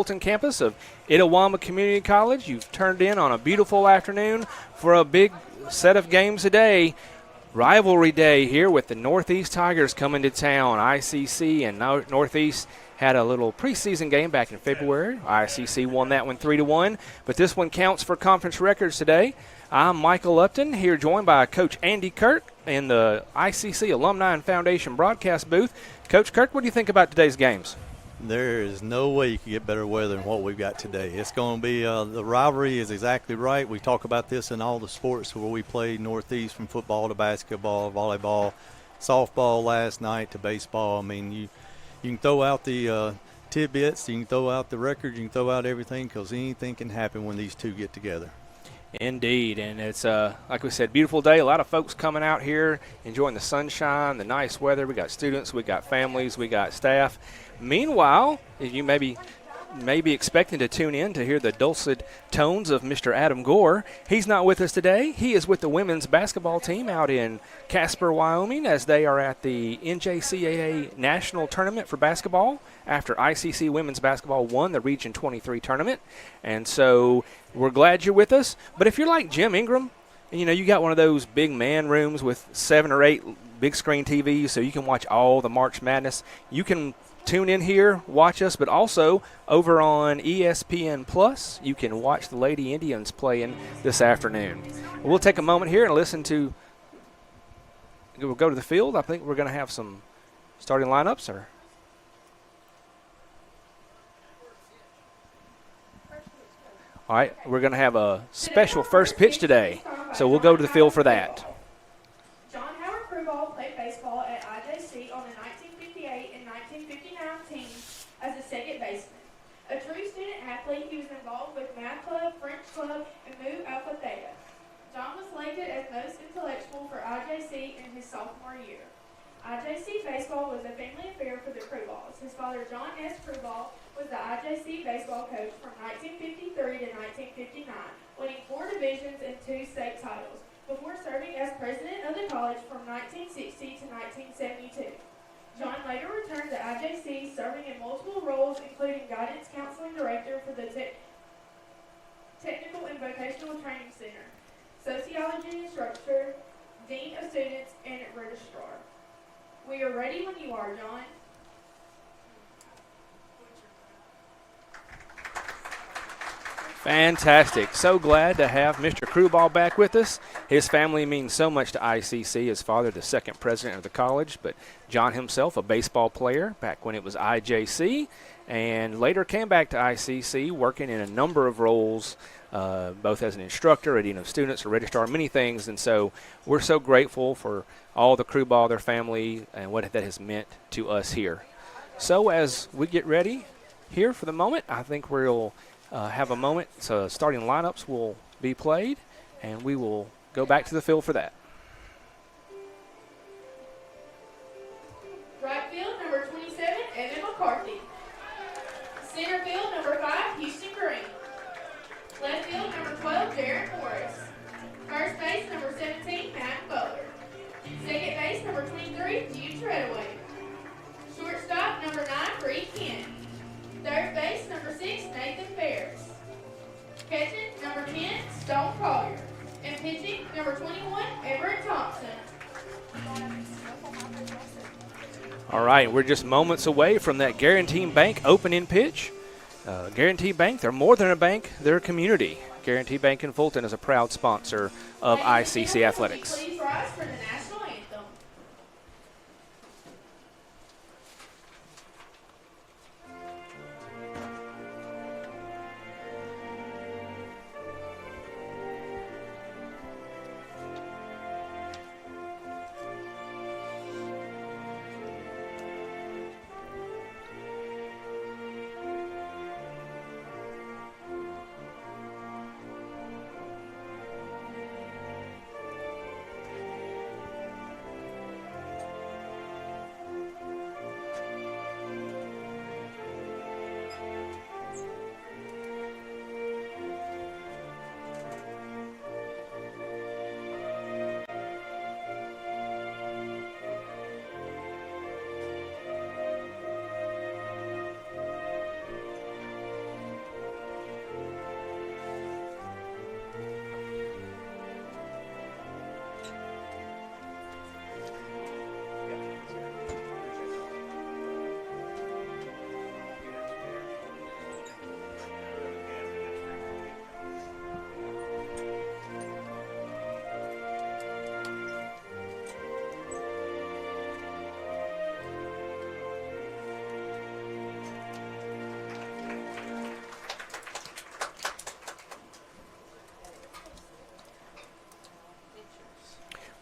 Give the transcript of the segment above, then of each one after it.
Fulton campus of Itawamba Community College. You've turned in on a beautiful afternoon for a big set of games today. Rivalry day here with the Northeast Tigers coming to town. ICC and Northeast had a little preseason game back in February. ICC won that one 3-1, but this one counts for conference records today. I'm Michael Upton, here joined by Coach Andy Kirk in the ICC Alumni and Foundation broadcast booth. Coach Kirk, what do you think about today's games? There is no way you can get better weather than what we've got today. It's going to be the rivalry is exactly right. We talk about this in all the sports where we play Northeast, from football to basketball, volleyball, softball last night to baseball. I mean, you can throw out the tidbits, you can throw out the records, you can throw out everything, because anything can happen when these two get together. Indeed, and it's, like we said, beautiful day. A lot of folks coming out here, enjoying the sunshine, the nice weather. We got students, we got families, we got staff. Meanwhile, you may be expecting to tune in to hear the dulcet tones of Mr. Adam Gore. He's not with us today. He is with the women's basketball team out in Casper, Wyoming, as they are at the NJCAA National Tournament for basketball after ICC Women's Basketball won the Region 23 tournament. And so we're glad you're with us. But if you're like Jim Ingram, and you got one of those big man rooms with 7 or 8 big screen TVs so you can watch all the March Madness, you can tune in here, watch us, but also over on ESPN Plus, you can watch the Lady Indians playing this afternoon. We'll take a moment here and we'll go to the field. I think we're going to have some starting lineups. All right, we're going to have a special first pitch today, so we'll go to the field for that. John Howard Krubal played baseball at IJC on the 1958 and 1959 teams as a second baseman. A true student athlete, he was involved with math club, French club, and Mu Alpha Theta. John was selected as most intellectual for IJC in his sophomore year. IJC baseball was a family affair for the Krubals. His father, John S. Krubal, was the IJC baseball coach from 1953 to 1959, winning 4 divisions and 2 state titles, before serving as president of the college from 1960 to 1972. John later returned to IJC, serving in multiple roles, including guidance counseling director for the Technical and Vocational Training Center, sociology instructor, dean of students, and registrar. We are ready when you are, John. Fantastic. So glad to have Mr. Krubal back with us. His family means so much to ICC. His father, the second president of the college, but John himself, a baseball player back when it was IJC, and later came back to ICC, working in a number of roles, both as an instructor, a dean of students, a registrar, many things. And so we're so grateful for all the Krubal, their family, and what that has meant to us here. So as we get ready here for the moment, I think we'll have a moment. So starting lineups will be played, and we will go back to the field for that. Right field, number 27, Evan McCarthy. Center field, number 5, Houston Green. Left field, number 12, Jared Morris. First base, number 17, Matt Butler. Second base, number 23, Jude Treadaway. Shortstop, number 9, Reed Kent. Third base, number 6, Nathan Ferris. Catching, number 10, Stone Collier. And pitching, number 21, Everett Thompson. All right, we're just moments away from that Guarantee Bank opening pitch. Guarantee Bank, they're more than a bank, they're a community. Guarantee Bank in Fulton is a proud sponsor of ICC Athletics. Please rise for the national anthem.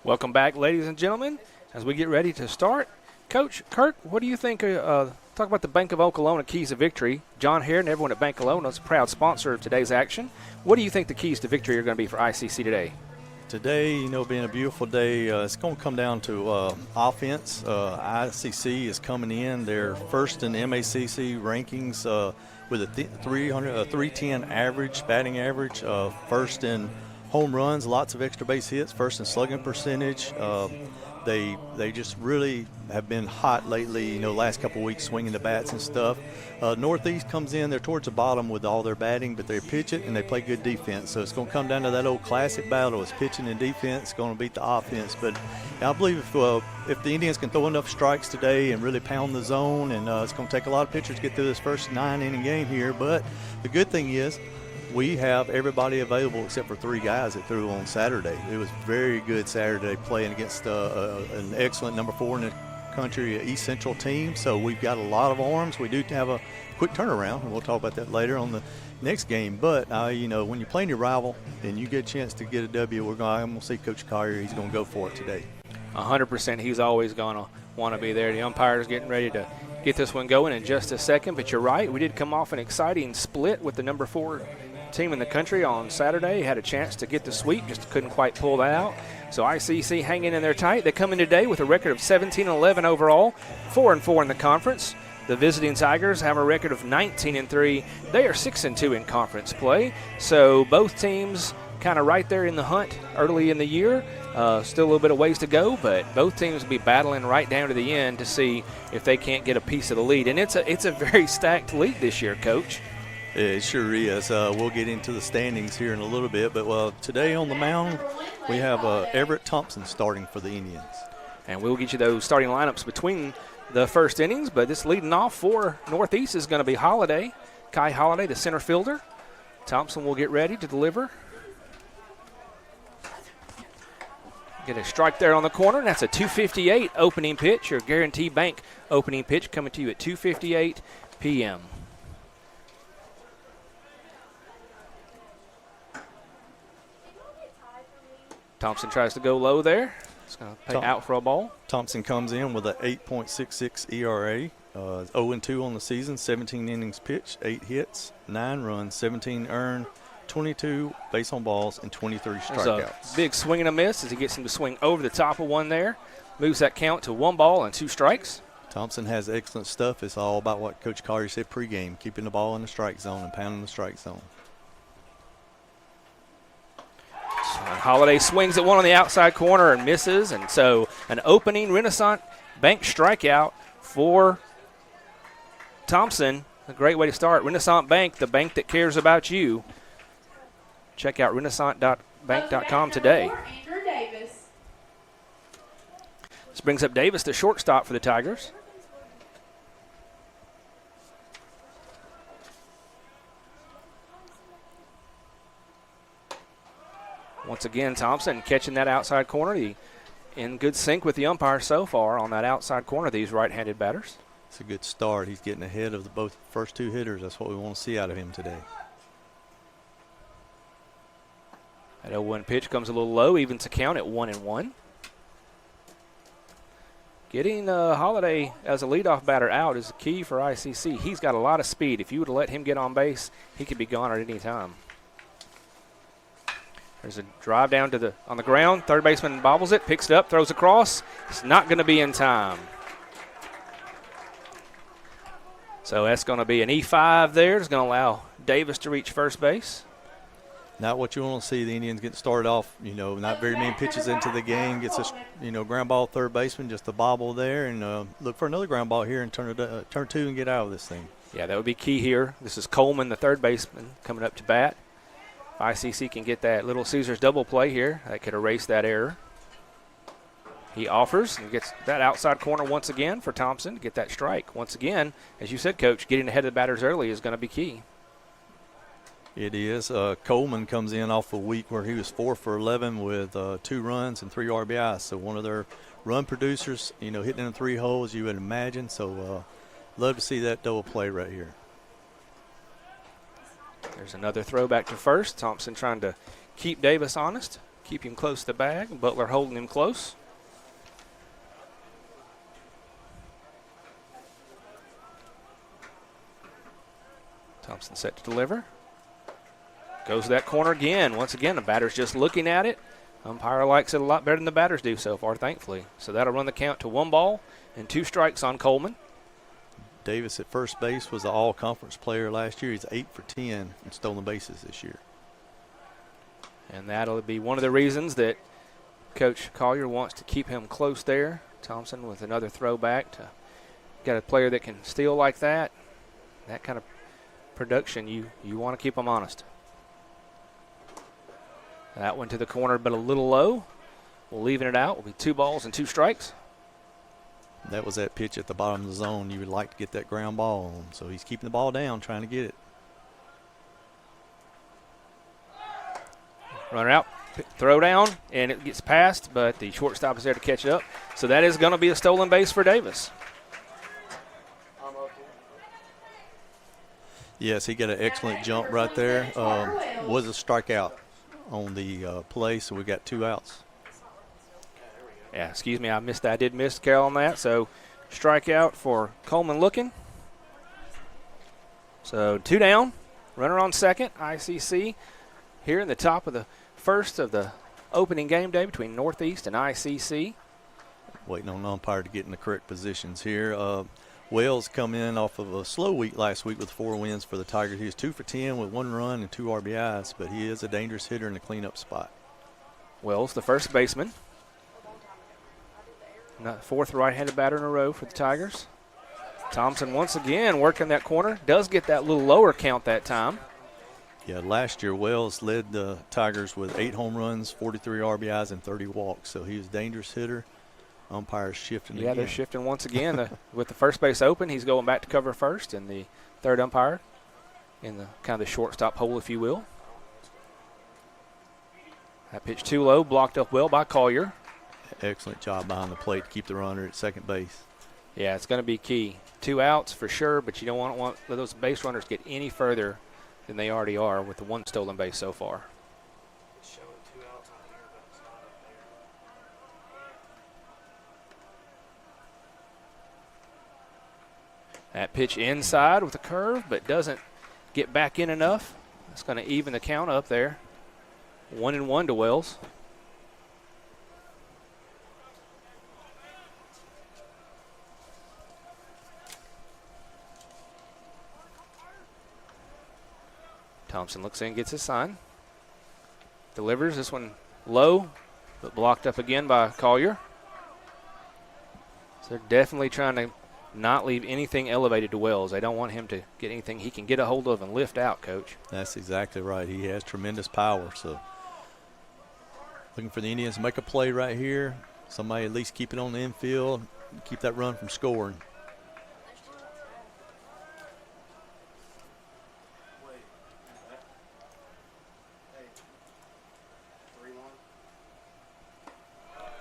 Welcome back, ladies and gentlemen, as we get ready to start. Coach Kirk, what do you think? Talk about the Bank of Okolona keys to victory. John Hare and everyone at Bank of Okolona is a proud sponsor of today's action. What do you think the keys to victory are going to be for ICC today? Today, being a beautiful day, it's going to come down to offense. ICC is coming in. They're first in MACC rankings with a 310 average, batting average, first in home runs, lots of extra base hits, first in slugging percentage. They just really have been hot lately, last couple of weeks swinging the bats and stuff. Northeast comes in, they're towards the bottom with all their batting, but they pitch it and they play good defense. So it's going to come down to that old classic battle. It's pitching and defense going to beat the offense. But I believe if the Indians can throw enough strikes today and really pound the zone, and it's going to take a lot of pitchers to get through this first 9-inning game here. But the good thing is, we have everybody available except for 3 guys that threw on Saturday. It was very good Saturday playing against an excellent number 4 in the country East Central team. So we've got a lot of arms. We do have a quick turnaround, and we'll talk about that later on the next game. But, when you're playing your rival and you get a chance to get a W, I'm going to see Coach Collier. He's going to go for it today. 100%. He's always going to want to be there. The umpire's getting ready to get this one going in just a second. But you're right. We did come off an exciting split with the number 4 team in the country on Saturday. Had a chance to get the sweep, just couldn't quite pull that out. So ICC hanging in there tight. They come in today with a record of 17-11 overall, 4-4 in the conference. The visiting Tigers have a record of 19-3. They are 6-2 in conference play. So both teams kind of right there in the hunt early in the year. Still a little bit of ways to go, but both teams will be battling right down to the end to see if they can't get a piece of the lead. And it's a very stacked league this year, Coach. It sure is. We'll get into the standings here in a little bit. But today on the mound, we have Everett Thompson starting for the Indians. And we'll get you those starting lineups between the first innings. But this leading off for Northeast is going to be Holiday. Kai Holiday, the center fielder. Thompson will get ready to deliver. Get a strike there on the corner. That's a 2:58 opening pitch, your Guarantee Bank opening pitch, coming to you at 2:58 p.m. Thompson tries to go low there. It's going to pay out for a ball. Thompson comes in with an 8.66 ERA, 0-2 on the season, 17 innings pitched, 8 hits, 9 runs, 17 earned, 22 base on balls, and 23 strikeouts. A big swing and a miss as he gets him to swing over the top of one there. Moves that count to 1 ball and 2 strikes. Thompson has excellent stuff. It's all about what Coach Collier said pregame, keeping the ball in the strike zone and pounding the strike zone. Holiday swings at one on the outside corner and misses, and so an opening Renaissance Bank strikeout for Thompson. A great way to start. Renaissance Bank, the bank that cares about you. Check out renaissance.bank.com today. Andrew Davis. This brings up Davis, the shortstop for the Tigers. Once again, Thompson catching that outside corner. In good sync with the umpire so far on that outside corner, these right-handed batters. It's a good start. He's getting ahead of the both first 2 hitters. That's what we want to see out of him today. That 0-1 pitch comes a little low, evens the count at 1-1. Getting Holiday as a leadoff batter out is the key for ICC. He's got a lot of speed. If you would have let him get on base, he could be gone at any time. There's a drive down to on the ground. Third baseman bobbles it, picks it up, throws across. It's not going to be in time. So that's going to be an E5 there. It's going to allow Davis to reach first base. Not what you want to see. The Indians get started off, not very many pitches into the game. Gets a, ground ball third baseman, just a bobble there, and look for another ground ball here and turn 2 and get out of this thing. Yeah, that would be key here. This is Coleman, the third baseman, coming up to bat. ICC can get that Little Caesars double play here. That could erase that error. He offers and gets that outside corner once again for Thompson to get that strike. Once again, as you said, Coach, getting ahead of the batters early is going to be key. It is. Coleman comes in off a week where he was 4 for 11 with 2 runs and 3 RBIs. So one of their run producers, hitting in 3 holes, you would imagine. So love to see that double play right here. There's another throw back to first. Thompson trying to keep Davis honest, keep him close to the bag. Butler holding him close. Thompson set to deliver. Goes to that corner again. Once again, the batter's just looking at it. Umpire likes it a lot better than the batters do so far, thankfully. So that'll run the count to 1 ball and 2 strikes on Coleman. Davis at first base was an all-conference player last year. He's 8 for 10 in stolen bases this year. And that'll be one of the reasons that Coach Collier wants to keep him close there. Thompson with another throwback to get a player that can steal like that. That kind of production, you want to keep them honest. That one to the corner, but a little low. We'll leaving it out. Will be 2 balls and 2 strikes. That was that pitch at the bottom of the zone. You would like to get that ground ball on. So he's keeping the ball down, trying to get it. Runner out, throw down, and it gets past, but the shortstop is there to catch it up. So that is going to be a stolen base for Davis. Yes, he got an excellent jump right there. Was a strikeout on the play, so we got 2 outs. Yeah, excuse me, I missed that. I did miss Carol on that. So strikeout for Coleman looking. So 2 down, runner on second. ICC here in the top of the first of the opening game day between Northeast and ICC. Waiting on the umpire to get in the correct positions here. Wells come in off of a slow week last week with 4 wins for the Tigers. He was 2 for 10 with 1 run and 2 RBIs, but he is a dangerous hitter in the cleanup spot. Wells, the first baseman. 4th right-handed batter in a row for the Tigers. Thompson once again working that corner. Does get that little lower count that time. Yeah, last year Wells led the Tigers with 8 home runs, 43 RBIs, and 30 walks. So he was a dangerous hitter. Umpires shifting again. Yeah, they're shifting once again. With the first base open, he's going back to cover first, and the third umpire in the kind of the shortstop hole, if you will. That pitch too low, blocked up well by Collier. Excellent job behind the plate to keep the runner at second base. Yeah, it's going to be key. 2 outs for sure, but you don't want those base runners get any further than they already are with the 1 stolen base so far. That pitch inside with a curve, but doesn't get back in enough. That's going to even the count up there. 1-1 to Wells. Thompson looks in, gets his sign. Delivers this one low, but blocked up again by Collier. So they're definitely trying to not leave anything elevated to Wells. They don't want him to get anything he can get a hold of and lift out, Coach. That's exactly right. He has tremendous power. So looking for the Indians to make a play right here. Somebody at least keep it on the infield, keep that run from scoring.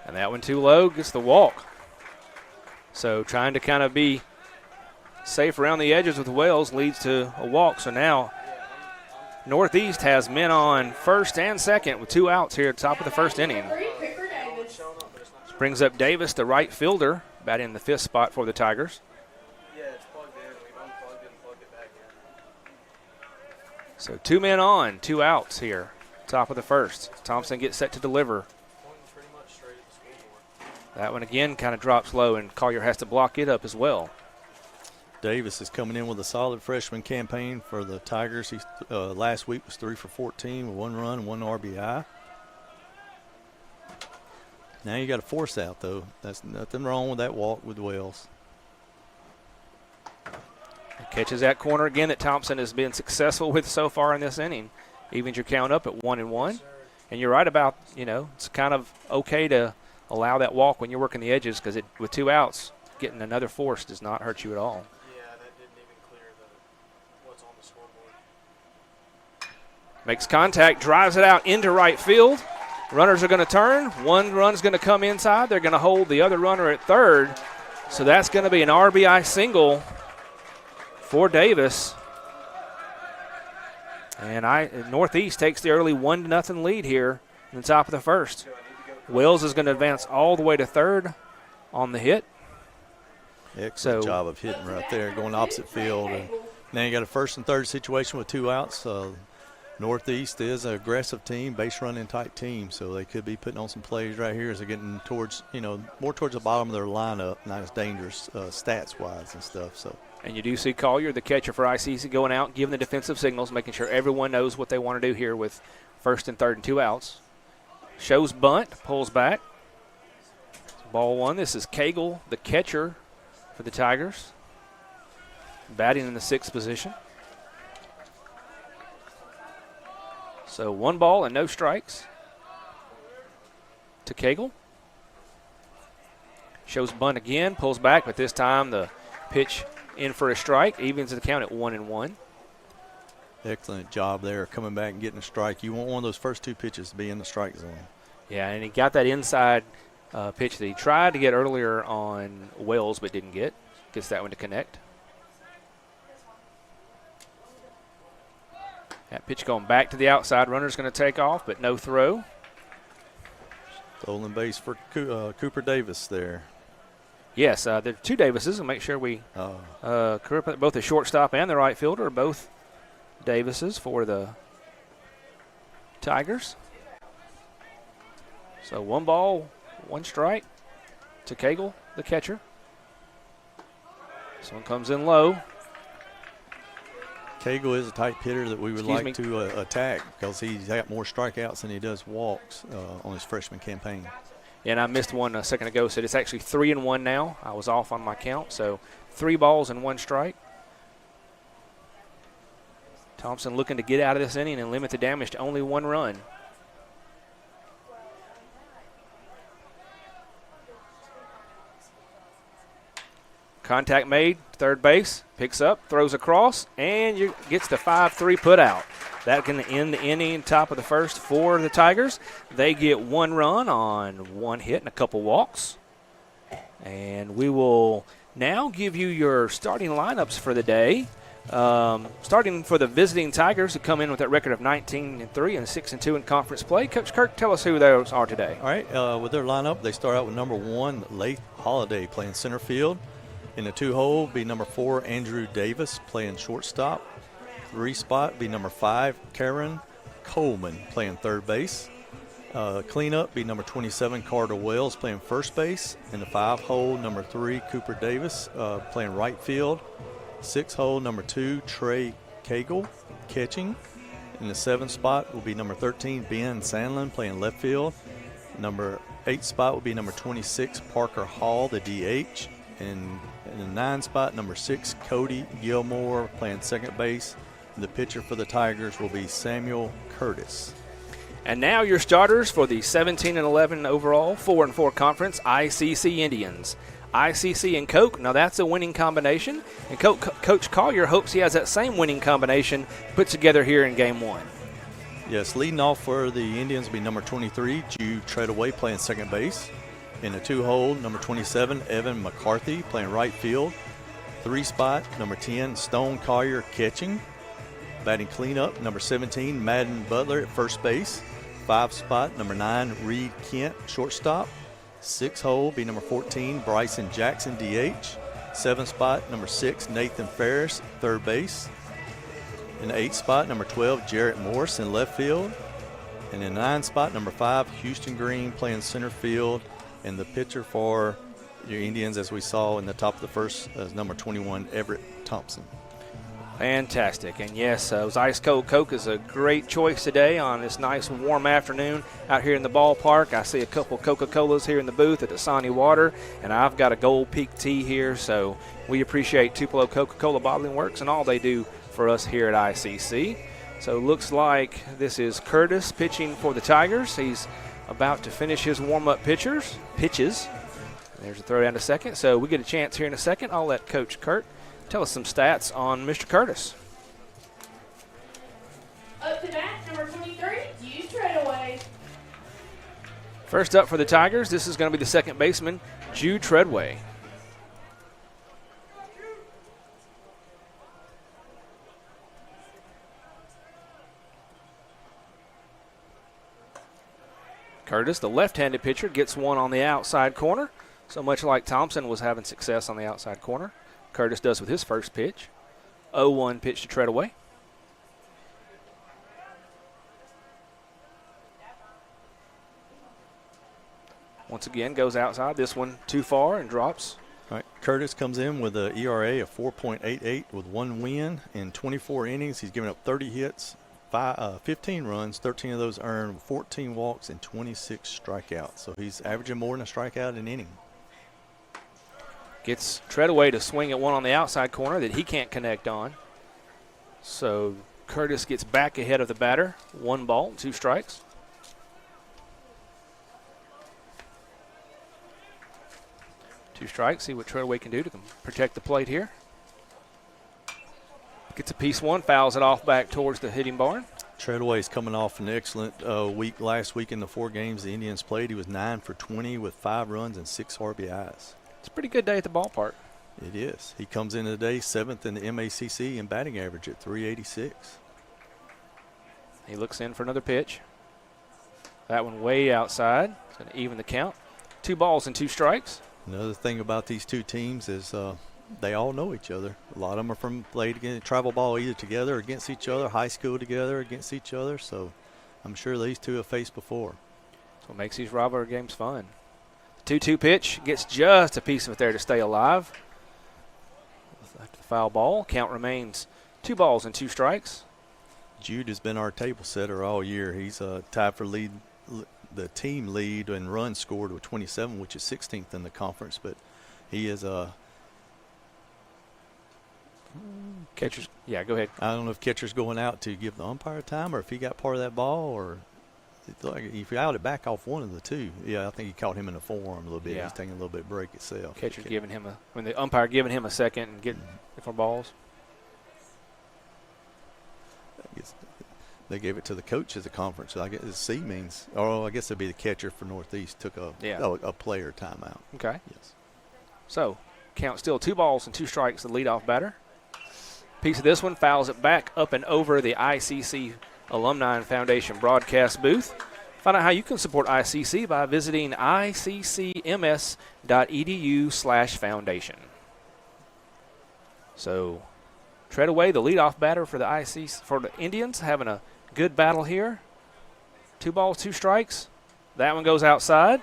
And that one too low, gets the walk. So trying to kind of be safe around the edges with Wells leads to a walk. So now Northeast has men on first and second with 2 outs here at the top of the first inning. Davis. Brings up Davis, the right fielder, batting in the 5th spot for the Tigers. Yeah, it's plugged in. We've unplugged it and plugged it back in. So 2 men on, 2 outs here, top of the first. Thompson gets set to deliver. Pointing pretty much straight at the scoreboard. That one again kind of drops low, and Collier has to block it up as well. Davis is coming in with a solid freshman campaign for the Tigers. He last week was 3 for 14 with 1 run and 1 RBI. Now you got a force out, though. That's nothing wrong with that walk with Wells. Catches that corner again that Thompson has been successful with so far in this inning. Evens your count up at 1-1. And you're right about, it's kind of okay to allow that walk when you're working the edges, because with 2 outs, getting another force does not hurt you at all. Yeah, that didn't even clear what's on the scoreboard. Makes contact, drives it out into right field. Runners are going to turn. 1 run's going to come inside. They're going to hold the other runner at third. So that's going to be an RBI single for Davis. And Northeast takes the early 1-0 lead here in the top of the first. Wells is going to advance all the way to third on the hit. Excellent job of hitting right there, going opposite field. And now you got a first and third situation with 2 outs. Northeast is an aggressive team, base running type team, so they could be putting on some plays right here as they're getting towards, more towards the bottom of their lineup, not as dangerous stats-wise and stuff. So. And you do see Collier, the catcher for ICC, going out, giving the defensive signals, making sure everyone knows what they want to do here with first and third and 2 outs. Shows bunt, pulls back. Ball 1. This is Cagle, the catcher for the Tigers, batting in the 6th position. So 1 ball and no strikes to Cagle. Shows bunt again, pulls back, but this time the pitch in for a strike, evens the count at 1-1. Excellent job there, coming back and getting a strike. You want one of those first 2 pitches to be in the strike zone. Yeah, and he got that inside pitch that he tried to get earlier on Wells but didn't get. Gets that one to connect. That pitch going back to the outside. Runner's going to take off, but no throw. Stolen base for Cooper Davis there. Yes, there are 2 Davises. We'll make sure we both the shortstop and the right fielder are both Davises for the Tigers. So 1 ball, 1 strike to Cagle, the catcher. This one comes in low. Cagle is a type hitter that we would like to attack because he's got more strikeouts than he does walks on his freshman campaign. And I missed one a second ago, said it's actually 3-1 now. I was off on my count, so 3 balls and 1 strike. Thompson looking to get out of this inning and limit the damage to only 1 run. Contact made, third base, picks up, throws across, and gets the 5-3 put out. That can end the inning, top of the first for the Tigers. They get 1 run on 1 hit and a couple walks. And we will now give you your starting lineups for the day. Starting for the visiting Tigers, who come in with that record of 19-3 and 6-2 in conference play. Coach Kirk, tell us who those are today. All right, with their lineup, they start out with number 1, Lath Holiday, playing center field. In the 2-hole be number 4, Andrew Davis, playing shortstop. 3 spot be number 5, Karen Coleman, playing third base. Cleanup be number 27, Carter Wells, playing first base. In the 5-hole, number 3, Cooper Davis, playing right field. 6-hole, number 2, Trey Cagle, catching. In the 7th spot will be number 13, Ben Sandlin, playing left field. Number 8 spot will be number 26, Parker Hall, the DH. And in the 9 spot, number 6, Cody Gilmore, playing second base. The pitcher for the Tigers will be Samuel Curtis. And now your starters for the 17-11 overall, 4-4 conference ICC Indians. ICC and Coke, now that's a winning combination. And Coach Collier hopes he has that same winning combination put together here in Game 1. Yes, leading off for the Indians will be number 23, Jude Treadaway, playing second base. In the 2-hole, number 27, Evan McCarthy, playing right field. 3 spot, number 10, Stone Collier, catching. Batting cleanup, number 17, Madden Butler at first base. 5 spot, number 9, Reed Kent, shortstop. 6-hole be number 14, Bryson Jackson, DH. 7 spot, number 6, Nathan Ferris, third base. In the 8th spot, number 12, Jarrett Morris in left field. And in the 9th spot, number 5, Houston Green, playing center field. And the pitcher for your Indians, as we saw in the top of the first, is number 21, Everett Thompson. Fantastic. And yes, it was Ice Cold Coke is a great choice today on this nice warm afternoon out here in the ballpark. I see a couple Coca-Colas here in the booth at Dasani Water, and I've got a Gold Peak tea here. So we appreciate Tupelo Coca-Cola Bottling Works and all they do for us here at ICC. So looks like this is Curtis pitching for the Tigers. He's about to finish his warm-up pitches. There's a throw down to second. So we get a chance here in a second. I'll let Coach Kurt tell us some stats on Mr. Curtis. Up to bat, number 23, Jude Treadaway. First up for the Tigers, this is going to be the second baseman, Jude Treadway. Curtis, the left-handed pitcher, gets one on the outside corner. So much like Thompson was having success on the outside corner, Curtis does with his first pitch. 0-1 pitch to Treadaway. Once again, goes outside. This one too far and drops. All right, Curtis comes in with an ERA of 4.88 with 1 win in 24 innings. He's given up 30 hits, 15 runs, 13 of those earned, 14 walks, and 26 strikeouts. So he's averaging more than a strikeout an inning. Gets Treadaway to swing at one on the outside corner that he can't connect on. So Curtis gets back ahead of the batter. 1 ball, 2 strikes. Two strikes. See what Treadaway can do to protect the plate here. Gets a piece one, fouls it off back towards the hitting barn. Treadaway's coming off an excellent week last week in the 4 games the Indians played. He was 9 for 20 with 5 runs and 6 RBIs. It's a pretty good day at the ballpark. It is. He comes in today 7th in the MACC in batting average at 386. He looks in for another pitch. That one way outside. It's going to even the count. 2 balls and 2 strikes. Another thing about these two teams is they all know each other. A lot of them are played against travel ball either together or against each other, high school together against each other. So I'm sure these two have faced before. That's what makes these rivalry games fun. The 2-2 pitch gets just a piece of it there to stay alive. After the foul ball, count remains 2 balls and 2 strikes. Jude has been our table setter all year. He's tied for the team lead in runs scored with 27, which is 16th in the conference. But he is catchers. Yeah, go ahead. I don't know if catcher's going out to give the umpire time or if he got part of that ball or if he outed it back off one of the two. Yeah, I think he caught him in the forearm a little bit. Yeah. He's taking a little bit break itself. Catcher's giving him the umpire giving him a second and getting different balls. They gave it to the coach at the conference. So I guess C means, or I guess it'd be the catcher for Northeast took a player timeout. Okay. Yes. So count still 2 balls and 2 strikes. The leadoff batter. Piece of this one fouls it back up and over the ICC Alumni Foundation broadcast booth. Find out how you can support ICC by visiting iccms.edu/foundation. So Treadaway, the leadoff batter for the Indians, having a good battle here. 2 balls, 2 strikes. That one goes outside.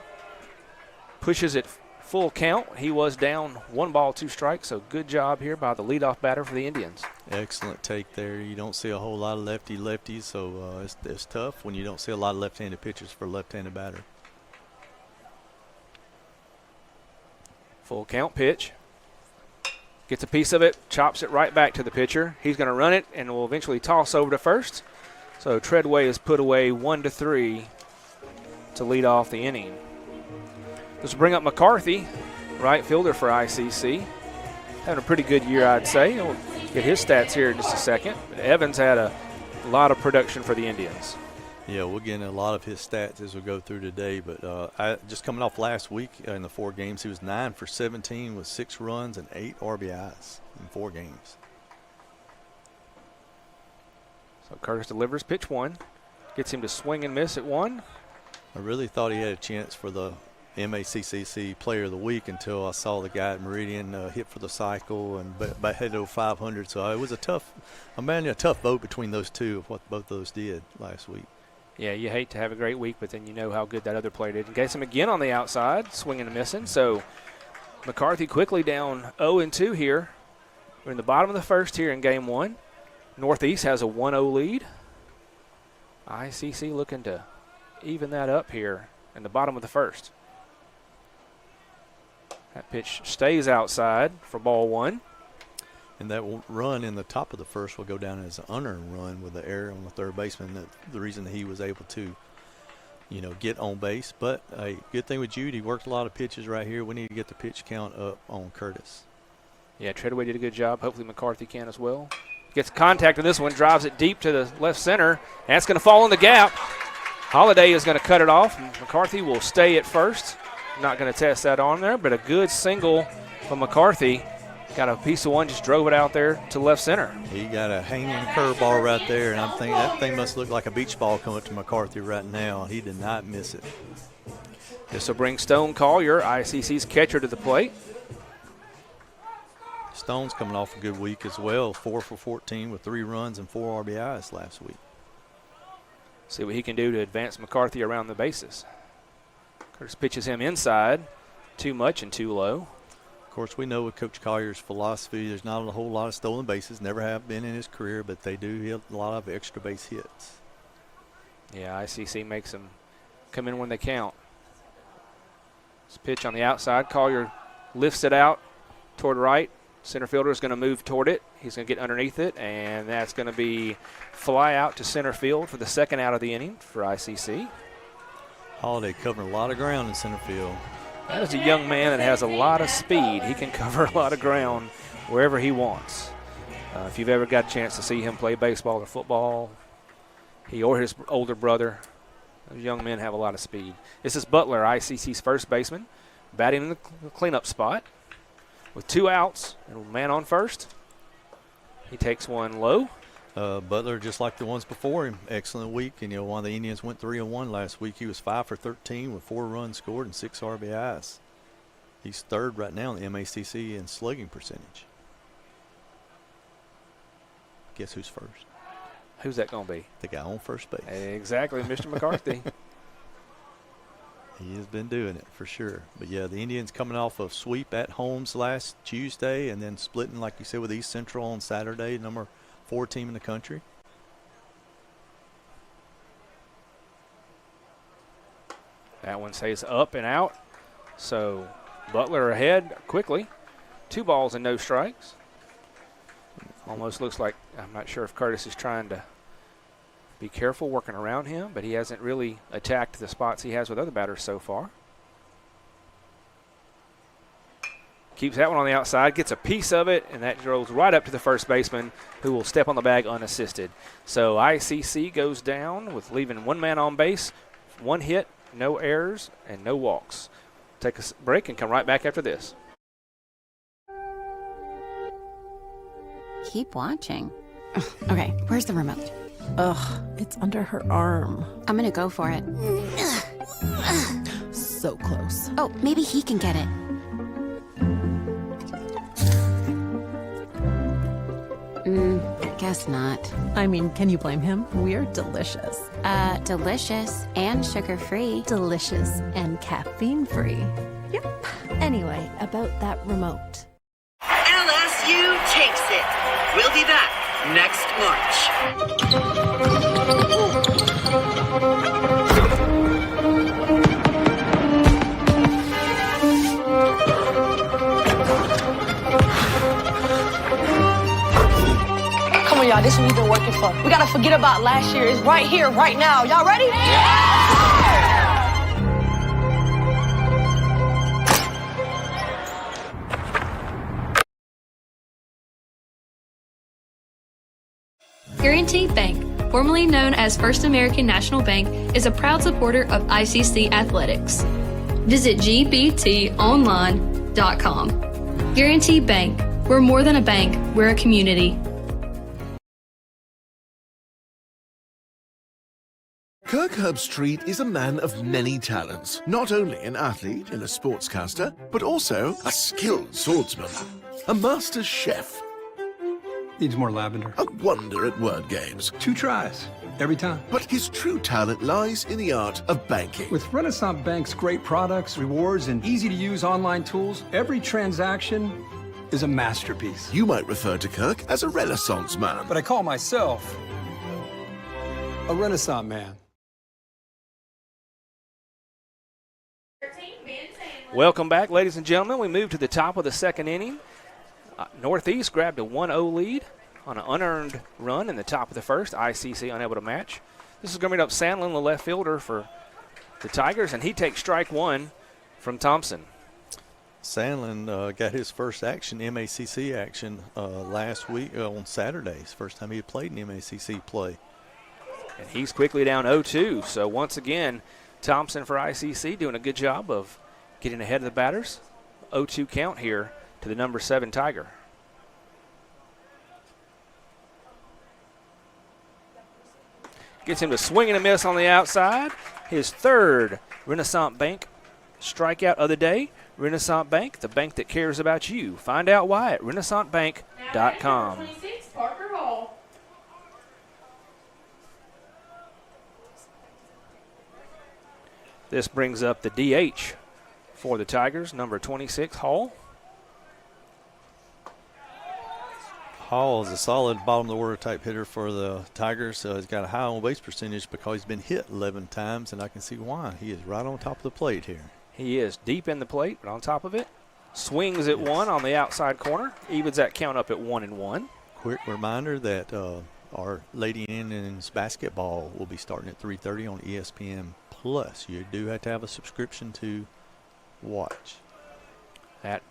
Pushes it full count. He was down 1 ball, 2 strikes, so good job here by the leadoff batter for the Indians. Excellent take there. You don't see a whole lot of lefties, so it's tough when you don't see a lot of left-handed pitchers for a left-handed batter. Full count pitch. Gets a piece of it, chops it right back to the pitcher. He's going to run it and will eventually toss over to first. So Treadaway is put away 1-3 to lead off the inning. Let's bring up McCarthy, right fielder for ICC. Having a pretty good year, I'd say. We'll get his stats here in just a second. But Evans had a lot of production for the Indians. Yeah, we'll get into a lot of his stats as we go through today. But just coming off last week in the 4 games, he was 9 for 17 with 6 runs and 8 RBIs in 4 games. So Curtis delivers pitch 1. Gets him to swing and miss at 1. I really thought he had a chance for the MACCC Player of the Week until I saw the guy at Meridian hit for the cycle and head over 500. So it was a tough vote between those two of what both those did last week. Yeah, you hate to have a great week, but then you know how good that other player did. And gets him again on the outside, swinging and missing. So McCarthy quickly down 0-2 here. We're in the bottom of the first here in game 1. Northeast has a 1-0 lead. ICC looking to even that up here in the bottom of the first. That pitch stays outside for ball 1. And that run in the top of the first will go down as an unearned run with the error on the third baseman. The reason he was able to, get on base. But a good thing with Jude, he worked a lot of pitches right here. We need to get the pitch count up on Curtis. Yeah, Treadaway did a good job. Hopefully McCarthy can as well. Gets contact with this one, drives it deep to the left center. That's going to fall in the gap. Holiday is going to cut it off. McCarthy will stay at first. Not going to test that on there, but a good single from McCarthy. got a piece of one, just drove it out there to left center. He got a hanging curveball right there, and I'm thinking that thing must look like a beach ball coming to McCarthy right now. He did not miss it. This will bring Stone Collier, ICC's catcher, to the plate. Stone's coming off a good week as well, 4 for 14 with 3 runs and 4 RBIs last week. See what he can do to advance McCarthy around the bases. Curtis pitches him inside, too much and too low. Of course, we know with Coach Collier's philosophy, there's not a whole lot of stolen bases, never have been in his career, but they do hit a lot of extra base hits. Yeah, ICC makes them come in when they count. This pitch on the outside. Collier lifts it out toward right. Center fielder is going to move toward it. He's going to get underneath it, and that's going to be fly out to center field for the second out of the inning for ICC. Holiday covering a lot of ground in center field. That is a young man that has a lot of speed. He can cover a lot of ground wherever he wants. If you've ever got a chance to see him play baseball or football, he or his older brother, those young men have a lot of speed. This is Butler, ICC's first baseman, batting in the cleanup spot with 2 outs and a man on first. He takes one low. Butler, just like the ones before him, excellent week. And, while the Indians went 3-1 last week, he was 5 for 13 with 4 runs scored and 6 RBIs. He's third right now in the MACC in slugging percentage. Guess who's first? Who's that going to be? The guy on first base. Exactly, Mr. McCarthy. He has been doing it for sure. But, yeah, the Indians coming off of sweep at homes last Tuesday and then splitting, like you said, with East Central on Saturday, number 4 team in the country. That one stays up and out. So Butler ahead quickly. 2 balls and no strikes. Almost looks like, I'm not sure if Curtis is trying to be careful working around him, but he hasn't really attacked the spots he has with other batters so far. Keeps that one on the outside, gets a piece of it, and that rolls right up to the first baseman, who will step on the bag unassisted. So ICC goes down with leaving 1 man on base, 1 hit, no errors, and no walks. Take a break and come right back after this. Keep watching. Okay, where's the remote? Ugh, it's under her arm. I'm gonna go for it. So close. Oh, maybe he can get it. Guess not. I mean, can you blame him? We're delicious. Delicious and sugar-free. Delicious and caffeine-free. Yep. Anyway, about that remote. LSU takes it. We'll be back next March. Come on, y'all. This is what we've been working for. We gotta forget about last year. It's right here, right now. Y'all ready? Guaranty Bank, formerly known as First American National Bank, is a proud supporter of ICC Athletics. Visit gbtonline.com. Guaranty Bank, we're more than a bank, we're a community. Kirk Herbstreit is a man of many talents, not only an athlete and a sportscaster, but also a skilled swordsman, a master chef, Needs more lavender. a wonder at word games. 2 tries, every time. But his true talent lies in the art of banking. With Renaissance Bank's great products, rewards, and easy-to-use online tools, every transaction is a masterpiece. You might refer to Kirk as a Renaissance man. But I call myself a Renaissance man. Welcome back, ladies and gentlemen. We move to the top of the second inning. Northeast grabbed a 1-0 lead on an unearned run in the top of the first. ICC unable to match. This is going to bring up Sandlin, the left fielder for the Tigers, and he takes strike 1 from Thompson. Sandlin got his first MACC action last week on Saturdays. First time he had played in MACC play. And he's quickly down 0-2. So once again, Thompson for ICC doing a good job of getting ahead of the batters. 0-2 count here to the number 7 Tiger. Gets him to swing and a miss on the outside. His third Renaissance Bank strikeout of the day. Renaissance Bank, the bank that cares about you. Find out why at renaissancebank.com. 26, Parker Hall. This brings up the DH for the Tigers, number 26, Hall. Hall is a solid bottom of the order type hitter for the Tigers. He's got a high on base percentage because he's been hit 11 times, and I can see why. He is right on top of the plate here. He is deep in the plate, but on top of it, swings at one on the outside corner. Evens that count up at 1-1. Quick reminder that our Lady Indians basketball will be starting at 3:30 on ESPN Plus. You do have to have a subscription to watch. That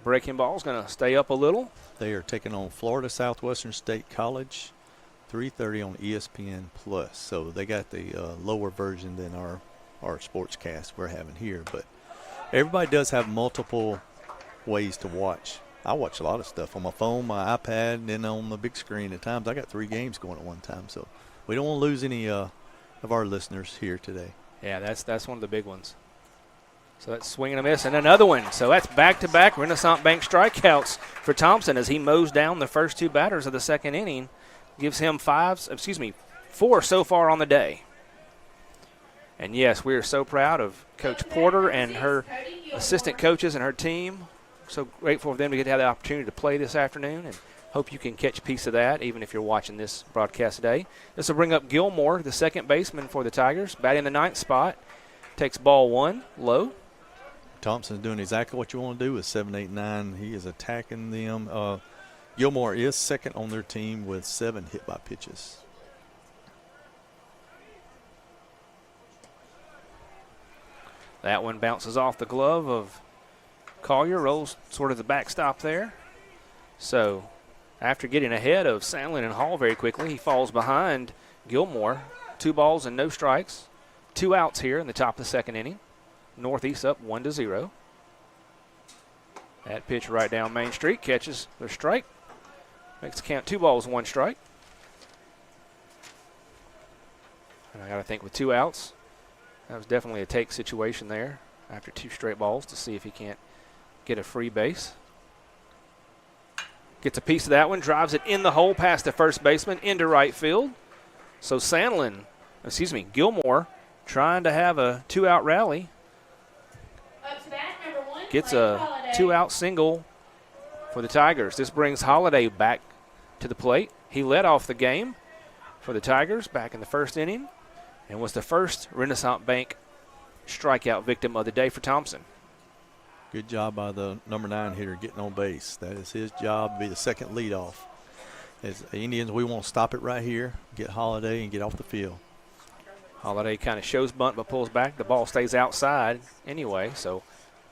breaking ball is going to stay up a little. They are taking on Florida Southwestern State College, 3:30 on ESPN Plus. So they got the lower version than our sportscast we're having here. But everybody does have multiple ways to watch. I watch a lot of stuff on my phone, my iPad, and then on the big screen at times. I got 3 games going at one time. So we don't want to lose any of our listeners here today. Yeah, that's one of the big ones. So that's swing and a miss, and another one. So that's back-to-back Renaissance Bank strikeouts for Thompson as he mows down the first 2 batters of the second inning. Gives him 4 so far on the day. And, yes, we are so proud of Coach Porter and her assistant coaches and her team. So grateful for them to get to have the opportunity to play this afternoon, and hope you can catch a piece of that even if you're watching this broadcast today. This will bring up Gilmore, the second baseman for the Tigers, batting the 9th spot. Takes ball 1, low. Thompson's doing exactly what you want to do with 7, 8, 9. He is attacking them. Gilmore is second on their team with 7 hit by pitches. That one bounces off the glove of Collier, rolls sort of the backstop there. So after getting ahead of Sandlin and Hall very quickly, he falls behind Gilmore. 2 balls and no strikes. 2 outs here in the top of the second inning. Northeast up 1-0. That pitch right down Main Street catches the strike. Makes the count 2 balls, 1 strike. And I got to think with 2 outs, that was definitely a take situation there after 2 straight balls to see if he can't get a free base. Gets a piece of that one, drives it in the hole past the first baseman into right field. So Gilmore trying to have a 2-out rally. Up to bat, number 1, Gets a 2-out single for the Tigers. This brings Holiday back to the plate. He led off the game for the Tigers back in the first inning and was the first Renaissance Bank strikeout victim of the day for Thompson. Good job by the number 9 hitter getting on base. That is his job, to be the second leadoff. As the Indians, we want to stop it right here, get Holiday, and get off the field. Holiday kind of shows bunt but pulls back. The ball stays outside anyway, so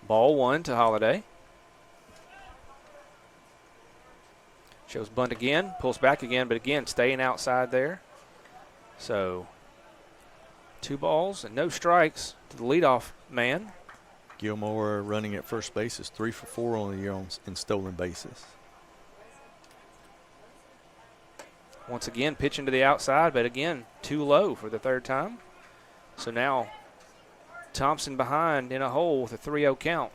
ball 1 to Holiday. Shows bunt again, pulls back again, but again staying outside there. So 2 balls and no strikes to the leadoff man. Gilmore running at first base is 3 for 4 on the year in stolen bases. Once again, pitching to the outside, but again, too low for the 3rd time. So now Thompson behind in a hole with a 3-0 count.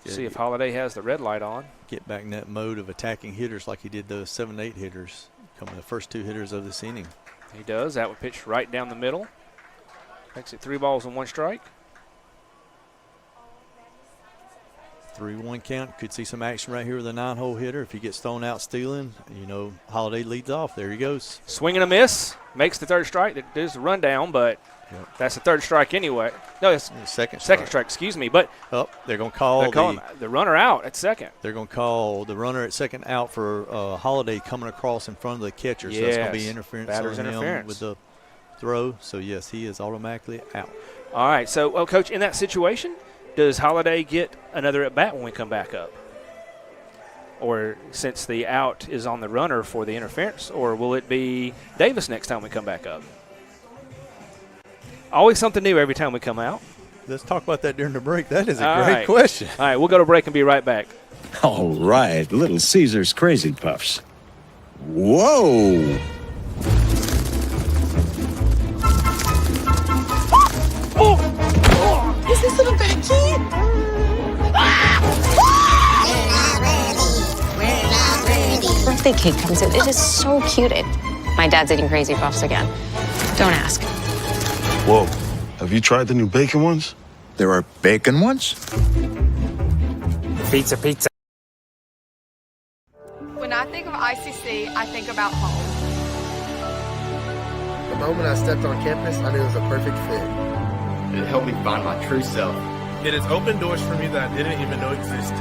See if Holiday has the red light on. Get back in that mode of attacking hitters like he did those 7, 8 hitters, coming the first 2 hitters of this inning. He does. That would pitch right down the middle. Makes it 3 balls and 1 strike. 3-1 count. Could see some action right here with a 9-hole hitter. If he gets thrown out stealing, Holiday leads off. There he goes. Swing and a miss. Makes the 3rd strike. There's the rundown, but that's the 3rd strike anyway. No, it's second strike, excuse me. But they're going to call the runner out at second. They're going to call the runner at second out for Holiday coming across in front of the catcher. Yes. So it's going to be interference Batter's on interference him with the throw. So, yes, he is automatically out. All right. So, Coach, in that situation, does Holiday get another at-bat when we come back up? Or since the out is on the runner for the interference, or will it be Davis next time we come back up? Always something new every time we come out. Let's talk about that during the break. That is a All great right. question. All right, we'll go to break and be right back. All right, Little Caesar's Crazy Puffs. Whoa! Is this little Becky? Birthday cake comes in. It is so cute. My dad's eating Crazy Puffs again. Don't ask. Whoa. Have you tried the new bacon ones? There are bacon ones? Pizza, pizza. When I think of ICC, I think about home. The moment I stepped on campus, I knew it was a perfect fit. It helped me find my true self. It has opened doors for me that I didn't even know existed.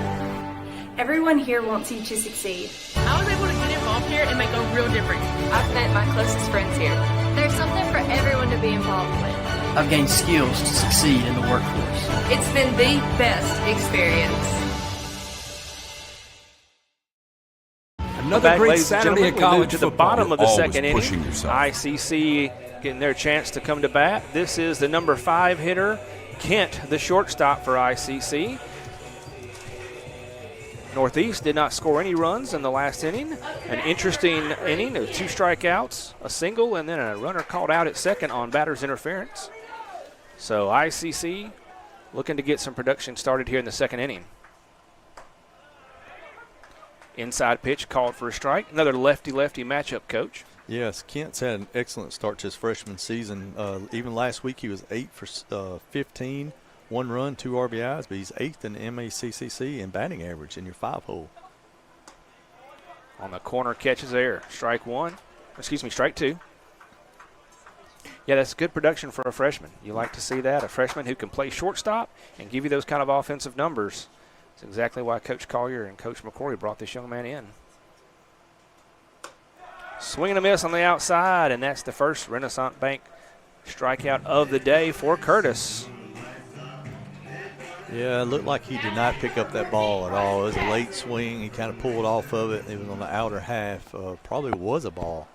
Everyone here wants you to succeed. I was able to get involved here and make a real difference. I've met my closest friends here. There's something for everyone to be involved with. I've gained skills to succeed in the workforce. It's been the best experience. Another great Saturday at college football. To the bottom of the second inning. Yourself. ICC getting their chance to come to bat. This is the number 5 hitter, Kent, the shortstop for ICC. Northeast did not score any runs in the last inning. An interesting inning of 2 strikeouts, a single, and then a runner called out at second on batter's interference. So ICC looking to get some production started here in the second inning. Inside pitch called for a strike. Another lefty-lefty matchup, Coach. Yes, Kent's had an excellent start to his freshman season. Even last week he was 8 for 15, 1 run, 2 RBIs, but he's 8th in the MACCC in batting average in your 5-hole. On the corner catches there. Strike 2. Yeah, that's good production for a freshman. You like to see that, a freshman who can play shortstop and give you those kind of offensive numbers. That's exactly why Coach Collier and Coach McCrory brought this young man in. Swing and a miss on the outside, and that's the first Renaissance Bank strikeout of the day for Curtis. Yeah, it looked like he did not pick up that ball at all. It was a late swing. He kind of pulled off of it. It was on the outer half. Probably was a ball.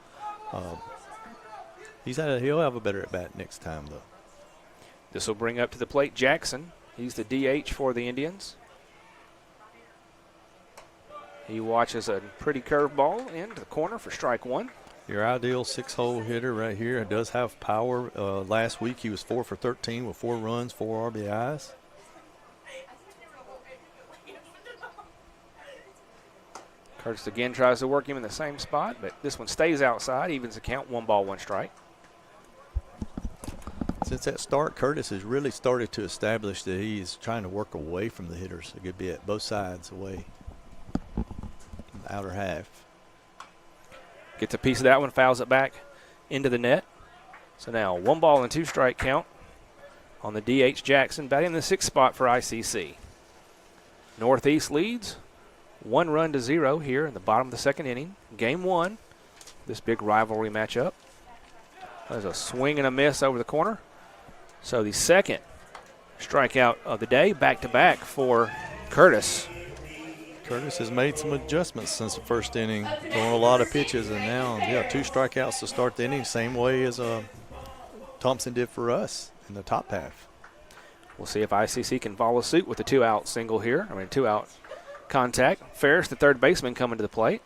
He'll have a better at-bat next time, though. This will bring up to the plate Jackson. He's the DH for the Indians. He watches a pretty curved ball into the corner for strike 1. Your ideal 6-hole hitter right here. It does have power. Last week he was 4 for 13 with 4 runs, 4 RBIs. Curtis again tries to work him in the same spot, but this one stays outside, evens the count, 1 ball, 1 strike. Since that start, Curtis has really started to establish that he is trying to work away from the hitters a good bit, both sides away. The outer half. Gets a piece of that one, fouls it back into the net. So now 1 ball and 2 strike count on the DH Jackson, batting in the 6th spot for ICC. Northeast leads 1 run to 0 here in the bottom of the second inning. Game 1, this big rivalry matchup. There's a swing and a miss over the corner. So the second strikeout of the day, back-to-back for Curtis. Curtis has made some adjustments since the first inning, throwing a lot of pitches, and now, 2 strikeouts to start the inning, same way as Thompson did for us in the top half. We'll see if ICC can follow suit with a 2-out single here. 2-out contact. Ferris, the third baseman, coming to the plate.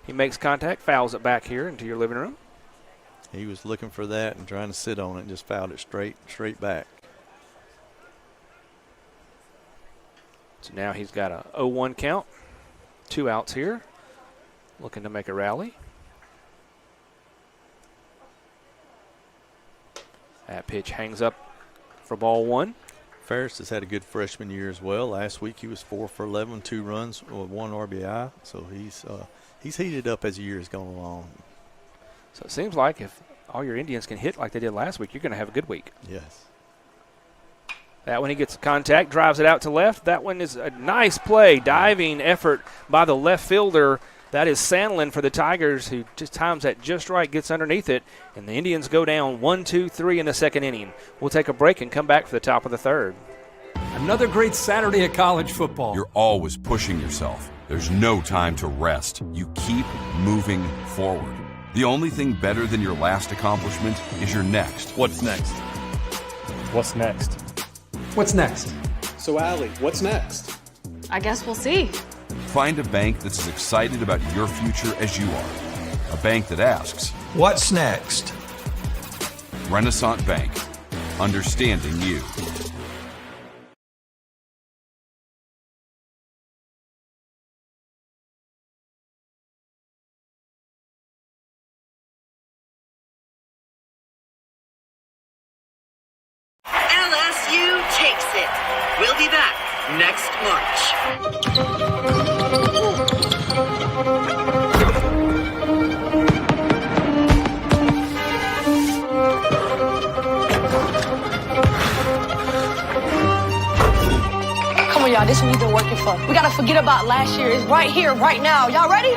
He makes contact, fouls it back here into your living room. He was looking for that and trying to sit on it and just fouled it straight back. So now he's got a 0-1 count. 2 outs here. Looking to make a rally. That pitch hangs up for ball 1. Ferris has had a good freshman year as well. Last week he was 4 for 11, 2 runs, 1 RBI. So he's heated up as the year has gone along. So it seems like if all your Indians can hit like they did last week, you're going to have a good week. Yes. That one he gets contact, drives it out to left. That one is a nice play, diving effort by the left fielder. That is Sandlin for the Tigers, who just times that just right, gets underneath it, and the Indians go down 1-2-3 in the second inning. We'll take a break and come back for the top of the third. Another great Saturday at college football. You're always pushing yourself. There's no time to rest. You keep moving forward. The only thing better than your last accomplishment is your next. What's next? What's next? What's next? So, Allie, what's next? I guess we'll see. Find a bank that's as excited about your future as you are. A bank that asks, What's next? Renaissance Bank, understanding you. LSU takes it. We'll be back next March. Come on, y'all. This is what we've been working for. We gotta forget about last year. It's right here, right now. Y'all ready?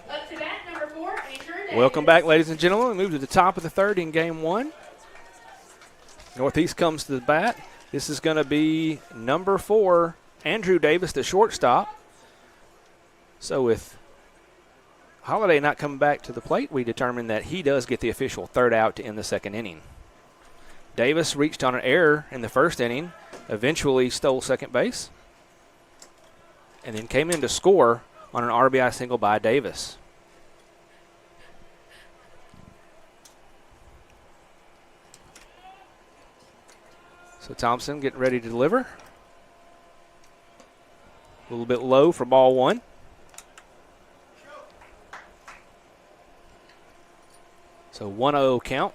Up to bat, number 4, Andrew Davis. Welcome back, ladies and gentlemen. We move to the top of the third in game 1. Northeast comes to the bat. This is going to be number 4, Andrew Davis, the shortstop. So with Holiday not coming back to the plate, we determined that he does get the official third out to end the second inning. Davis reached on an error in the first inning, eventually stole second base, and then came in to score on an RBI single by Davis. So Thompson getting ready to deliver. A little bit low for ball 1. So 1-0 count.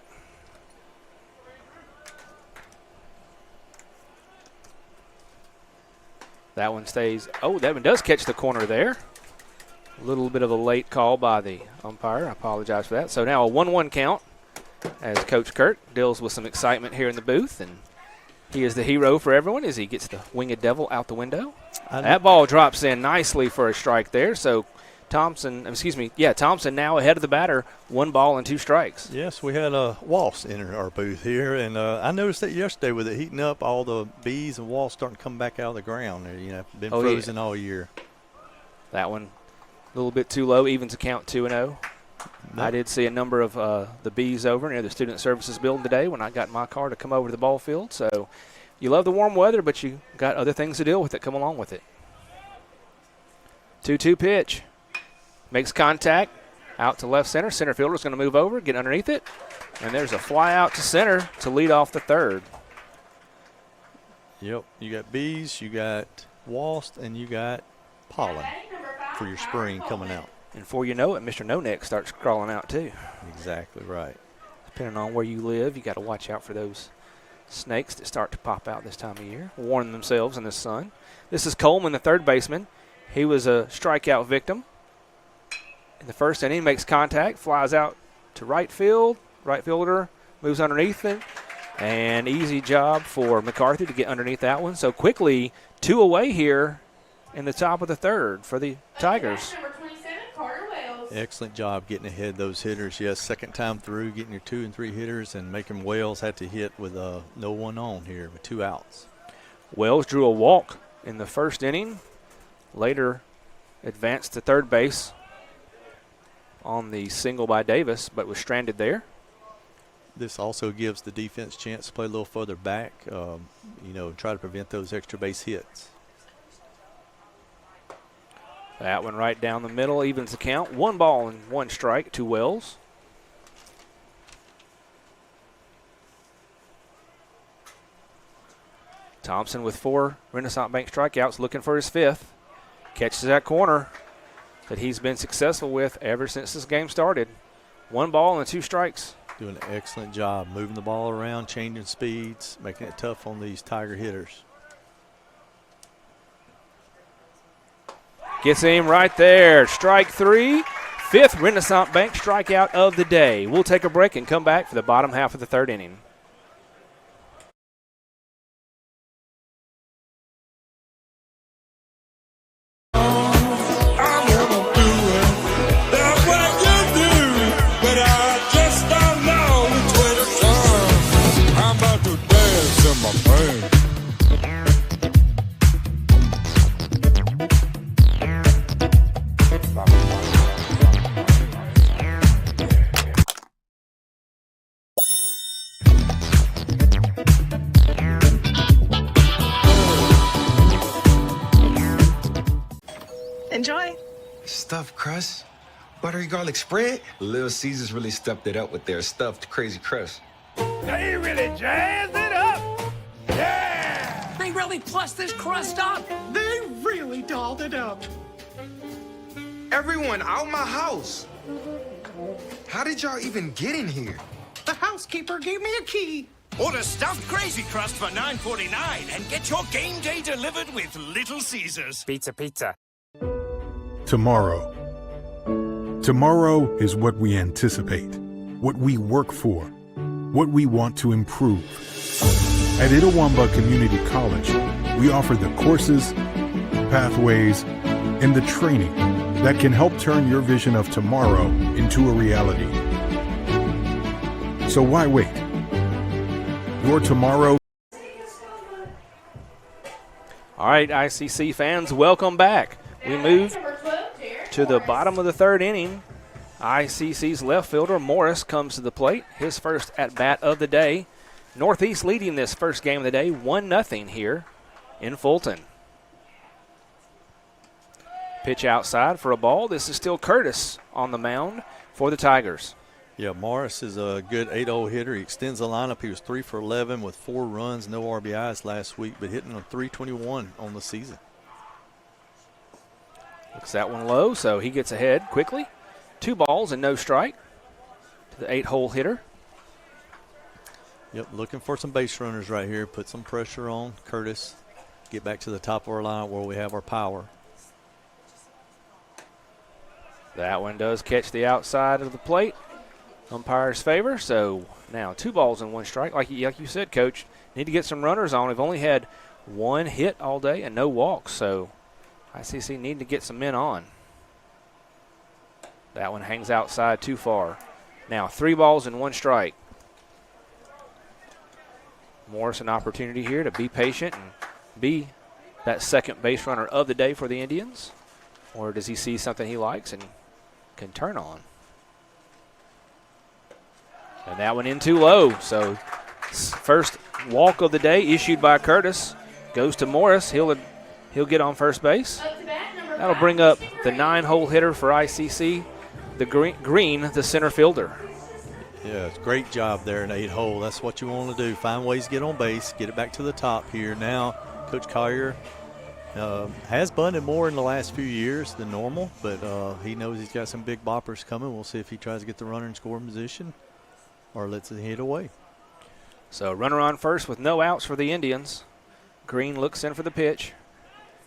That one stays. Oh, that one does catch the corner there. A little bit of a late call by the umpire. I apologize for that. So now a 1-1 count as Coach Kurt deals with some excitement here in the booth, and he is the hero for everyone as he gets the winged devil out the window. That ball drops in nicely for a strike there. So Thompson now ahead of the batter, 1 ball and 2 strikes. Yes, we had a wasp enter our booth here, and I noticed that yesterday with it heating up, all the bees and wasps starting to come back out of the ground. They're, been frozen all year. That one a little bit too low, evens a count 2-0. I did see a number of the bees over near the Student Services building today when I got in my car to come over to the ball field. So you love the warm weather, but you got other things to deal with that come along with it. 2-2 pitch. Makes contact out to left center. Center fielder's going to move over, get underneath it. And there's a fly out to center to lead off the third. Yep, you got bees, you got wasps, and you got pollen for your spring coming out. And before you know it, Mr. No-Neck starts crawling out too. Exactly right. Depending on where you live, you got to watch out for those snakes that start to pop out this time of year, warming themselves in the sun. This is Coleman, the third baseman. He was a strikeout victim in the first inning, makes contact, flies out to right field. Right fielder moves underneath it, and easy job for McCarthy to get underneath that one. So quickly, 2 away here in the top of the third for the Tigers. Number 27, Carter Wells. Excellent job getting ahead of those hitters. Yes, second time through, getting your 2 and 3 hitters, and making Wells had to hit with no one on here with 2 outs. Wells drew a walk in the first inning, later advanced to third base on the single by Davis, but was stranded there. This also gives the defense a chance to play a little further back, try to prevent those extra base hits. That one right down the middle, evens the count. 1 ball and 1 strike to Wells. Thompson with 4 Renaissance Bank strikeouts, looking for his 5th. Catches that corner that he's been successful with ever since this game started. 1 ball and 2 strikes. Doing an excellent job moving the ball around, changing speeds, making it tough on these Tiger hitters. Gets him right there. Strike 3. fifth Renaissance Bank strikeout of the day. We'll take a break and come back for the bottom half of the third inning. Enjoy. Stuffed crust, buttery garlic spread. Little Caesars really stepped it up with their stuffed crazy crust. They really jazzed it up. Yeah! They really plussed this crust up. They really dolled it up. Everyone out my house. How did y'all even get in here? The housekeeper gave me a key. Order stuffed crazy crust for $9.49 and get your game day delivered with Little Caesars. Pizza. Tomorrow. Tomorrow is what we anticipate, what we work for, what we want to improve. At Itawamba Community College, we offer the courses, pathways, and the training that can help turn your vision of tomorrow into a reality. So why wait? Your tomorrow. All right, ICC fans, welcome back. We move to the bottom of the third inning. ICC's left fielder Morris comes to the plate. His first at-bat of the day. Northeast leading this first game of the day 1-0 here in Fulton. Pitch outside for a ball. This is still Curtis on the mound for the Tigers. Yeah, Morris is a good 8-0 hitter. He extends the lineup. He was 3 for 11 with 4 runs, no RBIs last week, but hitting a .321 on the season. Looks that one low, so he gets ahead quickly. 2 balls and no strike to the 8-hole hitter. Yep, looking for some base runners right here. Put some pressure on Curtis. Get back to the top of our line where we have our power. That one does catch the outside of the plate. Umpire's favor, so now 2 balls and 1 strike. Like you said, Coach, need to get some runners on. We've only had 1 hit all day and no walks, so ICC need to get some men on. That one hangs outside too far. Now 3 balls and 1 strike. Morris an opportunity here to be patient and be that second base runner of the day for the Indians. Or does he see something he likes and can turn on? And that one in too low. So first walk of the day issued by Curtis goes to Morris. He'll get on first base. That'll bring up the 9-hole hitter for ICC, the Green, the center fielder. Yeah, it's a great job there in 8-hole. That's what you want to do. Find ways to get on base, get it back to the top here. Now, Coach Collier has bunted more in the last few years than normal, but he knows he's got some big boppers coming. We'll see if he tries to get the runner in scoring position or lets it hit away. So runner on first with no outs for the Indians. Green looks in for the pitch.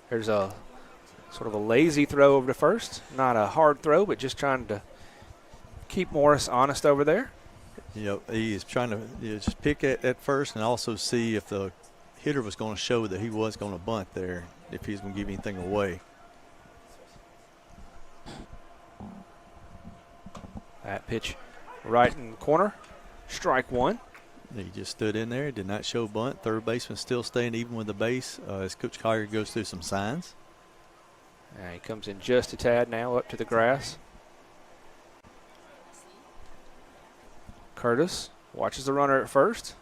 There's a sort of a lazy throw over to first. Not a hard throw, but just trying to keep Morris honest over there. He is trying to just pick at first and also see if the hitter was going to show that he was going to bunt there, if he's going to give anything away. That pitch right in the corner. Strike 1. He just stood in there, did not show bunt. Third baseman still staying even with the base as Coach Collier goes through some signs. He comes in just a tad now up to the grass. Curtis watches the runner at first.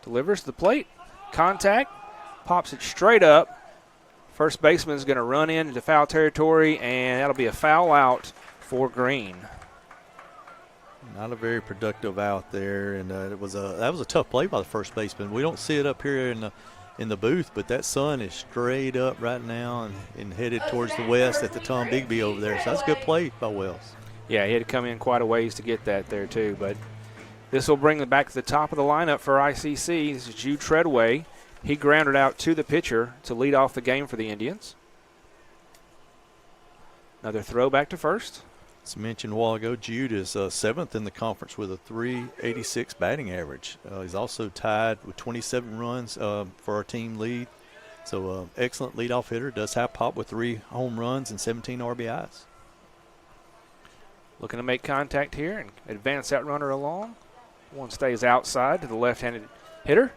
Delivers to the plate. Contact. Pops it straight up. First baseman's going to run into foul territory, and that'll be a foul out for Green. Not a very productive out there, and that was a tough play by the first baseman. We don't see it up here in the booth, but that sun is straight up right now and headed towards the west at the Tom Bigby over there. So that's a good play by Wells. Yeah, he had to come in quite a ways to get that there too, but this will bring them back to the top of the lineup for ICC. This is Jude Treadway. He grounded out to the pitcher to lead off the game for the Indians. Another throw back to first. As mentioned a while ago, Jude is 7th in the conference with a .386 batting average. He's also tied with 27 runs for our team lead. So excellent leadoff hitter. Does have pop with 3 home runs and 17 RBIs. Looking to make contact here and advance that runner along. One stays outside to the left-handed hitter.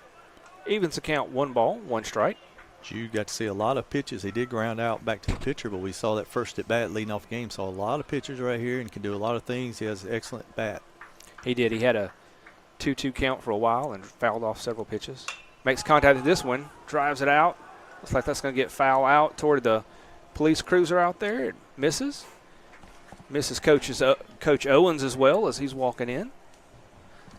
Evens the count, 1 ball, 1 strike. Jude got to see a lot of pitches. He did ground out back to the pitcher, but we saw that first at bat leading off the game. Saw a lot of pitchers right here and can do a lot of things. He has an excellent bat. He did. He had a 2-2 count for a while and fouled off several pitches. Makes contact with this one, drives it out. Looks like that's going to get foul out toward the police cruiser out there. It misses. Misses Coach Owens as well as he's walking in.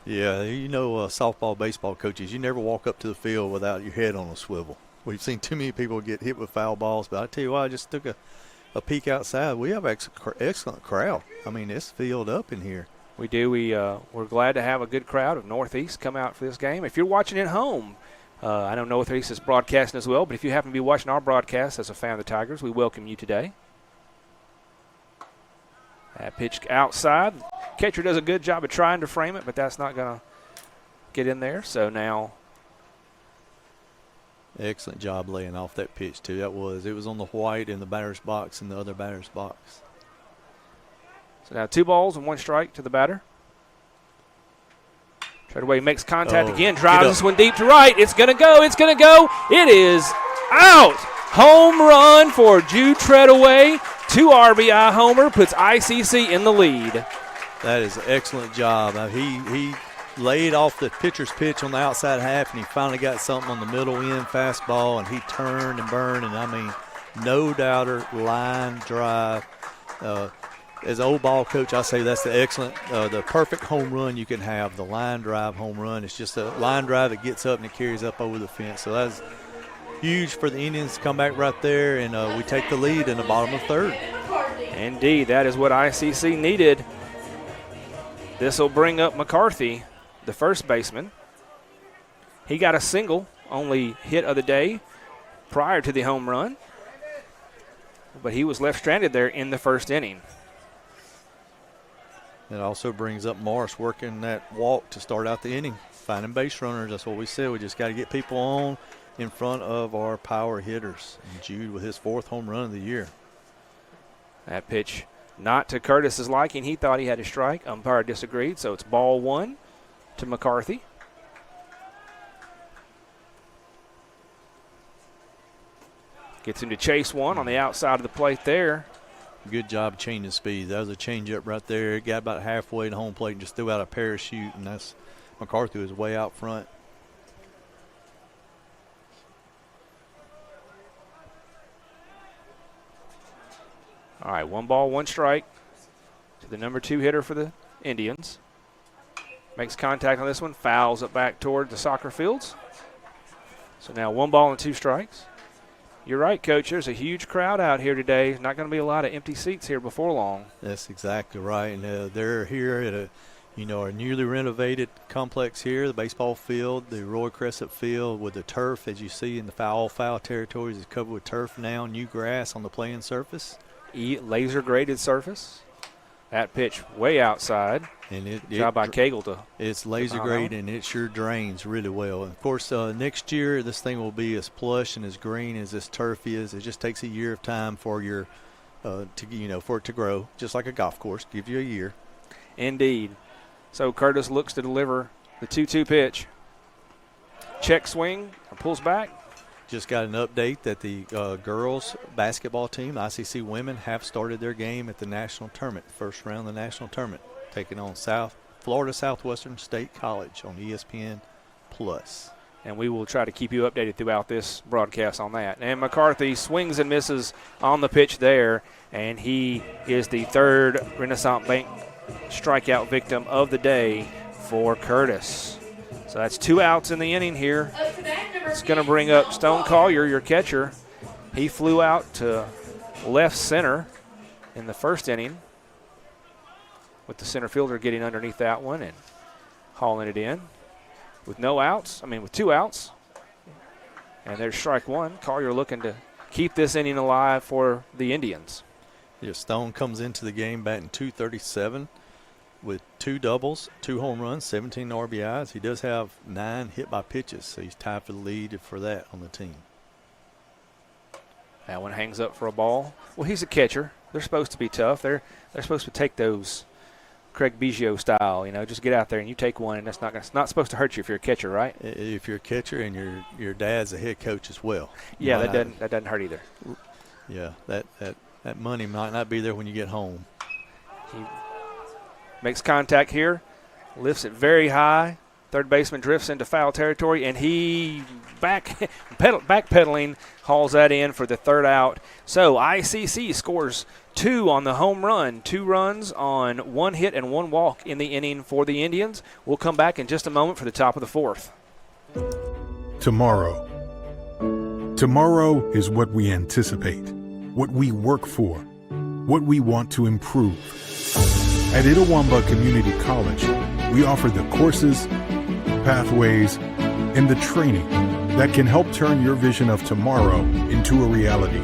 Yeah, you know, softball, baseball coaches, you never walk up to the field without your head on a swivel. We've seen too many people get hit with foul balls, but I tell you what, I just took a peek outside. We have an excellent crowd. I mean, it's filled up in here. We do. We're glad to have a good crowd of Northeast come out for this game. If you're watching at home, I know Northeast is broadcasting as well, but if you happen to be watching our broadcast as a fan of the Tigers, we welcome you today. That pitch outside. Catcher does a good job of trying to frame it, but that's not going to get in there. So now. Excellent job laying off that pitch, too. It was on the white in the batter's box and the other batter's box. So now 2 balls and 1 strike to the batter. Treadaway makes contact again, drives this one deep to right. It's going to go. It's going to go. It is out. Home run for Jude Treadaway. 2 RBI homer, puts ICC in the lead. That is an excellent job. He laid off the pitcher's pitch on the outside half, and he finally got something on the middle end fastball, and he turned and burned, and I mean, no doubter, line drive. As an old ball coach, I say that's the perfect home run you can have, the line drive home run. It's just a line drive that gets up and it carries up over the fence. So that's huge for the Indians to come back right there, and we take the lead in the bottom of the 3rd. Indeed, that is what ICC needed. This will bring up McCarthy, the first baseman. He got a single, only hit of the day prior to the home run, but he was left stranded there in the 1st inning. It also brings up Morris working that walk to start out the inning, finding base runners. That's what we said. We just got to get people on in front of our power hitters. And Jude with his 4th home run of the year. That pitch not to Curtis's liking. He thought he had a strike. Umpire disagreed, so it's ball 1 to McCarthy. Gets him to chase one on the outside of the plate there. Good job changing speed. That was a changeup right there. It got about halfway to home plate and just threw out a parachute, and that's McCarthy was way out front. All right, 1 ball, 1 strike to the number 2 hitter for the Indians. Makes contact on this one, fouls it back toward the soccer fields. So now 1 ball and 2 strikes. You're right, Coach. There's a huge crowd out here today. Not going to be a lot of empty seats here before long. That's exactly right. And they're here at a newly renovated complex here, the baseball field, the Roy Crescent field with the turf, as you see in the foul territories, is covered with turf now, new grass on the playing surface. Laser graded surface. That pitch way outside. And job by Cagle to. It's laser graded and it sure drains really well. And of course, next year this thing will be as plush and as green as this turf is. It just takes a year of time for for it to grow, just like a golf course. Give you a year. Indeed. So Curtis looks to deliver the 2-2 pitch. Check swing, pulls back. Just got an update that the girls basketball team, ICC women, have started their game at the national tournament, first round of the national tournament, taking on Florida Southwestern State College on ESPN+. And we will try to keep you updated throughout this broadcast on that. And McCarthy swings and misses on the pitch there, and he is the 3rd Renaissance Bank strikeout victim of the day for Curtis. So that's 2 outs in the inning here. It's going to bring up Stone Collier, your catcher. He flew out to left center in the 1st inning with the center fielder getting underneath that one and hauling it in. With 2 outs. And there's strike 1. Collier looking to keep this inning alive for the Indians. Yeah, Stone comes into the game batting .237 with 2 doubles, 2 home runs, 17 RBIs. He does have 9 hit by pitches, so he's tied for the lead for that on the team. That one hangs up for a ball. Well, he's a catcher. They're supposed to be tough. They're supposed to take those Craig Biggio style, just get out there and you take one, and it's not supposed to hurt you if you're a catcher, right? If you're a catcher and your dad's a head coach as well. Yeah, that doesn't hurt either. Yeah, that money might not be there when you get home. He makes contact here, lifts it very high. Third baseman drifts into foul territory, and he backpedaling hauls that in for the third out. So ICC scores 2 on the home run, 2 runs on 1 hit and 1 walk in the inning for the Indians. We'll come back in just a moment for the top of the 4th. Tomorrow. Tomorrow is what we anticipate, what we work for, what we want to improve. At Itawamba Community College, we offer the courses, pathways, and the training that can help turn your vision of tomorrow into a reality.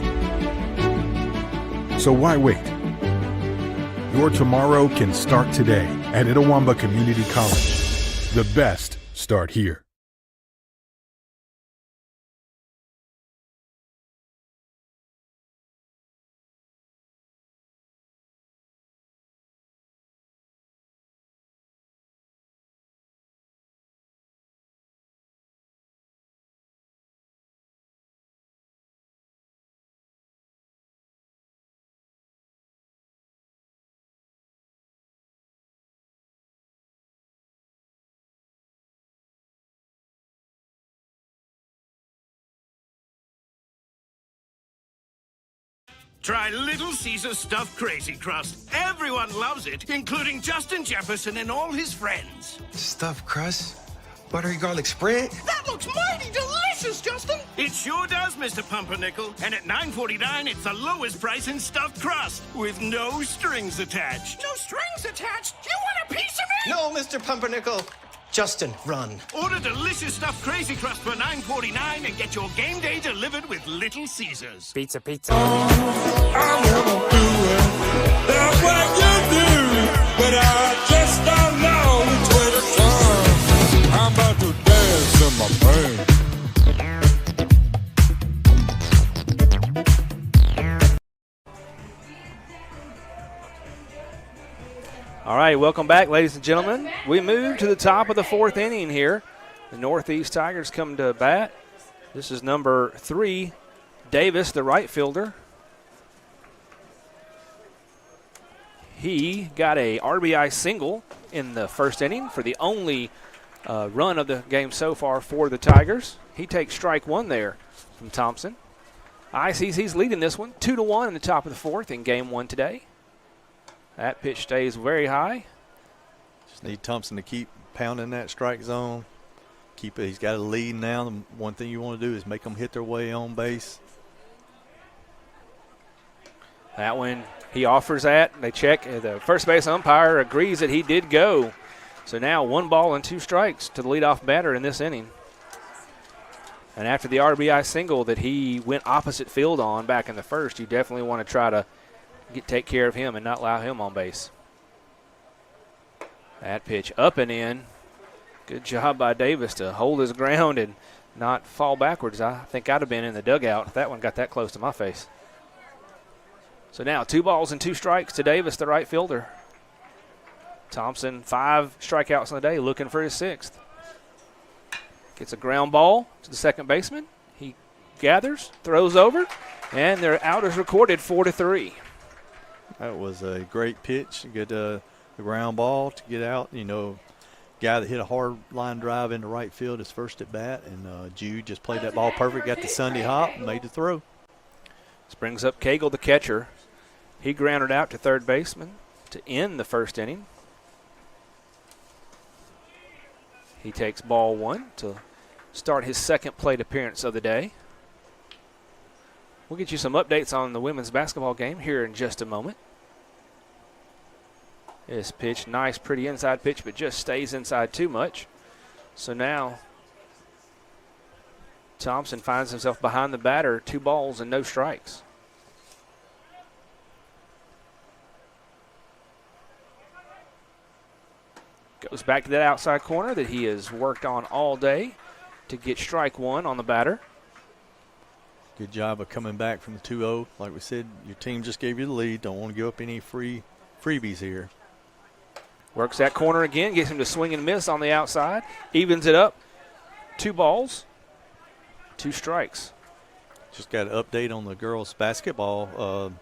So why wait? Your tomorrow can start today at Itawamba Community College. The best start here. Try Little Caesar's Stuffed Crazy Crust. Everyone loves it, including Justin Jefferson and all his friends. Stuffed crust? Buttery garlic spread? That looks mighty delicious, Justin. It sure does, Mr. Pumpernickel. And at $9.49, it's the lowest price in stuffed crust with no strings attached. No strings attached? You want a piece of me? No, Mr. Pumpernickel. Justin, run. Order delicious stuffed Crazy Crust for $9.49 and get your game day delivered with Little Caesars. Pizza. That's what you do, but I just don't know which way to turn. I'm about to dance in my brain. All right, welcome back, ladies and gentlemen. We move to the top of the 4th inning here. The Northeast Tigers come to bat. This is number 3, Davis, the right fielder. He got a RBI single in the 1st inning for the only run of the game so far for the Tigers. He takes strike 1 there from Thompson. ICC's leading this one 2-1 in the top of the 4th in game 1 today. That pitch stays very high. Just need Thompson to keep pounding that strike zone. Keep it. He's got a lead now. The one thing you want to do is make them hit their way on base. That one, he offers that. They check. The first base umpire agrees that he did go. So now 1 ball and 2 strikes to the leadoff batter in this inning. And after the RBI single that he went opposite field on back in the 1st, you definitely want to try to take care of him and not allow him on base. That pitch up and in. Good job by Davis to hold his ground and not fall backwards. I think I'd have been in the dugout if that one got that close to my face. So now 2 balls and 2 strikes to Davis, the right fielder. Thompson, 5 strikeouts on the day, looking for his 6th. Gets a ground ball to the second baseman. He gathers, throws over, and their out is recorded 4-3. That was a great pitch. Get the ground ball to get out. Guy that hit a hard line drive into right field his first at bat, and Jude just played that ball perfect. Got the Sunday hop and made the throw. This brings up Cagle, the catcher. He grounded out to third baseman to end the 1st inning. He takes ball 1 to start his 2nd plate appearance of the day. We'll get you some updates on the women's basketball game here in just a moment. This pitch, nice, pretty inside pitch, but just stays inside too much. So now Thompson finds himself behind the batter, 2 balls and no strikes. Goes back to that outside corner that he has worked on all day to get strike one on the batter. Good job of coming back from the 2-0. Like we said, your team just gave you the lead. Don't want to give up any freebies here. Works that corner again, gets him to swing and miss on the outside. Evens it up. 2 balls, 2 strikes. Just got an update on the girls' basketball.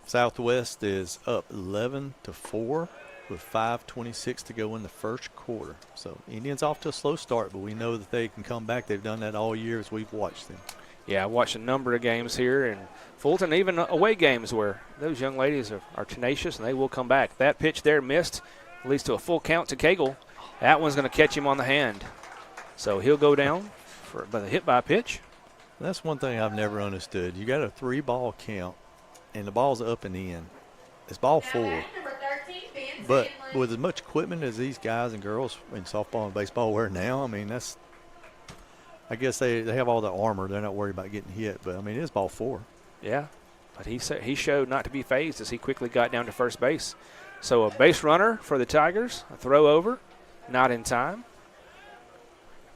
Southwest is up 11-4 with 5:26 to go in the first quarter. So Indians off to a slow start, but we know that they can come back. They've done that all year as we've watched them. Yeah, I watched a number of games here in Fulton, even away games where those young ladies are tenacious and they will come back. That pitch there missed, leads to a full count to Cagle. That one's going to catch him on the hand. So he'll go down by the hit by pitch. That's one thing I've never understood. You got a 3-ball count, and the ball's up and in. It's ball 4. But with as much equipment as these guys and girls in softball and baseball wear now, I mean, I guess they have all the armor. They're not worried about getting hit. But, I mean, it's ball 4. Yeah, but he showed not to be phased as he quickly got down to first base. So a base runner for the Tigers, a throw over, not in time.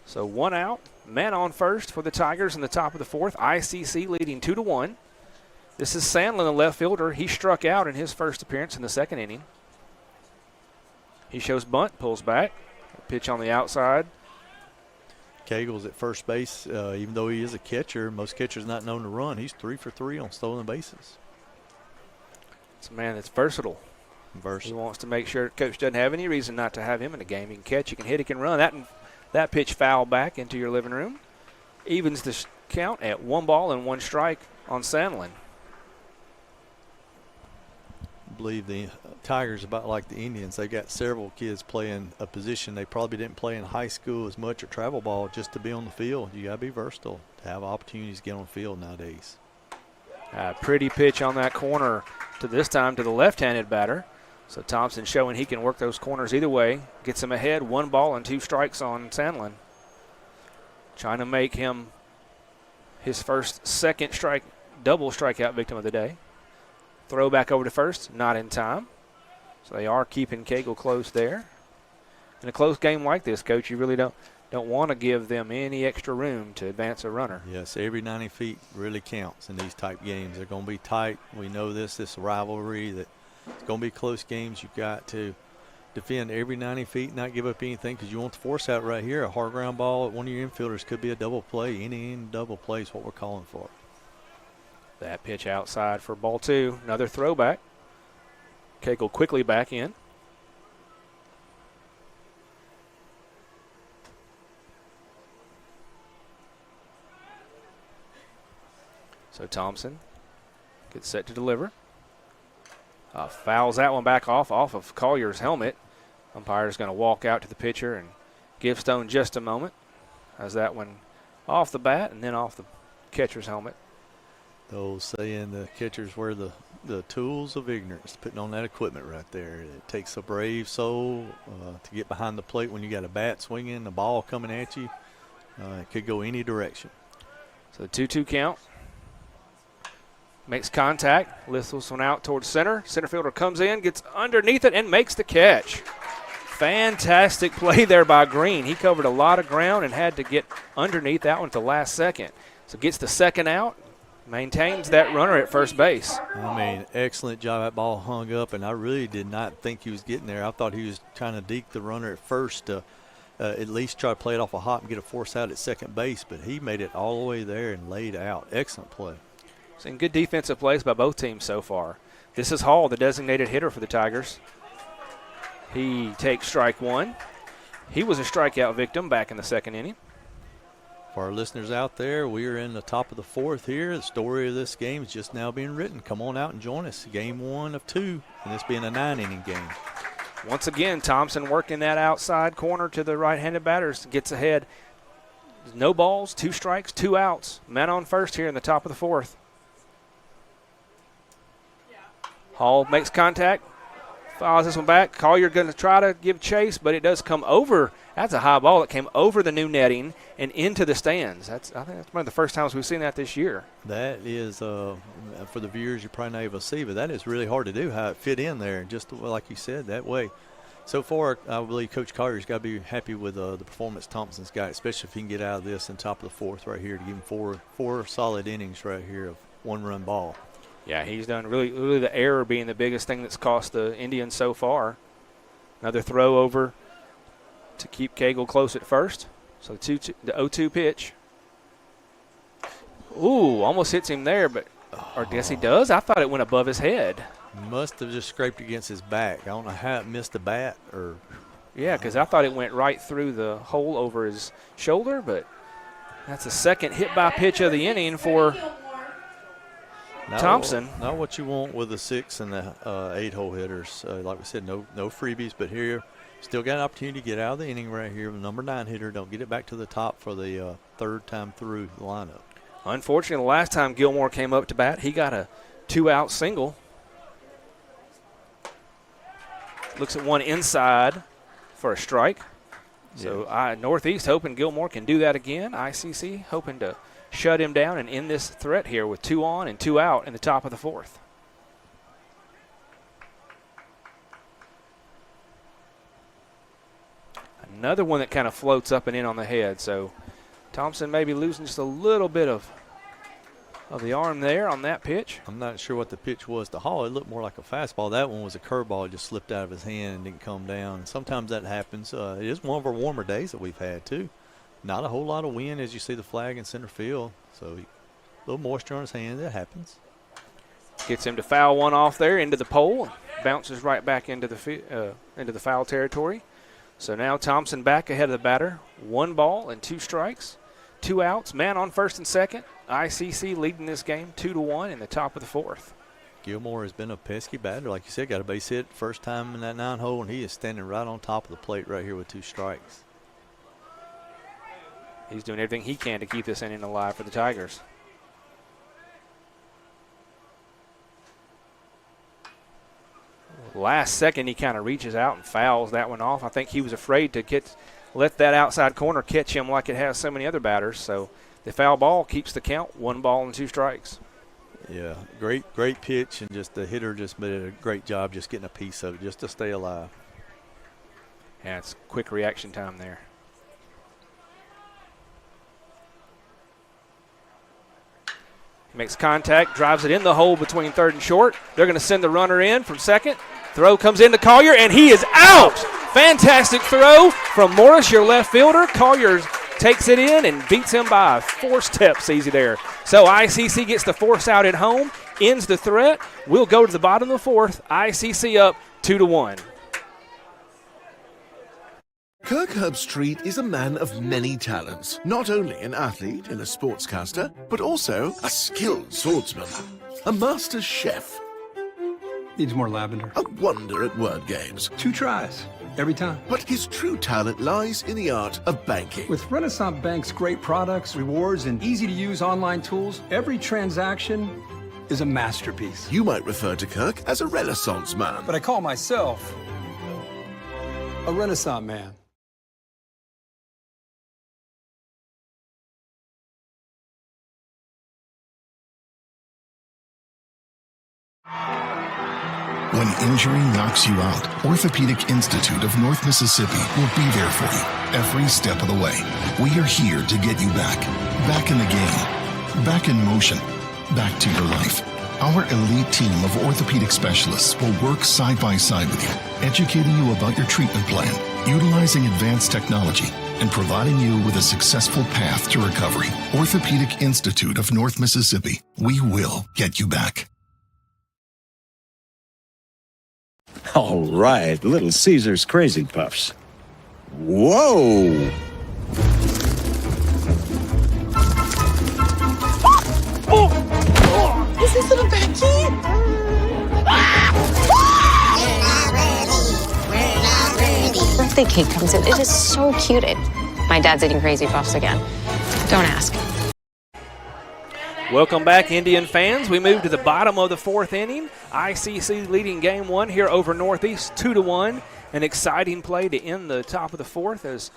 So 1 out, man on first for the Tigers in the top of the 4th. ICC leading 2-1. This is Sandlin, the left fielder. He struck out in his first appearance in the 2nd inning. He shows bunt, pulls back. Pitch on the outside. Cagle's at first base. Even though he is a catcher, most catchers not known to run. He's 3 for 3 on stolen bases. It's a man that's versatile. He wants to make sure coach doesn't have any reason not to have him in the game. He can catch, he can hit, he can run. That pitch fouled back into your living room. Evens the count at 1 ball and 1 strike on Sandlin. I believe the Tigers, about like the Indians, they got several kids playing a position they probably didn't play in high school as much or travel ball just to be on the field. You got to be versatile to have opportunities to get on the field nowadays. Pretty pitch on that corner to this time to the left-handed batter. So Thompson showing he can work those corners either way. Gets him ahead, 1 ball and 2 strikes on Sandlin. Trying to make him his first double strikeout victim of the day. Throw back over to first, not in time. So they are keeping Cagle close there. In a close game like this, Coach, you really don't want to give them any extra room to advance a runner. Yes, every 90 feet really counts in these type games. They're going to be tight. We know this rivalry, that it's going to be close games. You've got to defend every 90 feet, not give up anything, because you want the force out right here. A hard ground ball at one of your infielders could be a double play. Any double play is what we're calling for. That pitch outside for ball 2. Another throwback. Cagle quickly back in. So Thompson gets set to deliver. Fouls that one back off of Collier's helmet. Umpire's going to walk out to the pitcher and give Stone just a moment as that one off the bat and then off the catcher's helmet. Those saying the catchers wear the tools of ignorance, putting on that equipment right there. It takes a brave soul to get behind the plate when you got a bat swinging, the ball coming at you. It could go any direction. So 2-2 count. Makes contact, lifts this one out towards center. Center fielder comes in, gets underneath it, and makes the catch. Fantastic play there by Green. He covered a lot of ground and had to get underneath that one at the last second. So gets the second out, maintains that runner at first base. I mean, excellent job. That ball hung up, and I really did not think he was getting there. I thought he was trying to deke the runner at first to at least try to play it off a hop and get a force out at second base, but he made it all the way there and laid out. Excellent play. Seen good defensive plays by both teams so far. This is Hall, the designated hitter for the Tigers. He takes strike 1. He was a strikeout victim back in the 2nd inning. For our listeners out there, we are in the top of the 4th here. The story of this game is just now being written. Come on out and join us. Game 1 of 2, and this being a 9-inning game. Once again, Thompson working that outside corner to the right-handed batters. Gets ahead. No balls, 2 strikes, 2 outs. Man on first here in the top of the 4th. Hall makes contact, fouls this one back. Collier going to try to give chase, but it does come over That's a high ball that came over the new netting and into the stands. I think that's one of the first times we've seen that this year. That is, for the viewers, you're probably not able to see, but that is really hard to do, how it fit in there, just like you said, that way. So far, I believe Coach Collier's got to be happy with the performance Thompson's got, especially if he can get out of this in top of the fourth right here to give him four solid innings right here of one-run ball. Yeah, he's done really the error being the biggest thing that's cost the Indians so far. Another throw over to keep Cagle close at first. So the 0-2 pitch. Ooh, almost hits him there, but or guess he does? I thought it went above his head. Must have just scraped against his back. I don't know how it missed the bat or. Yeah, because I thought it went right through the hole over his shoulder, but that's the second hit by pitch of the inning for Thompson. Not what you want with the 6 and the 8-hole hitters. Like we said, no freebies, but here still got an opportunity to get out of the inning right here. The number 9 hitter, don't get it back to the top for the third time through the lineup. Unfortunately, the last time Gilmore came up to bat, he got a 2-out single. Looks at one inside for a strike. So Northeast hoping Gilmore can do that again. ICC hoping to shut him down and end this threat here with 2 on and 2 out in the top of the fourth. Another one that kind of floats up and in on the head. So Thompson maybe losing just a little bit of the arm there on that pitch. I'm not sure what the pitch was to Hall. It looked more like a fastball. That one was a curveball. It just slipped out of his hand and didn't come down. Sometimes that happens. It is one of our warmer days that we've had, too. Not a whole lot of wind as you see the flag in center field. So a little moisture on his hand. That happens. Gets him to foul one off there into the pole. Bounces right back into the foul territory. So now Thompson back ahead of the batter. 1 ball and 2 strikes. 2 outs. Man on first and second. ICC leading this game 2-1 in the top of the fourth. Gilmore has been a pesky batter. Like you said, got a base hit first time in that 9-hole, and he is standing right on top of the plate right here with 2 strikes. He's doing everything he can to keep this inning alive for the Tigers. Last second, he kind of reaches out and fouls that one off. I think he was afraid to let that outside corner catch him like it has so many other batters. So the foul ball keeps the count, 1 ball and 2 strikes. Yeah, great pitch, and just the hitter just made a great job just getting a piece of it just to stay alive. Yeah, it's quick reaction time there. He makes contact, drives it in the hole between third and short. They're going to send the runner in from second. Throw comes into Collier, and he is out. Fantastic throw from Morris, your left fielder. Collier takes it in and beats him by 4 steps easy there. So ICC gets the force out at home, ends the threat. We'll go to the bottom of the fourth. ICC up 2-1. Kirk Herbstreit is a man of many talents. Not only an athlete and a sportscaster, but also a skilled swordsman, a master chef. Needs more lavender. A wonder at word games. 2 tries, every time. But his true talent lies in the art of banking. With Renaissance Bank's great products, rewards, and easy-to-use online tools, every transaction is a masterpiece. You might refer to Kirk as a Renaissance man. But I call myself a Renaissance man. When injury knocks you out, Orthopedic Institute of North Mississippi will be there for you every step of the way. We are here to get you back in the game, back in motion, back to your life. Our elite team of orthopedic specialists will work side by side with you, educating you about your treatment plan, utilizing advanced technology, and providing you with a successful path to recovery. Orthopedic Institute of North Mississippi. We will get you back. All right, Little Caesar's Crazy Puffs. Whoa! Is this little Becky? Birthday cake comes in. It is so cute. My dad's eating Crazy Puffs again. Don't ask. Welcome back, Indian fans. We move to the bottom of the fourth inning. ICC leading game 1 here over Northeast 2-1. An exciting play to end the top of the fourth as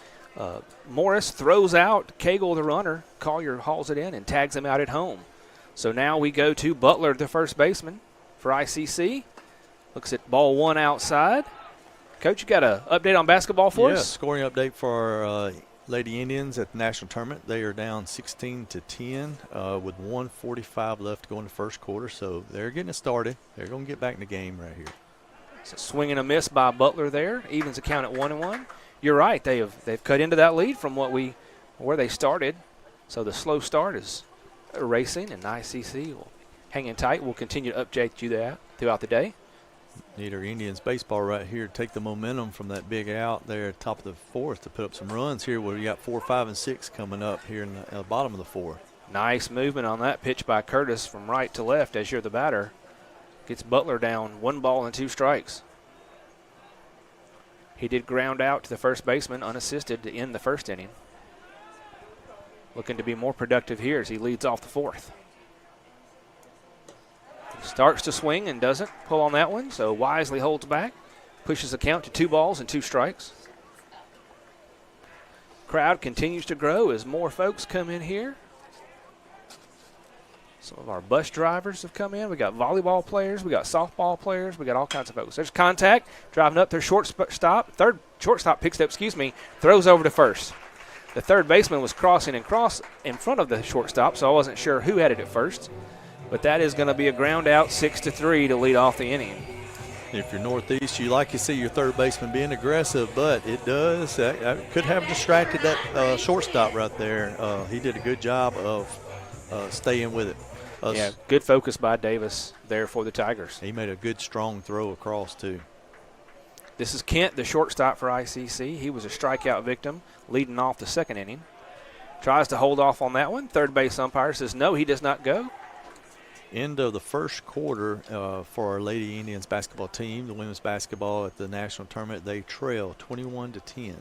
Morris throws out Cagle, the runner. Collier hauls it in and tags him out at home. So now we go to Butler, the first baseman for ICC. Looks at ball one outside. Coach, you got an update on basketball for us? Scoring update for our Lady Indians at the national tournament. They are down 16-10 with 1:45 left to go in the first quarter. So they're getting it started. They're going to get back in the game right here. So swing and a miss by Butler there. Evens the count at 1-1. You're right. They've cut into that lead from where they started. So the slow start is erasing, and ICC will hanging tight. We'll continue to update you that throughout the day. Need our Indians baseball right here to take the momentum from that big out there at the top of the fourth to put up some runs here where we got 4, 5, and 6 coming up here in the bottom of the fourth. Nice movement on that pitch by Curtis from right to left as you're the batter. Gets Butler down 1 ball and 2 strikes. He did ground out to the first baseman unassisted to end the first inning. Looking to be more productive here as he leads off the fourth. Starts to swing and doesn't pull on that one, so wisely holds back. Pushes the count to 2 balls and 2 strikes. Crowd continues to grow as more folks come in here. Some of our bus drivers have come in. We got volleyball players. We got softball players. We got all kinds of folks. There's contact. Driving up their shortstop. Third shortstop picks it up, throws over to first. The third baseman was crossing in front of the shortstop, so I wasn't sure who had it at first. But that is going to be a ground out 6-3 to lead off the inning. If you're Northeast, you like to see your third baseman being aggressive, but it does. Could have distracted that shortstop right there. He did a good job of staying with it. Good focus by Davis there for the Tigers. He made a good, strong throw across, too. This is Kent, the shortstop for ICC. He was a strikeout victim leading off the second inning. Tries to hold off on that one. Third base umpire says no, he does not go. End of the first quarter for our Lady Indians basketball team, the women's basketball at the national tournament. They trail 21-10.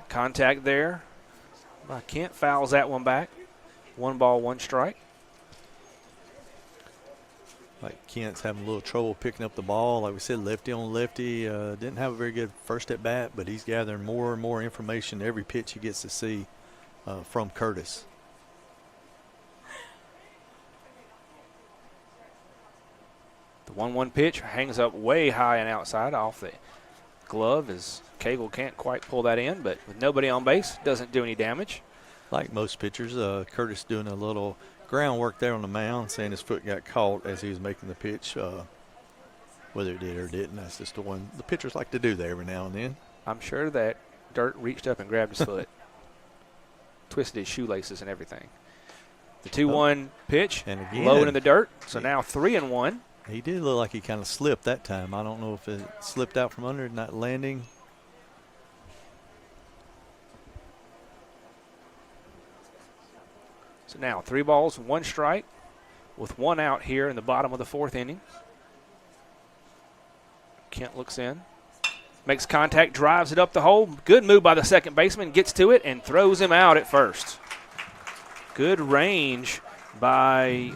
Contact there by Kent. Fouls that one back. 1 ball, 1 strike. Like Kent's having a little trouble picking up the ball. Like we said, lefty on lefty. Didn't have a very good first at bat, but he's gathering more and more information every pitch he gets to see from Curtis. The 1-1 pitch hangs up way high and outside off the glove as Cagle can't quite pull that in, but with nobody on base, doesn't do any damage. Like most pitchers, Curtis doing a little groundwork there on the mound, saying his foot got caught as he was making the pitch. Whether it did or didn't, that's just the one the pitchers like to do that every now and then. I'm sure that dirt reached up and grabbed his foot. Twisted his shoelaces and everything. The 2-1 pitch, and again, low in the dirt, so now 3-1. He did look like he kind of slipped that time. I don't know if it slipped out from under, not landing. So now 3 balls, 1 strike with 1 out here in the bottom of the 4th inning. Kent looks in, makes contact, drives it up the hole. Good move by the second baseman, gets to it and throws him out at first. Good range by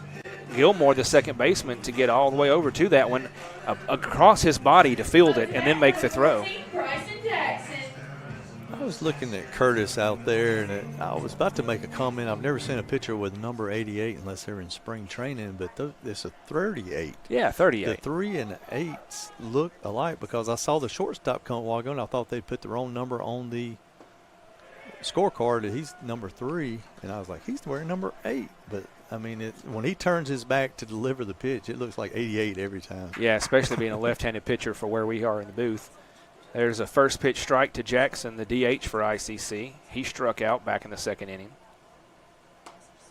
Gilmore, the second baseman, to get all the way over to that one, across his body to field it and then make the throw. I was looking at Curtis out there, and I was about to make a comment. I've never seen a pitcher with number 88 unless they're in spring training, but it's a 38. Yeah, 38. The 3 and 8s look alike because I saw the shortstop come a while ago, and I thought they put the wrong number on the scorecard. And he's number 3, and I was like, he's wearing number 8. But, I mean, when he turns his back to deliver the pitch, it looks like 88 every time. Yeah, especially being a left-handed pitcher for where we are in the booth. There's a first pitch strike to Jackson, the DH for ICC. He struck out back in the second inning.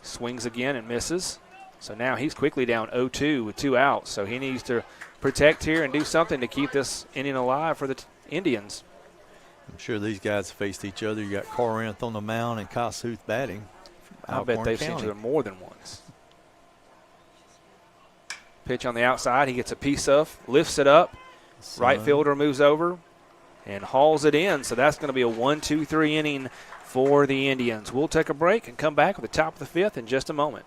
Swings again and misses. So now he's quickly down 0-2 with 2 outs. So he needs to protect here and do something to keep this inning alive for the Indians. I'm sure these guys faced each other. You got Corinth on the mound and Kossuth batting. I bet they've seen each other more than once. Pitch on the outside. He gets a piece of, lifts it up. Right fielder moves over and hauls it in. So that's going to be a 1-2-3 inning for the Indians. We'll take a break and come back with the top of the 5th in just a moment.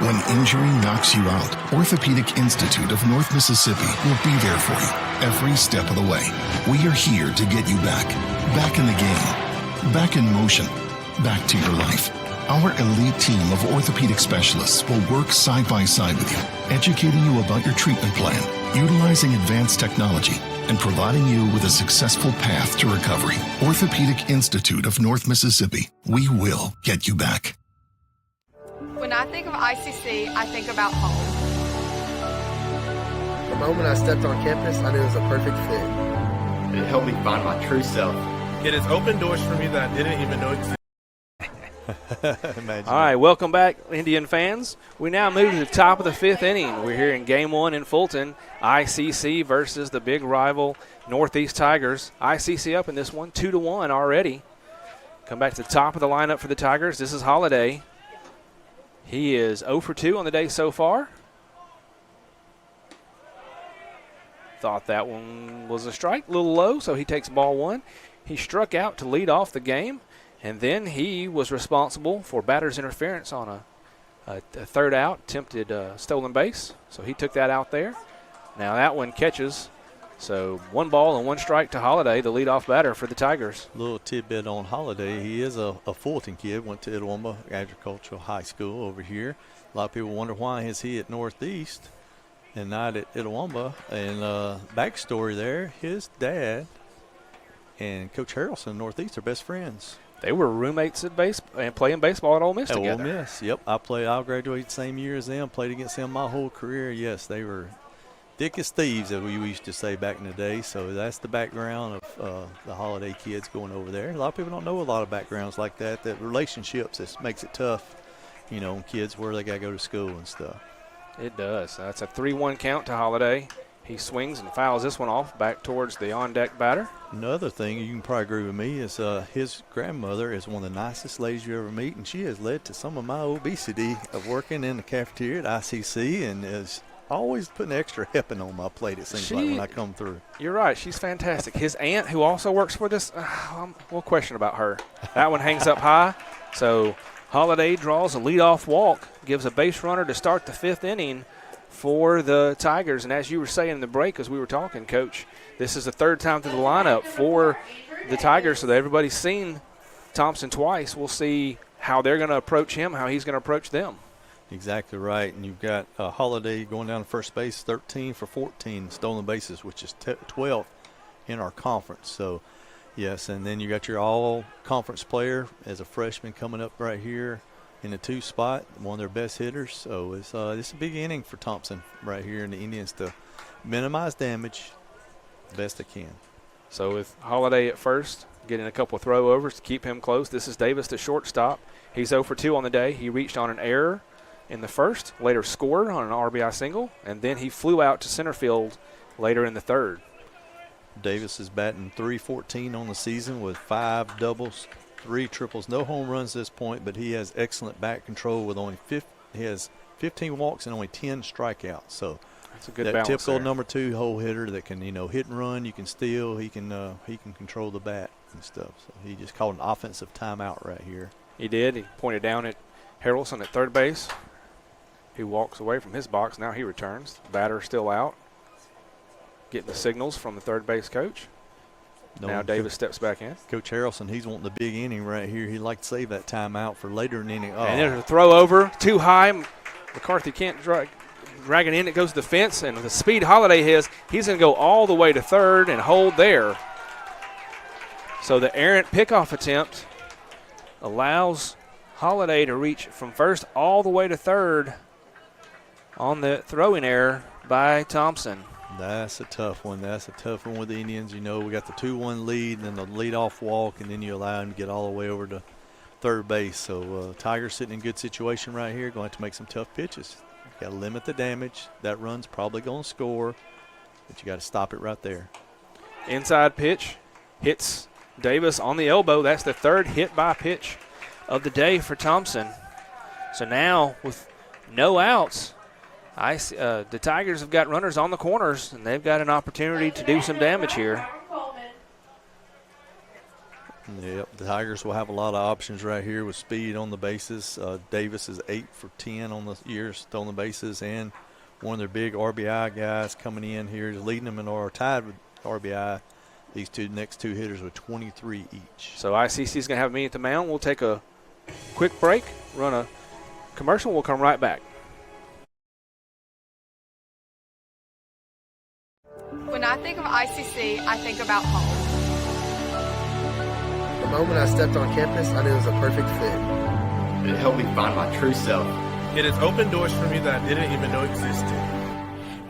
When injury knocks you out, Orthopedic Institute of North Mississippi will be there for you every step of the way. We are here to get you back. Back in the game. Back in motion. Back to your life. Our elite team of orthopedic specialists will work side by side with you, educating you about your treatment plan, utilizing advanced technology, and providing you with a successful path to recovery. Orthopedic Institute of North Mississippi. We will get you back. When I think of ICC, I think about home. The moment I stepped on campus, I knew it was a perfect fit. It helped me find my true self. It has opened doors for me that I didn't even know existed. All right, welcome back, Indian fans. We now move to the top of the 5th inning. We're here in Game 1 in Fulton, ICC versus the big rival Northeast Tigers. ICC up in this one, 2-1 already. Come back to the top of the lineup for the Tigers. This is Holiday. He is 0 for 2 on the day so far. Thought that one was a strike, a little low, so he takes ball 1. He struck out to lead off the game. And then he was responsible for batter's interference on a third out, attempted stolen base. So he took that out there. Now that one catches. So 1 ball and 1 strike to Holiday, the leadoff batter for the Tigers. Little tidbit on Holiday. He is a Fulton kid, went to Itawamba Agricultural High School over here. A lot of people wonder why is he at Northeast and not at Itawamba. And backstory there, his dad and Coach Harrelson, Northeast, are best friends. They were roommates at and playing baseball at Ole Miss together. Ole Miss, yep. I graduated the same year as them, played against them my whole career. Yes, they were thick as thieves, as we used to say back in the day. So that's the background of the Holiday kids going over there. A lot of people don't know a lot of backgrounds like that, relationships, that makes it tough, kids where they got to go to school and stuff. It does. That's a 3-1 count to Holiday. He swings and fouls this one off back towards the on-deck batter. Another thing, you can probably agree with me, is his grandmother is one of the nicest ladies you ever meet, and she has led to some of my obesity of working in the cafeteria at ICC and is always putting extra helping on my plate, it seems like, when I come through. You're right. She's fantastic. His aunt, who also works for this, we'll question about her. That one hangs up high. So Holiday draws a leadoff walk, gives a base runner to start the 5th inning for the Tigers. And as you were saying in the break as we were talking, Coach, this is the 3rd time through the lineup for the Tigers, so that everybody's seen Thompson twice. We'll see how they're going to approach him, how he's going to approach them. Exactly right. And you've got Holiday going down to first base, 13 for 14 stolen bases, which is 12th in our conference. So, yes, and then you got your all-conference player as a freshman coming up right here in the 2 spot, one of their best hitters. So it's a big inning for Thompson right here in the Indians to minimize damage best they can. So with Holiday at first, getting a couple of throwovers to keep him close. This is Davis, the shortstop. He's 0 for 2 on the day. He reached on an error in the first, later scored on an RBI single, and then he flew out to center field later in the 3rd. Davis is batting .314 on the season with 5 doubles, 3 triples, no home runs at this point, but he has excellent bat control with only he has 15 walks and only 10 strikeouts. So that's a good that balance typical there. number 2 hole hitter that can hit and run. You can steal. He can control the bat and stuff. So he just called an offensive timeout right here. He did. He pointed down at Harrelson at third base. He walks away from his box. Now he returns. Batter still out. Getting the signals from the third base coach. Now Davis steps back in. Coach Harrelson, he's wanting the big inning right here. He'd like to save that timeout for later in the inning. And there's a throw over, too high. McCarthy can't drag it in. It goes to the fence, and the speed Holiday has, he's going to go all the way to third and hold there. So the errant pickoff attempt allows Holiday to reach from first all the way to third on the throwing error by Thompson. That's a tough one. That's a tough one with the Indians. We got the 2-1 lead and then the leadoff walk, and then you allow him to get all the way over to third base. So Tigers sitting in good situation right here, going to have to make some tough pitches. Got to limit the damage. That run's probably going to score, but you got to stop it right there. Inside pitch hits Davis on the elbow. That's the third hit by pitch of the day for Thompson. So now with no outs, the Tigers have got runners on the corners, and they've got an opportunity to do some damage here. Yep, the Tigers will have a lot of options right here with speed on the bases. Davis is 8 for 10 on the year stolen the bases, and one of their big RBI guys coming in here is leading them in or tied with RBI. These next two hitters with 23 each. So ICC is going to have me at the mound. We'll take a quick break, run a commercial. We'll come right back. When I think of ICC, I think about home. The moment I stepped on campus, I knew it was a perfect fit. It helped me find my true self. It has opened doors for me that I didn't even know existed.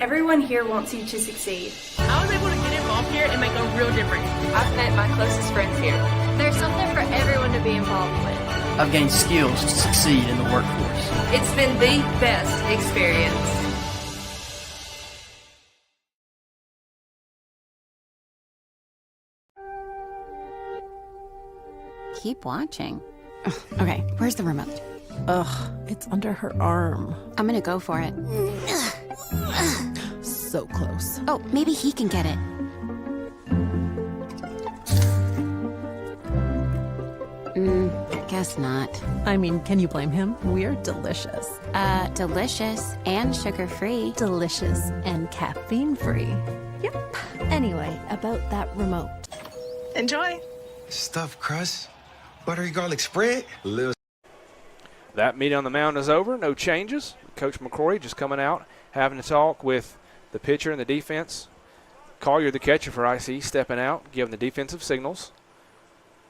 Everyone here wants you to succeed. I was able to get involved here and make a real difference. I've met my closest friends here. There's something for everyone to be involved with. I've gained skills to succeed in the workforce. It's been the best experience. Keep watching. Okay, where's the remote? Ugh, it's under her arm. I'm gonna go for it. So close. Oh, maybe he can get it. Guess not. I mean, can you blame him? We're delicious. Delicious and sugar-free. Delicious and caffeine-free. Yep. Anyway, about that remote. Enjoy. Stuffed crust, buttery garlic spread, little. That meeting on the mound is over. No changes. Coach McCrory just coming out, having a talk with the pitcher and the defense. Collier, the catcher for IC, stepping out, giving the defensive signals.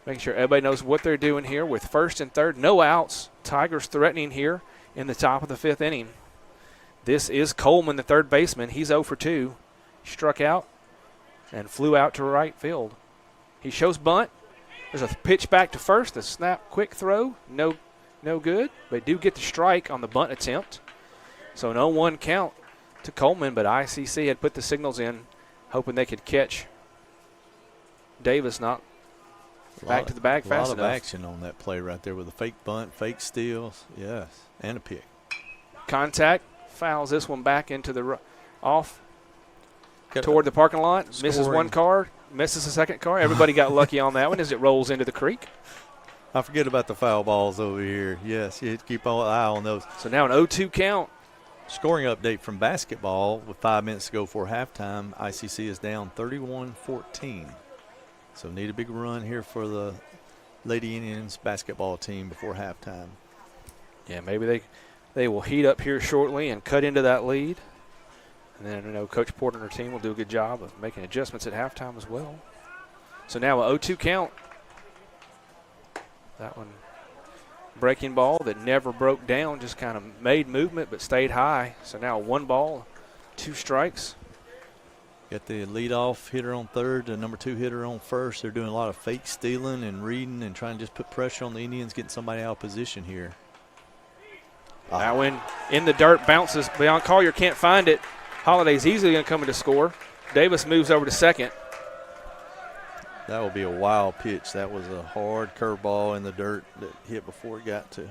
Making sure everybody knows what they're doing here with first and third. No outs. Tigers threatening here in the top of the 5th inning. This is Coleman, the third baseman. He's 0 for 2. Struck out and flew out to right field. He shows bunt. There's a pitch back to first. A snap, quick throw. No good. They do get the strike on the bunt attempt. So an 0-1 count to Coleman, but ICC had put the signals in, hoping they could catch Davis not back to the bag fast enough. A lot of action on that play right there with a fake bunt, fake steals, yes, and a pick. Contact, fouls this one back into the off toward the parking lot. Misses one car, misses the second car. Everybody got lucky on that one as it rolls into the creek. I forget about the foul balls over here. Yes, you keep an eye on those. So now an 0-2 count. Scoring update from basketball with 5 minutes to go for halftime. ICC is down 31-14. So need a big run here for the Lady Indians basketball team before halftime. Yeah, maybe they will heat up here shortly and cut into that lead. And then Coach Porter and her team will do a good job of making adjustments at halftime as well. So now a 0-2 count. That one breaking ball that never broke down, just kind of made movement but stayed high. So now 1 ball, 2 strikes. Got the leadoff hitter on third, the number 2 hitter on first. They're doing a lot of fake stealing and reading and trying to just put pressure on the Indians, getting somebody out of position here. That one in the dirt, bounces beyond. Collier can't find it. Holiday's easily going to come in to score. Davis moves over to second. That will be a wild pitch. That was a hard curveball in the dirt that hit before it got to.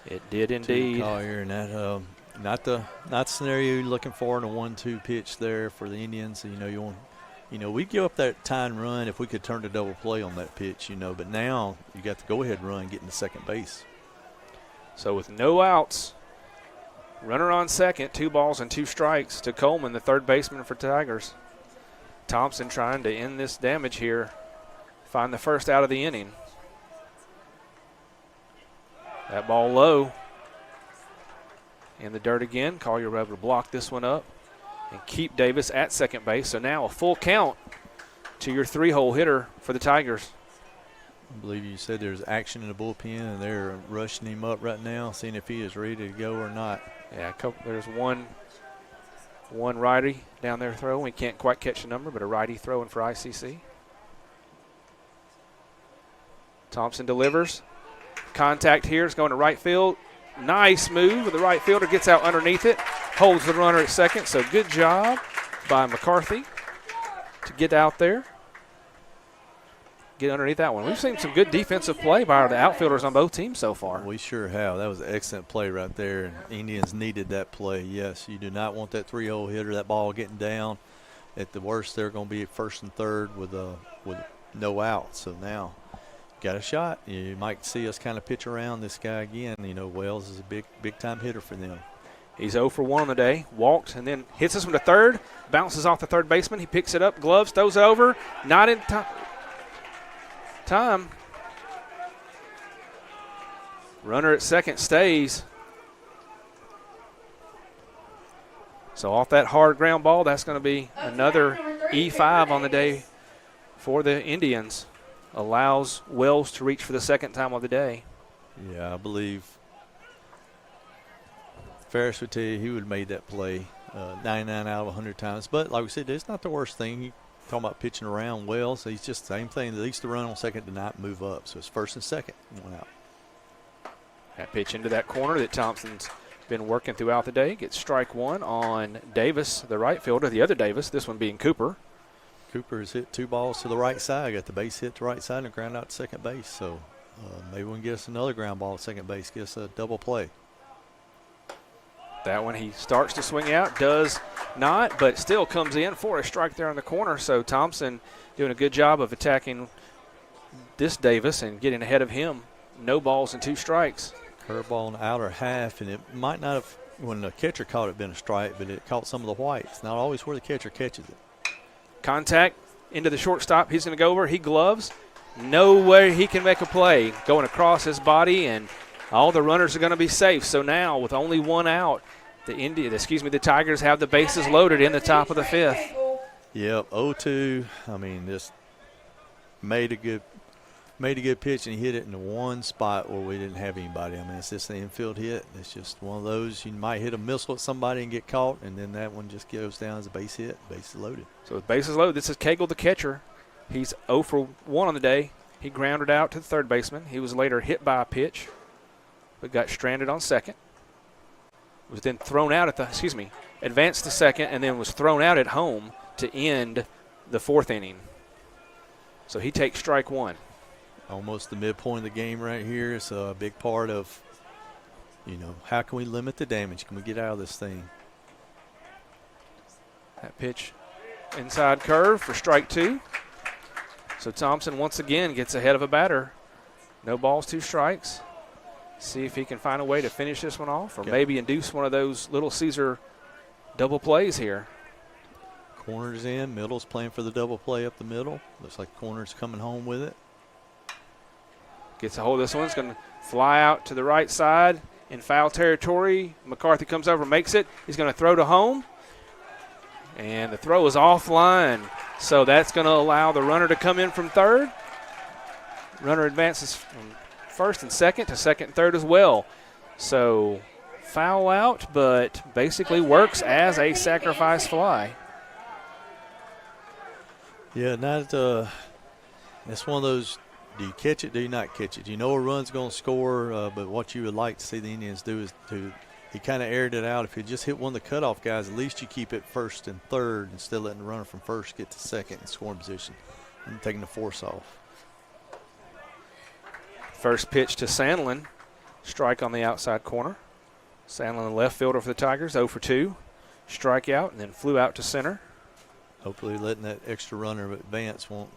It did indeed. Collier, and that not the scenario you're looking for in a 1-2 pitch there for the Indians. We'd give up that tying run if we could turn to double play on that pitch, but now you got the go-ahead run getting to second base. So with no outs, runner on second, 2 balls and 2 strikes to Coleman, the third baseman for Tigers. Thompson trying to end this damage here, find the first out of the inning. That ball low. In the dirt again. Collier able to block this one up and keep Davis at second base. So now a full count to your 3-hole hitter for the Tigers. I believe you said there's action in the bullpen, and they're rushing him up right now, seeing if he is ready to go or not. Yeah, there's one righty down there throwing. We can't quite catch the number, but a righty throwing for ICC. Thompson delivers. Contact here is going to right field. Nice move. The right fielder gets out underneath it, holds the runner at second. So good job by McCarthy to get out there, get underneath that one. We've seen some good defensive play by the outfielders on both teams so far. We sure have. That was an excellent play right there, and Indians needed that play. Yes, you do not want that 3-hole hitter, that ball getting down. At the worst, they're going to be at first and third with no out. So now got a shot. You might see us kind of pitch around this guy again. You know, Wells is a big time hitter for them. He's 0 for 1 on the day. Walked and then hits this one to third. Bounces off the third baseman. He picks it up, gloves, throws it over. Not in time. Runner at second stays. So off that hard ground ball, that's going to be another E5 on the day for the Indians. Allows Wells to reach for the second time of the day. Yeah, I believe Ferris would tell you he would have made that play 99 out of 100 times. But like we said, it's not the worst thing. You talking about pitching around Wells, he's just the same thing. At least the run on second did not move up. So it's first and second. One out. That pitch into that corner that Thompson's been working throughout the day. Gets strike one on Davis, the right fielder. The other Davis, this one being Cooper. Cooper has hit 2 balls to the right side. Got the base hit to right side and ground out to second base. So maybe we can get us another ground ball at second base, get us a double play. That one he starts to swing out, does not, but still comes in for a strike there in the corner. So Thompson doing a good job of attacking this Davis and getting ahead of him. No balls and 2 strikes. Curveball in the outer half, and it might not have, when the catcher caught it, been a strike, but it caught some of the whites. Not always where the catcher catches it. Contact into the shortstop. He's going to go over. He gloves. No way he can make a play. Going across his body, and all the runners are going to be safe. So now, with only 1 out, the Tigers have the bases loaded in the top of the 5th. Yep, 0-2. I mean, just made a good pitch, and he hit it in the one spot where we didn't have anybody. I mean, it's just an infield hit. It's just one of those. You might hit a missile at somebody and get caught, and then that one just goes down as a base hit. Bases loaded. So with bases loaded, this is Cagle, the catcher. He's 0 for 1 on the day. He grounded out to the third baseman. He was later hit by a pitch, but got stranded on second. Was then thrown out advanced to second, and then was thrown out at home to end the 4th inning. So he takes strike 1. Almost the midpoint of the game right here. It's a big part of, how can we limit the damage? Can we get out of this thing? That pitch inside curve for strike 2. So Thompson once again gets ahead of a batter. No balls, 2 strikes. See if he can find a way to finish this one off or maybe induce one of those Little Caesar double plays here. Corner's in. Middle's playing for the double play up the middle. Looks like Corner's coming home with it. Gets a hold of this one. It's going to fly out to the right side in foul territory. McCarthy comes over, makes it. He's going to throw to home. And the throw is offline. So that's going to allow the runner to come in from third. Runner advances from first and second to second and third as well. So foul out, but basically works as a sacrifice fly. Yeah, it's one of those, do you catch it, do you not catch it? You know a run's going to score, but what you would like to see the Indians do is he kind of aired it out. If you just hit one of the cutoff guys, at least you keep it first and third instead of letting the runner from first get to second in scoring position and taking the force off. First pitch to Sandlin. Strike on the outside corner. Sandlin, the left fielder for the Tigers, 0 for 2. Strikeout and then flew out to center. Hopefully letting that extra runner advance won't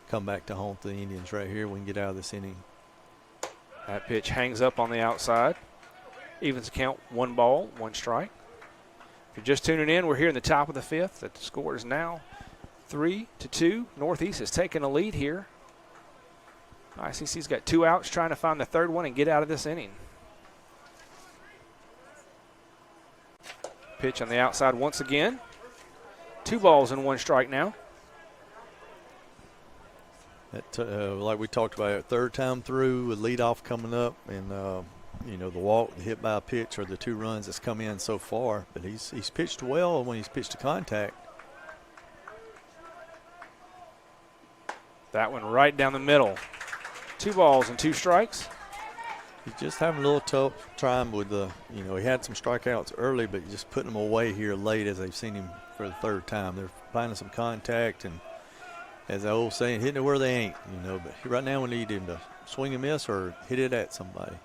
come back to haunt the Indians right here. We can get out of this inning. That pitch hangs up on the outside. Evens the count, 1 ball, 1 strike. If you're just tuning in, we're here in the top of the 5th. The score is now 3-2. Northeast has taken a lead here. ICC's got 2 outs, trying to find the third one and get out of this inning. Pitch on the outside once again. 2 balls and 1 strike now. Like we talked about, 3rd time through with leadoff coming up, and the walk, the hit by a pitch, or the 2 runs that's come in so far. But he's pitched well when he's pitched to contact. That one right down the middle. 2 balls and 2 strikes. He's just having a little tough time with he had some strikeouts early, but just putting them away here late as they've seen him for the 3rd time. They're finding some contact, and as the old saying, hitting it where they ain't, But right now we need him to swing and miss or hit it at somebody.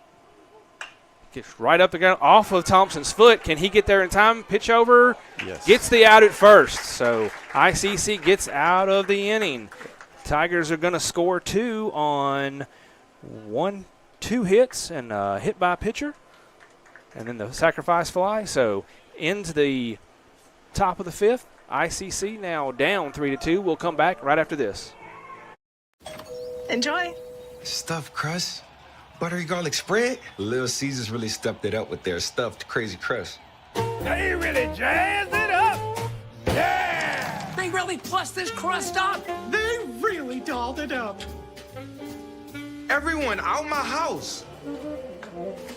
Gets right up the ground off of Thompson's foot. Can he get there in time? Pitch over. Yes. Gets the out at first. So ICC gets out of the inning. Tigers are going to score 2 on 2 hits and hit by pitcher, and then the sacrifice fly. So ends the top of the 5th. ICC now down 3-2. We'll come back right after this. Enjoy. Stuffed crust, buttery garlic spread. Little Caesars really stepped it up with their stuffed crazy crust. They really jazzed it up. Yeah! They really plussed this crust up. They really dolled it up. Everyone out my house.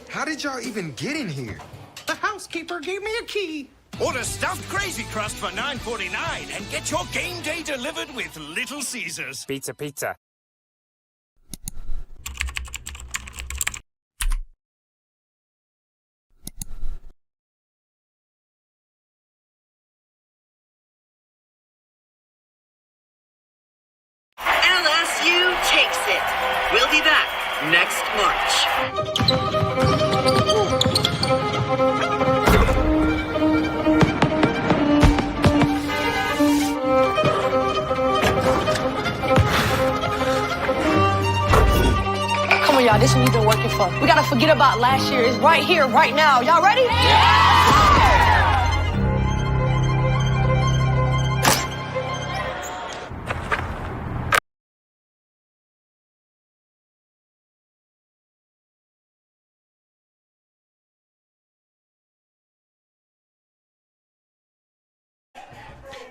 How did y'all even get in here? The housekeeper gave me a key. Order stuffed crazy crust for $9.49 and get your game day delivered with Little Caesars. Pizza. LSU takes it. We'll be back next March. Come on, y'all. This is what we've been working for. We gotta forget about last year. It's right here, right now. Y'all ready? Yeah!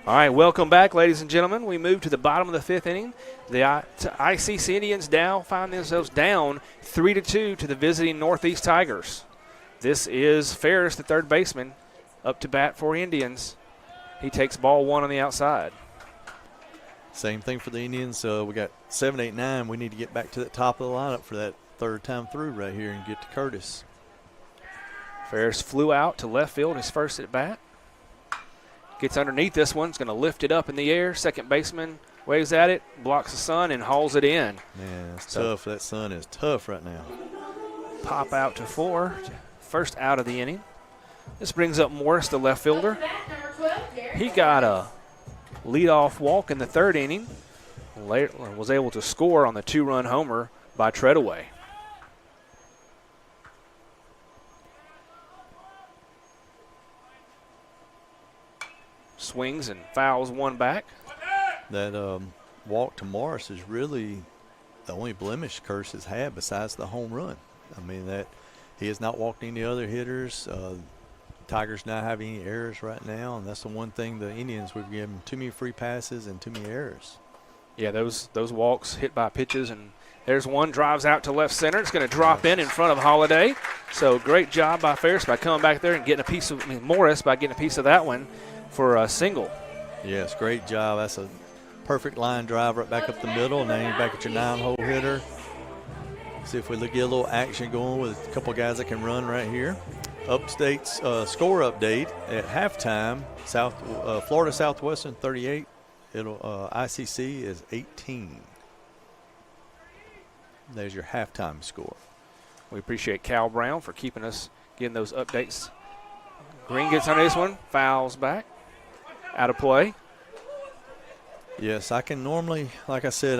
All right, welcome back, ladies and gentlemen. We move to the bottom of the 5th inning. The ICC Indians now find themselves down 3-2 to the visiting Northeast Tigers. This is Ferris, the third baseman, up to bat for Indians. He takes ball 1 on the outside. Same thing for the Indians. We got 7, 8, 9. We need to get back to the top of the lineup for that third time through right here and get to Curtis. Ferris flew out to left field, his first at bat. Gets underneath this one. It's going to lift it up in the air. Second baseman waves at it, blocks the sun, and hauls it in. Man, it's tough. That sun is tough right now. Pop out to 4. First out of the inning. This brings up Morris, the left fielder. He got a leadoff walk in the 3rd inning. Was able to score on the 2-run homer by Treadaway. Swings and fouls one back. That walk to Morris is really the only blemish Curtis has had besides the home run. I mean, that he has not walked any other hitters. Tigers not have any errors right now, and that's the one thing the Indians, we've given too many free passes and too many errors. Yeah, those walks hit by pitches, and there's one, drives out to left center. It's going to drop in front of Holiday. So great job by Ferris by coming back there and getting a piece of, Morris by getting a piece of that one for a single. Yes, great job. That's a perfect line drive right back up the middle, and then you're back at your 9-hole hitter. See if we get a little action going with a couple guys that can run right here. Upstate's score update at halftime. Florida Southwestern 38. ICC is 18. There's your halftime score. We appreciate Cal Brown for keeping us, getting those updates. Green gets on this one, fouls back, out of play. Yes, I can normally, like I said,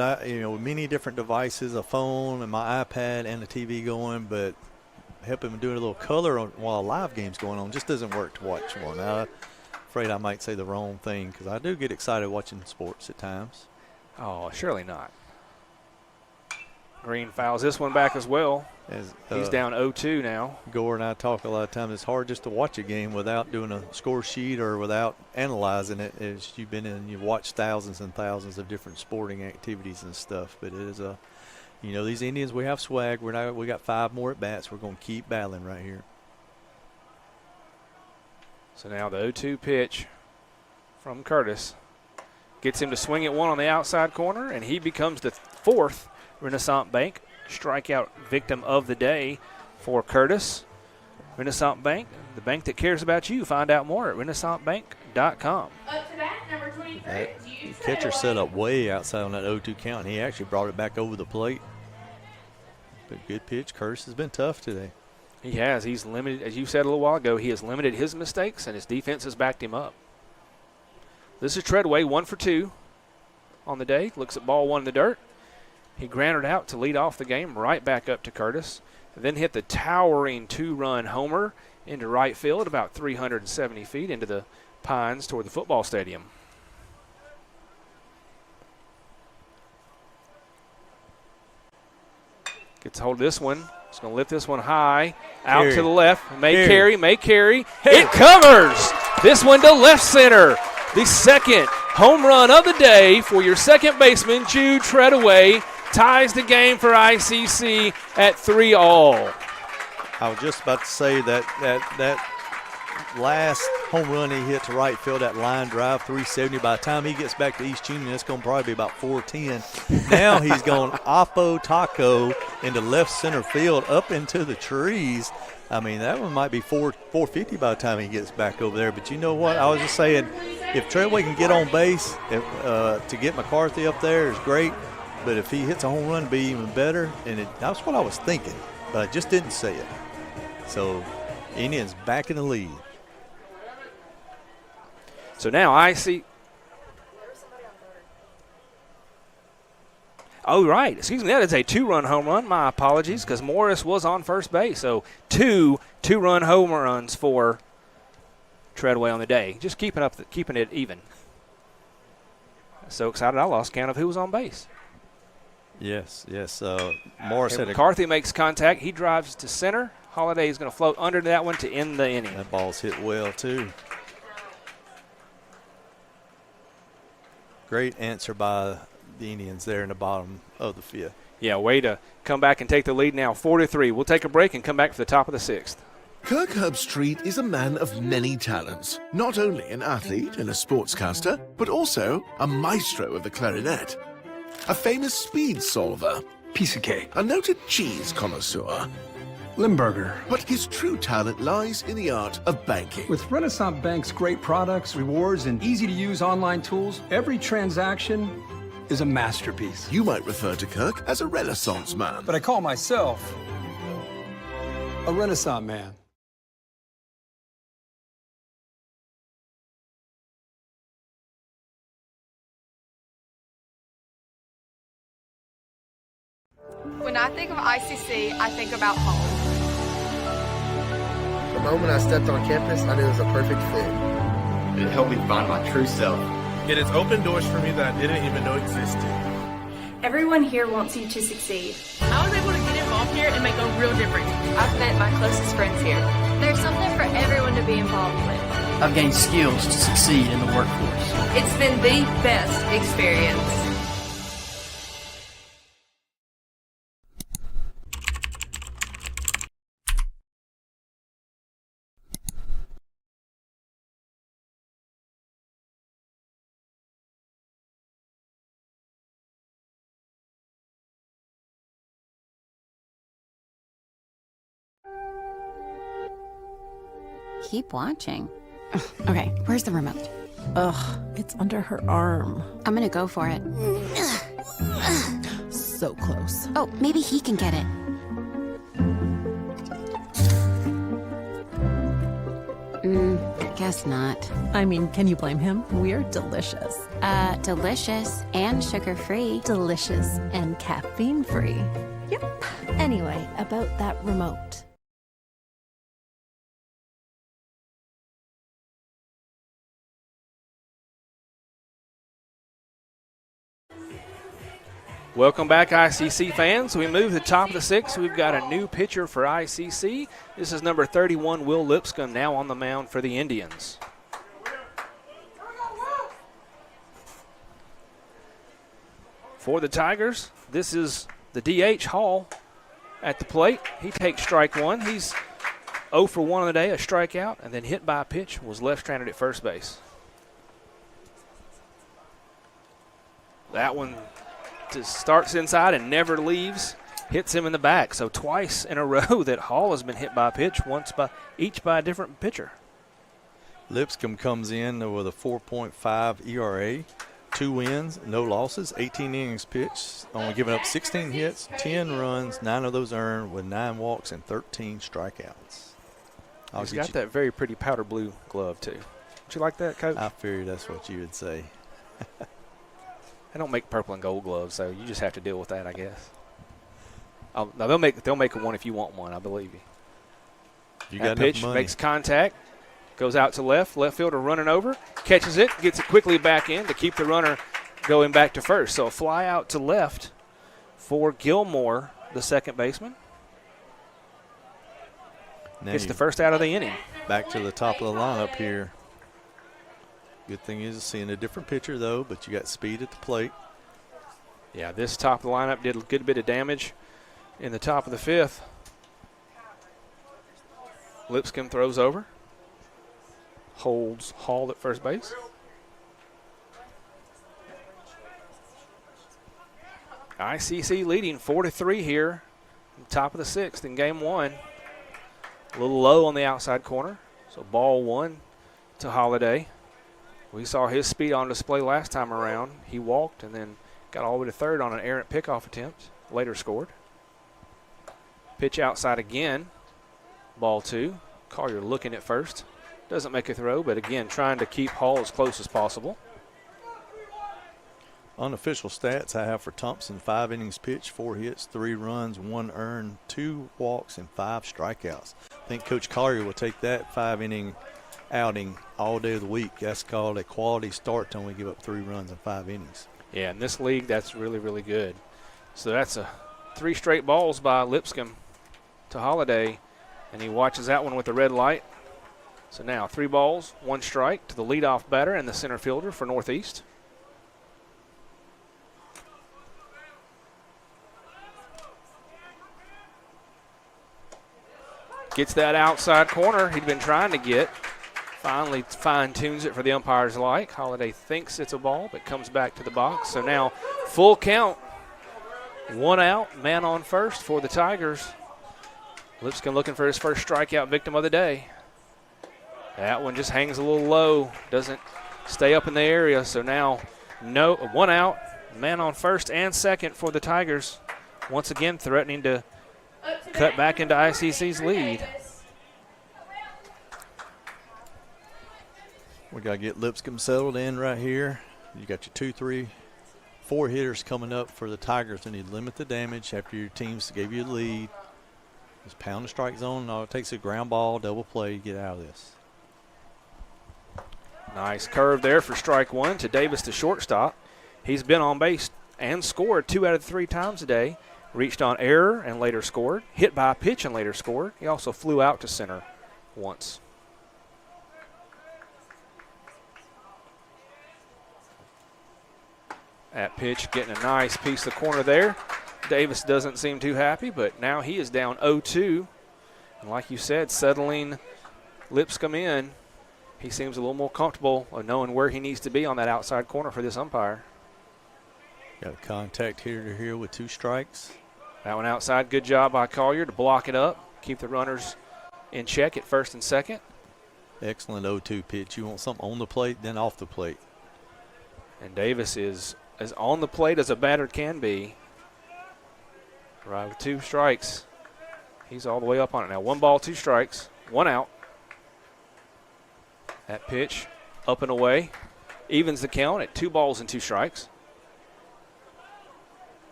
many different devices, a phone and my iPad and the TV going, but helping do a little color while a live game's going on just doesn't work to watch one. I'm afraid I might say the wrong thing because I do get excited watching sports at times. Oh, surely not. Green fouls this one back as well. He's down 0-2 now. Gore and I talk a lot of times. It's hard just to watch a game without doing a score sheet or without analyzing it. As you've been in, you've watched thousands and thousands of different sporting activities and stuff. But it is these Indians, we have swag. We got 5 more at bats. We're going to keep battling right here. So now the 0-2 pitch from Curtis gets him to swing at one on the outside corner, and he becomes the 4th Renaissance Bank strikeout victim of the day for Curtis. Renaissance Bank, the bank that cares about you. Find out more at renaissancebank.com. Up to bat, number 23. That catcher set up way outside on that 0-2 count, and he actually brought it back over the plate. But good pitch. Curtis has been tough today. He has. He's limited, as you said a little while ago, he has limited his mistakes, and his defense has backed him up. This is Treadway, 1 for 2. on the day. Looks at ball one in the dirt. He grounded out to lead off the game, right back up to Curtis. Then hit the towering 2-run homer into right field about 370 feet into the pines toward the football stadium. Gets hold of this one. He's going to lift this one high. Out Carry. to the left. May Carry. carry. It covers. This one to left center. The second home run of the day for your second baseman, Jude Treadaway. Ties the game for ICC at 3-all. I was just about to say that last home run he hit to right field, that line drive, 370. By the time he gets back to East Union, it's going to probably be about 410. Now he's going oppo taco into left center field up into the trees. I mean, that one might be 450 by the time he gets back over there. But you know what? I was just saying, if Treadway can get on base to get McCarthy up there is great. But if he hits a home run, it'd be even better. And that's what I was thinking, but I just didn't say it. So Indians back in the lead. So now I see. Oh, right. Excuse me. That is a 2-run home run. My apologies, because Morris was on first base. So two-run home runs for Treadway on the day. Just keeping it even. So excited I lost count of who was on base. Yes. Morris had McCarthy makes contact. He drives to center. Holiday is going to float under that one to end the inning. That ball's hit well, too. Great answer by the Indians there in the bottom of the fifth. Yeah, way to come back and take the lead now, 4-3. We'll take a break and come back for the top of the sixth. Kirk Herbstreit is a man of many talents, not only an athlete and a sportscaster, but also a maestro of the clarinet, a famous speed solver, Piece of cake. a noted cheese connoisseur. Limburger. But his true talent lies in the art of banking. With Renaissance Bank's great products, rewards, and easy-to-use online tools, every transaction is a masterpiece. You might refer to Kirk as a Renaissance man. But I call myself a Renaissance man. When I think of ICC, I think about home. The moment I stepped on campus, I knew it was a perfect fit. It helped me find my true self. It has opened doors for me that I didn't even know existed. Everyone here wants you to succeed. I was able to get involved here and make a real difference. I've met my closest friends here. There's something for everyone to be involved with. I've gained skills to succeed in the workforce. It's been the best experience. Keep watching. Okay, where's the remote? Ugh, it's under her arm. I'm gonna go for it. So close. Oh, maybe he can get it. Guess not. I mean, can you blame him? We're delicious. Delicious and sugar-free. Delicious and caffeine-free. Yep. Anyway, about that remote. Welcome back, ICC fans. We move to the top of the sixth. We've got a new pitcher for ICC. This is number 31, Will Lipscomb, now on the mound for the Indians. For the Tigers, this is the DH, Hall, at the plate. He takes strike one. He's 0 for 1 on the day, a strikeout, and then hit by a pitch, was left-stranded at first base. That one just starts inside and never leaves, hits him in the back. So twice in a row that Hall has been hit by a pitch, each by a different pitcher. Lipscomb comes in with a 4.5 ERA, 2 wins, no losses, 18 innings pitched, only giving up 16 hits, 10 runs, 9 of those earned with 9 walks and 13 strikeouts. He's got that very pretty powder blue glove, too. Would you like that, Coach? I figured that's what you would say. They don't make purple and gold gloves, so you just have to deal with that, I guess. Now they'll make one if you want one, I believe you. You that got pitch enough money. makes contact, goes out to left fielder running over, catches it, gets it quickly back in to keep the runner going back to first. So a fly out to left for Gilmore, the second baseman. Now It's you- the first out of the inning. Back to the top of the lineup here. Good thing is seeing a different pitcher, though, but you got speed at the plate. Yeah, this top of the lineup did a good bit of damage in the top of the fifth. Lipscomb throws over. Holds Hall at first base. ICC leading 4-3 here. Top of the sixth in game one. A little low on the outside corner. So ball one to Holiday. We saw his speed on display last time around. He walked and then got all the way to third on an errant pickoff attempt. Later scored. Pitch outside again. Ball two. Collier looking at first. Doesn't make a throw, but again, trying to keep Hall as close as possible. Unofficial stats I have for Thompson: 5 innings pitched, 4 hits, 3 runs, 1 earned, 2 walks, and 5 strikeouts. I think Coach Collier will take that 5-inning outing all day of the week. That's called a quality start to only give up 3 runs in 5 innings. Yeah, in this league, that's really, really good. So that's 3 straight balls by Lipscomb to Holiday, and he watches that one with the red light. So now 3 balls, 1 strike to the leadoff batter and the center fielder for Northeast. Gets that outside corner he'd been trying to get. Finally fine-tunes it for the umpire's like. Holiday thinks it's a ball, but comes back to the box. So now full count. 1 out, man on first for the Tigers. Lipscomb looking for his first strikeout victim of the day. That one just hangs a little low, doesn't stay up in the area. So now 1 out, man on first and second for the Tigers. Once again threatening to cut back into ICC's lead. We got to get Lipscomb settled in right here. You got your 2, 3, 4 hitters coming up for the Tigers. They need to limit the damage after your teams gave you a lead. Just pound the strike zone. All it takes is a ground ball, double play, get out of this. Nice curve there for strike 1 to Davis, the shortstop. He's been on base and scored 2 out of 3 times today. Reached on error and later scored. Hit by a pitch and later scored. He also flew out to center once. That pitch getting a nice piece of the corner there. Davis doesn't seem too happy, but now he is down 0-2. And like you said, settling Lipscomb in. He seems a little more comfortable knowing where he needs to be on that outside corner for this umpire. Got a contact hitter here with 2 strikes. That one outside, good job by Collier to block it up, keep the runners in check at first and second. Excellent 0-2 pitch. You want something on the plate, then off the plate. And Davis is as on the plate as a batter can be. Right with 2 strikes. He's all the way up on it now. 1 ball, 2 strikes, 1 out. That pitch up and away. Evens the count at 2 balls and 2 strikes.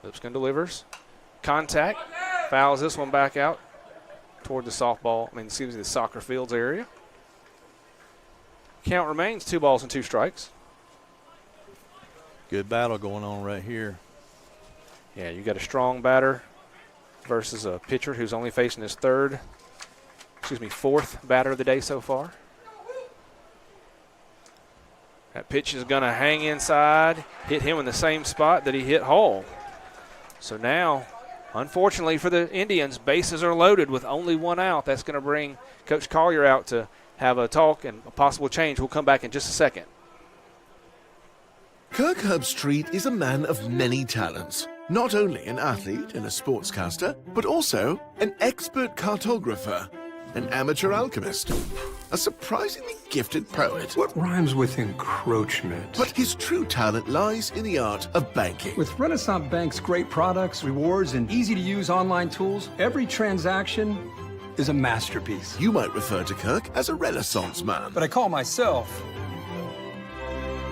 Lipscomb delivers. Contact. Fouls this one back out toward the the soccer fields area. Count remains 2 balls and 2 strikes. Good battle going on right here. Yeah, you got a strong batter versus a pitcher who's only facing his 4th batter of the day so far. That pitch is going to hang inside, hit him in the same spot that he hit Hall. So now, unfortunately for the Indians, bases are loaded with only 1 out. That's going to bring Coach Collier out to have a talk and a possible change. We'll come back in just a second. Kirk Herbstreit is a man of many talents. Not only an athlete and a sportscaster, but also an expert cartographer. an amateur alchemist, a surprisingly gifted poet. What rhymes with encroachment? But his true talent lies in the art of banking. With Renaissance Bank's great products, rewards, and easy-to-use online tools, every transaction is a masterpiece. You might refer to Kirk as a Renaissance man. But I call myself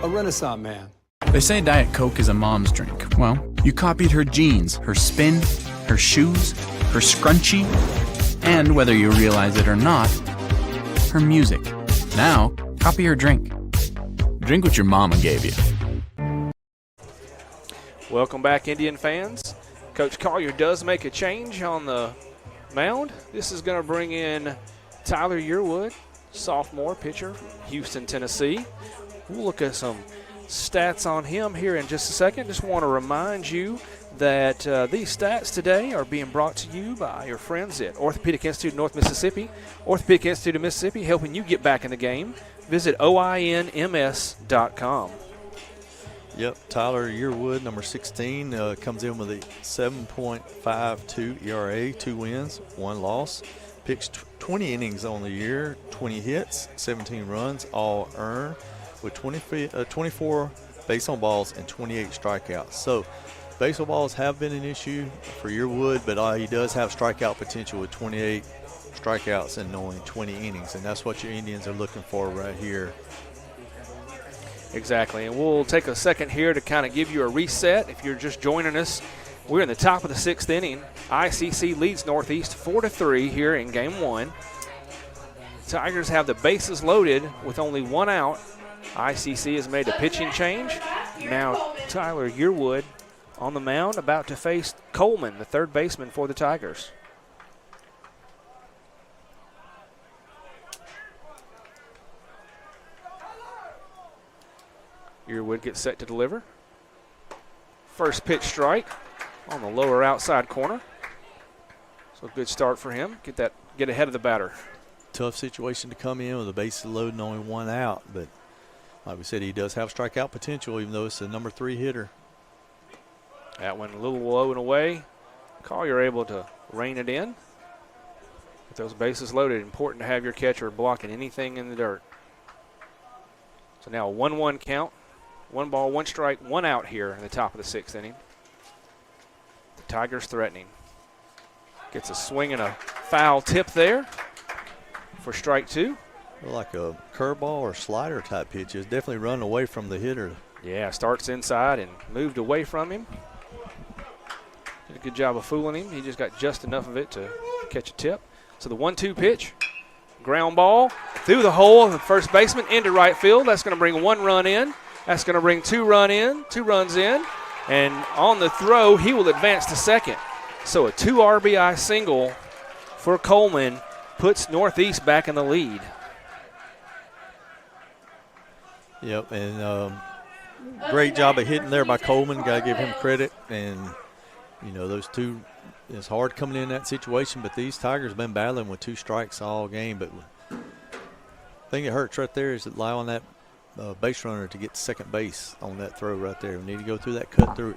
a Renaissance man. They say Diet Coke is a mom's drink. Well, you copied her jeans, her spin, her shoes, her scrunchie, and whether you realize it or not, her music. Now, copy her drink. Drink what your mama gave you. Welcome back, Indian fans. Coach Collier does make a change on the mound. This is going to bring in Tyler Yearwood, sophomore pitcher, Houston, Tennessee. We'll look at some stats on him here in just a second. Just want to remind you that these stats today are being brought to you by your friends at Orthopedic Institute of North Mississippi. Orthopedic Institute of Mississippi, helping you get back in the game. Visit oinms.com. Yep, Tyler Yearwood, number 16, comes in with a 7.52 ERA, 2 wins, 1 loss. Pitched 20 innings on the year, 20 hits, 17 runs, all earned, with 24 base on balls and 28 strikeouts. So base on balls have been an issue for Yearwood, but he does have strikeout potential with 28 strikeouts and only 20 innings, and that's what your Indians are looking for right here. Exactly, and we'll take a second here to kind of give you a reset. If you're just joining us, we're in the top of the 6th inning. ICC leads Northeast 4-3 here in Game 1. Tigers have the bases loaded with only 1 out. ICC has made a pitching change. Now Tyler Yearwood on the mound, about to face Coleman, the third baseman for the Tigers. Yearwood gets set to deliver. First pitch strike on the lower outside corner. So good start for him. Get ahead of the batter. Tough situation to come in with the bases loaded and only 1 out, but like we said, he does have strikeout potential, even though it's the number 3 hitter. That one a little low and away. Collier able to rein it in. With those bases loaded, important to have your catcher blocking anything in the dirt. So now a 1-1 count. 1 ball, 1 strike, 1 out here in the top of the 6th inning. The Tigers threatening. Gets a swing and a foul tip there for strike 2. Like a curveball or slider type pitch. It's definitely running away from the hitter. Yeah, starts inside and moved away from him. Did a good job of fooling him. He just got just enough of it to catch a tip. So the 1-2 pitch. Ground ball through the hole of the first baseman into right field. That's going to bring 1 run in. That's going to bring 2 runs in. And on the throw, he will advance to second. So a 2 RBI single for Coleman puts Northeast back in the lead. Yep, and great job of hitting there by Coleman. Got to give him credit. And, you know, those 2, it's hard coming in that situation, but these Tigers have been battling with 2 strikes all game. But the thing that hurts right there is allowing that base runner to get to second base on that throw right there. We need to go through that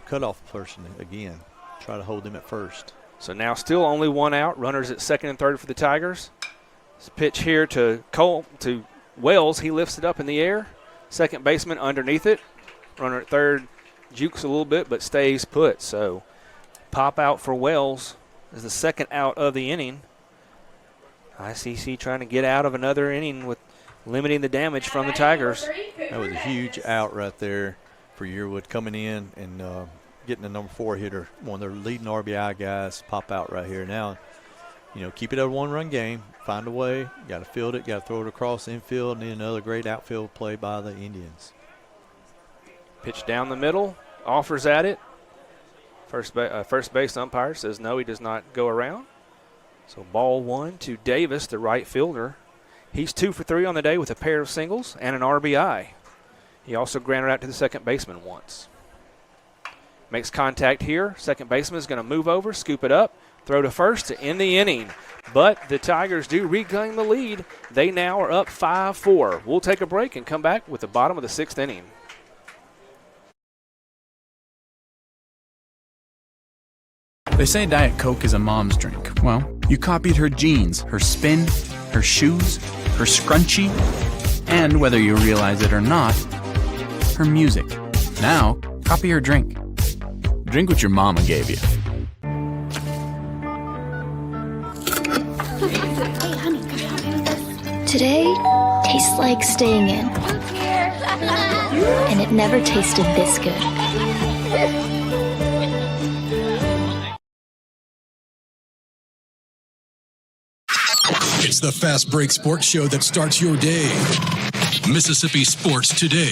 cutoff person again. Try to hold him at first. So now still only 1 out. Runners at second and third for the Tigers. This pitch here to Wells. He lifts it up in the air. Second baseman underneath it. Runner at third jukes a little bit but stays put. So pop out for Wells is the 2nd out of the inning. ICC trying to get out of another inning with limiting the damage from the Tigers. That was a huge out right there for Yearwood coming in and getting the number 4 hitter, one of their leading RBI guys, pop out right here. Now, you know, keep it a 1-run game. Find a way. Got to field it. Got to throw it across the infield. And then another great outfield play by the Indians. Pitch down the middle. Offers at it. First base umpire says no, he does not go around. So ball 1 to Davis, the right fielder. He's 2 for 3 on the day with a pair of singles and an RBI. He also grounded out to the second baseman once. Makes contact here. Second baseman is going to move over, scoop it up, throw to first to end the inning. But the Tigers do reclaim the lead. They now are up 5-4. We'll take a break and come back with the bottom of the 6th inning. They say Diet Coke is a mom's drink. Well, You copied her jeans, her spin, her shoes, her scrunchie, and whether you realize it or not, her music. Now, copy her drink. Drink what your mama gave you. Today tastes like staying in. And it never tasted this good. It's the Fast Break Sports Show that starts your day. Mississippi Sports Today,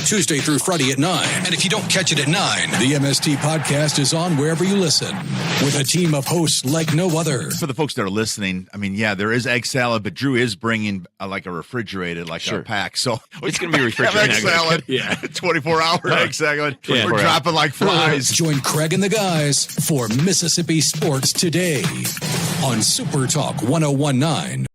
Tuesday through Friday at 9. And if you don't catch it at 9, the MST podcast is on wherever you listen with a team of hosts like no other. For the folks that are listening, I mean, yeah, there is egg salad, but Drew is bringing like a refrigerated, like a pack. So it's going to be refrigerated. Egg salad. Yeah. 24-hour egg salad. Yeah. We're dropping like flies. Join Craig and the guys for Mississippi Sports Today on Super Talk 101.9.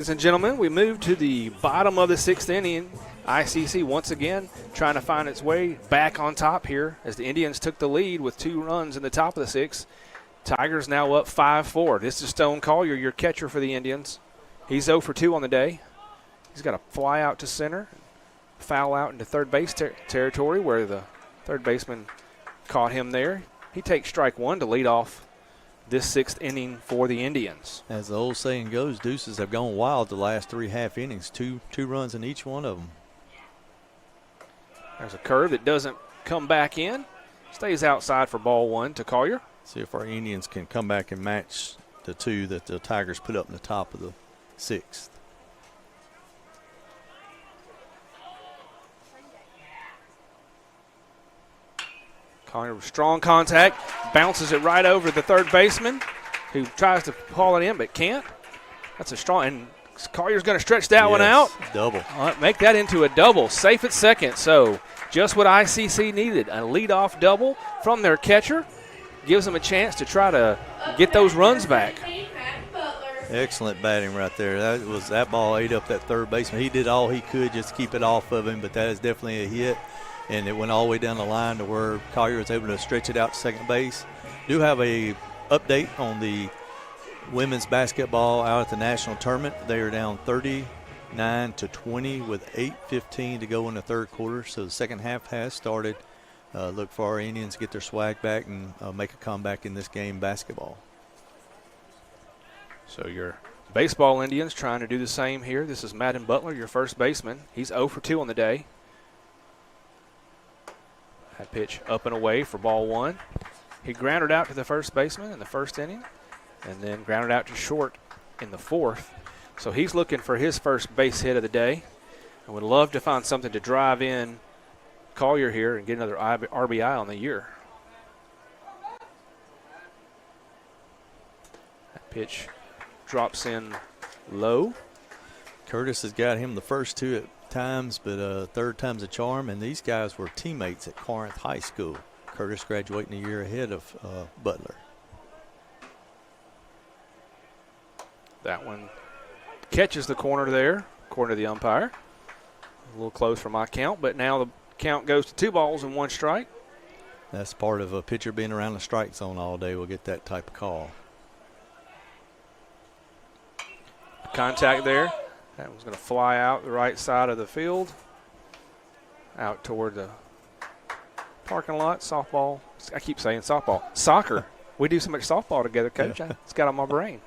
Ladies and gentlemen, we move to the bottom of the sixth inning. ICC once again trying to find its way back on top here as the Indians took the lead with 2 runs in the top of the sixth. Tigers now up 5-4. This is Stone Collier, your catcher for the Indians. He's 0 for 2 on the day. He's got a fly out to center, foul out into third base territory where the third baseman caught him there. He takes strike 1 to lead off this sixth inning for the Indians. As the old saying goes, deuces have gone wild the last 3 half innings. Two runs in each one of them. There's a curve that doesn't come back in. Stays outside for ball 1 to Collier. See if our Indians can come back and match the 2 that the Tigers put up in the top of the sixth. Collier with strong contact, bounces it right over the third baseman, who tries to haul it in but can't. That's a strong, and Collier's going to stretch that one out. Double. Make that into a double, safe at second. So just what ICC needed, a leadoff double from their catcher. Gives them a chance to try to get those runs back. Excellent batting right there. That ball ate up that third baseman. He did all he could just to keep it off of him, but that is definitely a hit. And it went all the way down the line to where Collier was able to stretch it out to second base. Do have a update on the women's basketball out at the national tournament. They are down 39-20 with 8:15 to go in the third quarter. So the second half has started. Look for our Indians to get their swag back and make a comeback in this game basketball. So your baseball Indians trying to do the same here. This is Madden Butler, your first baseman. He's 0 for 2 on the day. That pitch up and away for ball 1. He grounded out to the first baseman in the first inning and then grounded out to short in the fourth. So he's looking for his first base hit of the day and would love to find something to drive in Collier here and get another RBI on the year. That pitch drops in low. Curtis has got him the first 2 at times, but third time's a charm, and these guys were teammates at Corinth High School. Curtis graduating a year ahead of Butler. That one catches the corner there, according to the umpire. A little close for my count, but now the count goes to 2 balls and 1 strike. That's part of a pitcher being around the strike zone all day will get that type of call. Contact there. That one's going to fly out the right side of the field, out toward the parking lot. Softball. I keep saying softball. Soccer. We do so much softball together, Coach. It's got on my brain.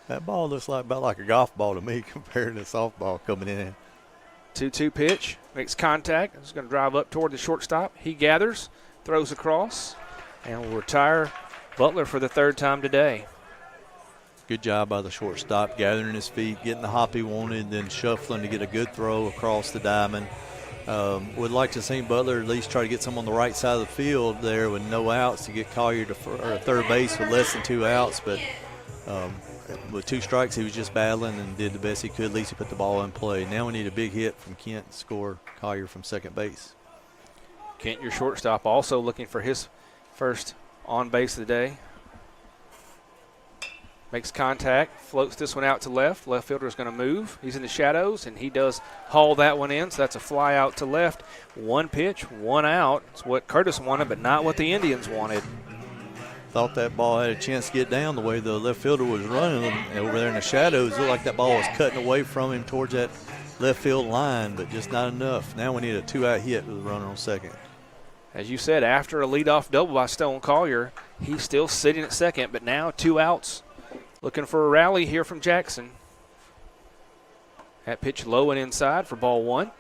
That ball looks about like a golf ball to me compared to softball coming in. 2-2 pitch. Makes contact. It's going to drive up toward the shortstop. He gathers, throws across, and will retire Butler for the 3rd time today. Good job by the shortstop, gathering his feet, getting the hop he wanted, then shuffling to get a good throw across the diamond. Would like to see Butler at least try to get some on the right side of the field there with no outs to get Collier to third base with less than 2 outs. But with 2 strikes, he was just battling and did the best he could. At least he put the ball in play. Now we need a big hit from Kent to score Collier from second base. Kent, your shortstop, also looking for his first on base of the day. Makes contact, floats this one out to left. Left fielder is going to move. He's in the shadows, and he does haul that one in, so that's a fly out to left. 1 pitch, 1 out. It's what Curtis wanted, but not what the Indians wanted. Thought that ball had a chance to get down the way the left fielder was running over there in the shadows. Looked like that ball was cutting away from him towards that left field line, but just not enough. Now we need a 2-out hit with a runner on second. As you said, after a leadoff double by Stone Collier, he's still sitting at second, but now 2 outs. Looking for a rally here from Jackson. That pitch low and inside for ball 1.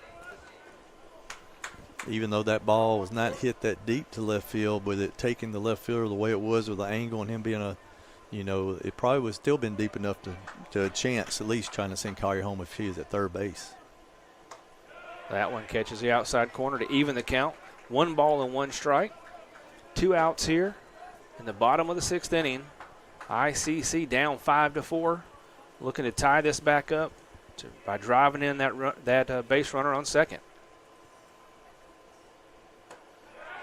Even though that ball was not hit that deep to left field, with it taking the left fielder the way it was with the angle and him being it probably would still been deep enough to a chance at least trying to send Collier home if he was at third base. That one catches the outside corner to even the count. 1 ball and 1 strike. 2 outs here in the bottom of the 6th inning. ICC down 5-4, looking to tie this back up by driving in that base runner on second.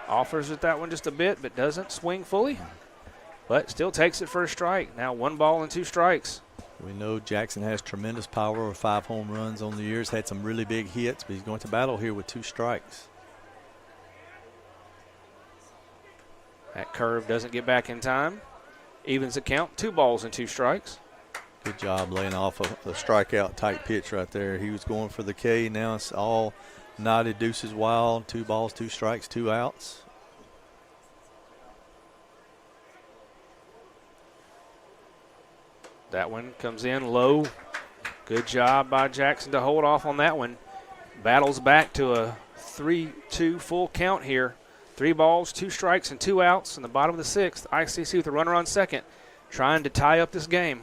Offers at that one just a bit, but doesn't swing fully, but still takes it for a strike. Now 1 ball and 2 strikes. We know Jackson has tremendous power with 5 home runs on the years, had some really big hits, but he's going to battle here with 2 strikes. That curve doesn't get back in time. Evens the count, 2 balls and 2 strikes. Good job laying off a strikeout type pitch right there. He was going for the K. Now it's all knotted deuces wild. 2 balls, 2 strikes, 2 outs. That one comes in low. Good job by Jackson to hold off on that one. Battles back to a 3-2 full count here. 3 balls, 2 strikes, and 2 outs in the bottom of the 6th. ICC with a runner on second, trying to tie up this game.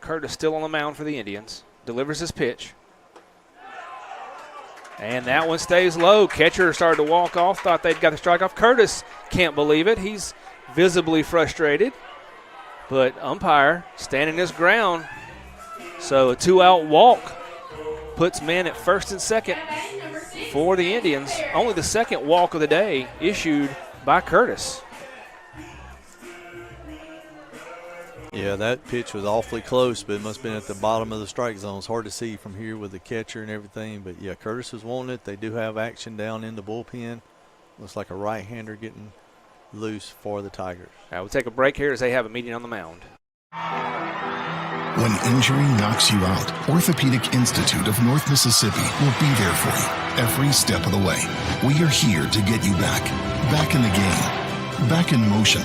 Curtis still on the mound for the Indians. Delivers his pitch. And that one stays low. Catcher started to walk off, thought they'd got the strike off. Curtis can't believe it. He's visibly frustrated. But umpire standing his ground. So a 2-out walk puts men at first and second for the Indians. Only the 2nd walk of the day issued by Curtis. Yeah, that pitch was awfully close, but it must have been at the bottom of the strike zone. It's hard to see from here with the catcher and everything. But, yeah, Curtis was wanting it. They do have action down in the bullpen. Looks like a right-hander getting loose for the Tigers. We'll take a break here as they have a meeting on the mound. When injury knocks you out, Orthopedic Institute of North Mississippi will be there for you every step of the way. We are here to get you back in the game, back in motion,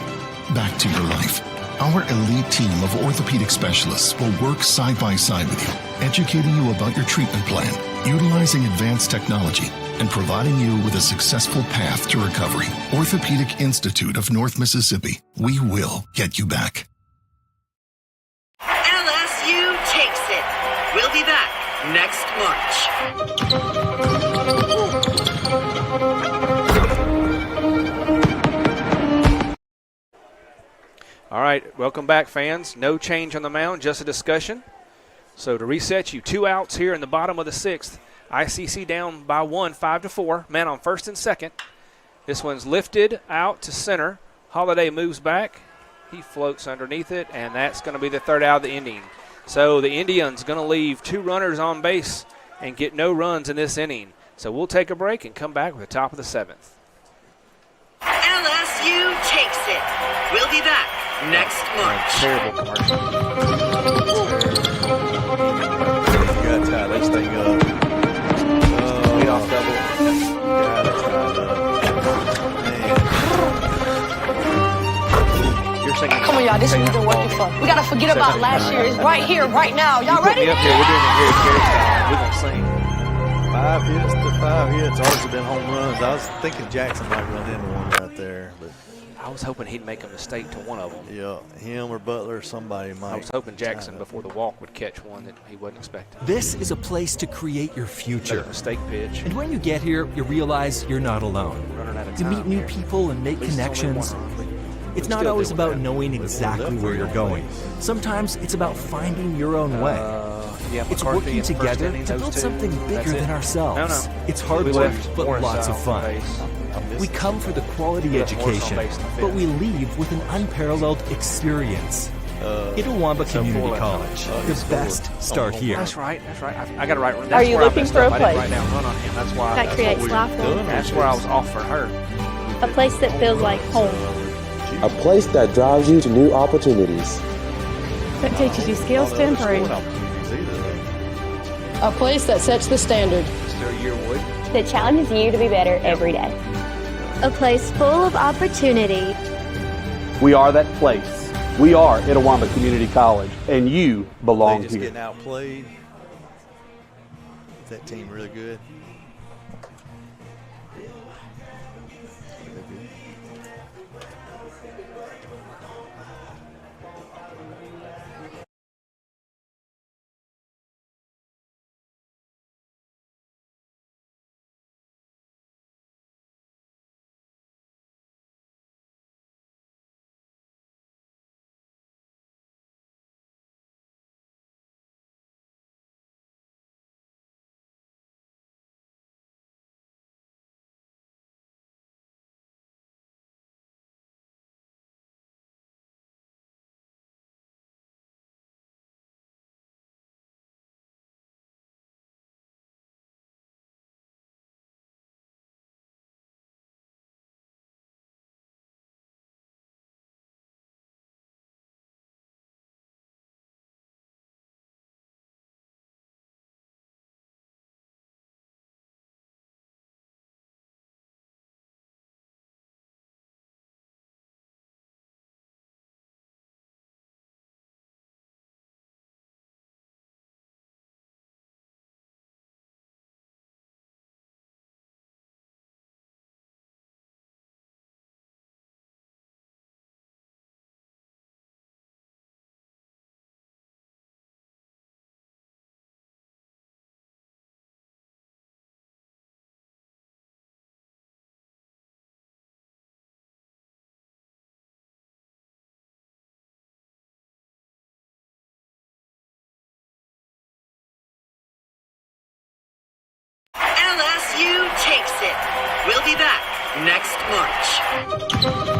back to your life. Our elite team of orthopedic specialists will work side by side with you, educating you about your treatment plan, utilizing advanced technology, and providing you with a successful path to recovery. Orthopedic Institute of North Mississippi. We will get you back. LSU takes it. We'll be back next March. All right, welcome back, fans. No change on the mound, just a discussion. So to reset you, 2 outs here in the bottom of the 6th. ICC down by 1, 5-4. Man on first and second. This one's lifted out to center. Holiday moves back. He floats underneath it, and that's going to be the 3rd out of the inning. So the Indians going to leave 2 runners on base and get no runs in this inning. So we'll take a break and come back with the top of the 7th. LSU takes it. We'll be back next March. Terrible commercial. You got to tie this thing up. Leadoff double. Got to tie it up. You're singing. Come on, y'all. This is what we've been working for. We got to forget about last year. It's right here, right now. Y'all ready? Up here. We're doing it here at Carrollstown. We're going to sing. 5 hits to 5 hits. Ours have been home runs. I was thinking Jackson might run into one right there. But I was hoping he'd make a mistake to one of them. Yeah, him or Butler, somebody might. I was hoping Jackson before the walk would catch one that he wasn't expecting. This is a place to create your future. Make a mistake pitch. And when you get here, you realize you're not alone. Running out of You time meet new here. people and make connections. It's not always about knowing exactly where you're going. Sometimes it's about finding your own way. Yeah, It's McCarthy working in the first together inning, to those build two. something bigger That's it. than ourselves. No. It's hard We work, left but Morris lots of out fun. on base. We come for the quality We left Morris education, on base in the but fifth. we leave with an unparalleled experience. Itawamba Community College. The best start here. That's right. I got it right. That's Are you where I looking messed for a up. I didn't place write down run on him. That's why. That that's creates what we lifelong were doing. That's where I was offering her. A place that feels like home. A place that drives you to new opportunities. That teaches you skills to improve. A place that sets the standard. Still Yearwood. That challenges you to be better every day. A place full of opportunity. We are that place. We are Itawamba Community College, and you belong They just here. getting outplayed. Is that team really good? LSU takes it. We'll be back next March.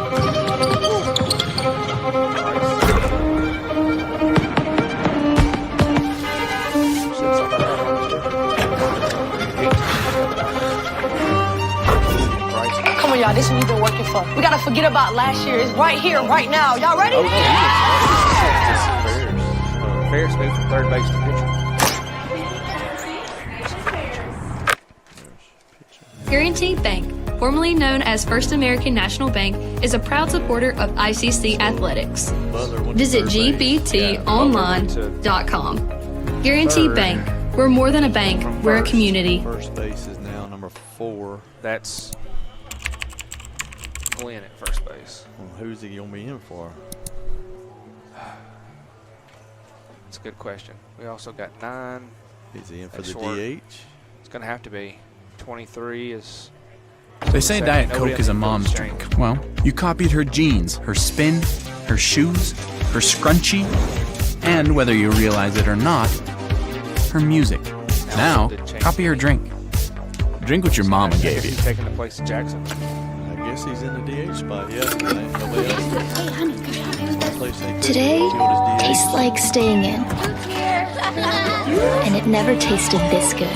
Come on, y'all. This is what we've been working for. We gotta forget about last year. It's right here, right now. Y'all ready? Ferris moved from third base to pitcher. Guaranty Bank, formerly known as First American National Bank, is a proud supporter of ICC athletics. Visit gbtonline.com. Guaranty Bank. We're more than a bank. We're a community. First base is now number 4. That's Glenn at first base. Well, who's he going to be in for? That's a good question. We also got 9. Is he in for at the short. DH? It's going to have to be. 23 is. They say Diet Nobody Coke is a else mom's feels drink. shame. Well, you copied her jeans, her spin, her shoes, her scrunchie, and whether you realize it or not, her music. Now, copy her drink. Drink what your mama gave you. Taking the place of Jackson. I guess he's in the DH spot. Yeah, nobody else. Today tastes like staying in. And it never tasted this good.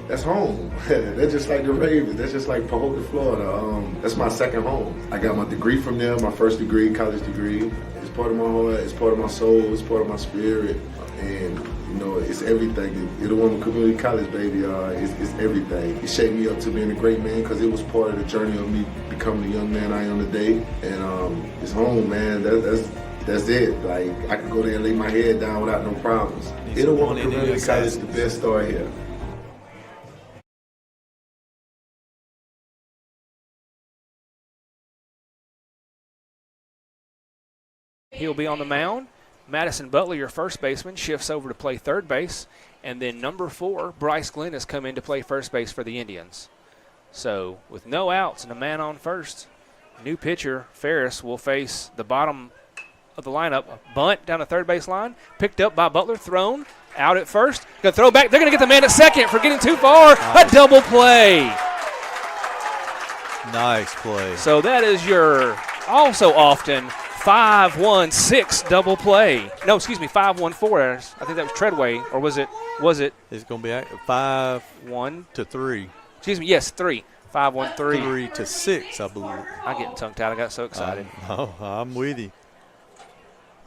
That's home. That's just like the Ravens. That's just like Pahokee, Florida. That's my second home. I got my degree from there, my first degree, college degree. It's part of my heart, it's part of my soul, it's part of my spirit. And, you know, it's everything. Itawamba Community College, baby, it's everything. It shaped me up to being a great man because it was part of the journey of me becoming the young man I am today. And it's home, man. That's it. Like, I can go there and lay my head down without no problems. Itawamba Community College is the best story here. He'll be on the mound. Madison Butler, your first baseman, shifts over to play third base. And then number 4, Bryce Glenn, has come in to play first base for the Indians. So with no outs and a man on first, new pitcher Ferris will face the bottom of the lineup. A bunt down the third base line, picked up by Butler, thrown out at first. Going to throw back. They're going to get the man at second for getting too far. A double play. Nice play. So that is your also often 5-1-6 double play. No, excuse me, 5-1-4. I think that was Treadway, or was it? It's going to be 5-1-3. Excuse me, yes, 3. 5-1-3. 3-6, I believe. I'm getting tongue-tied. I got so excited. I'm with you.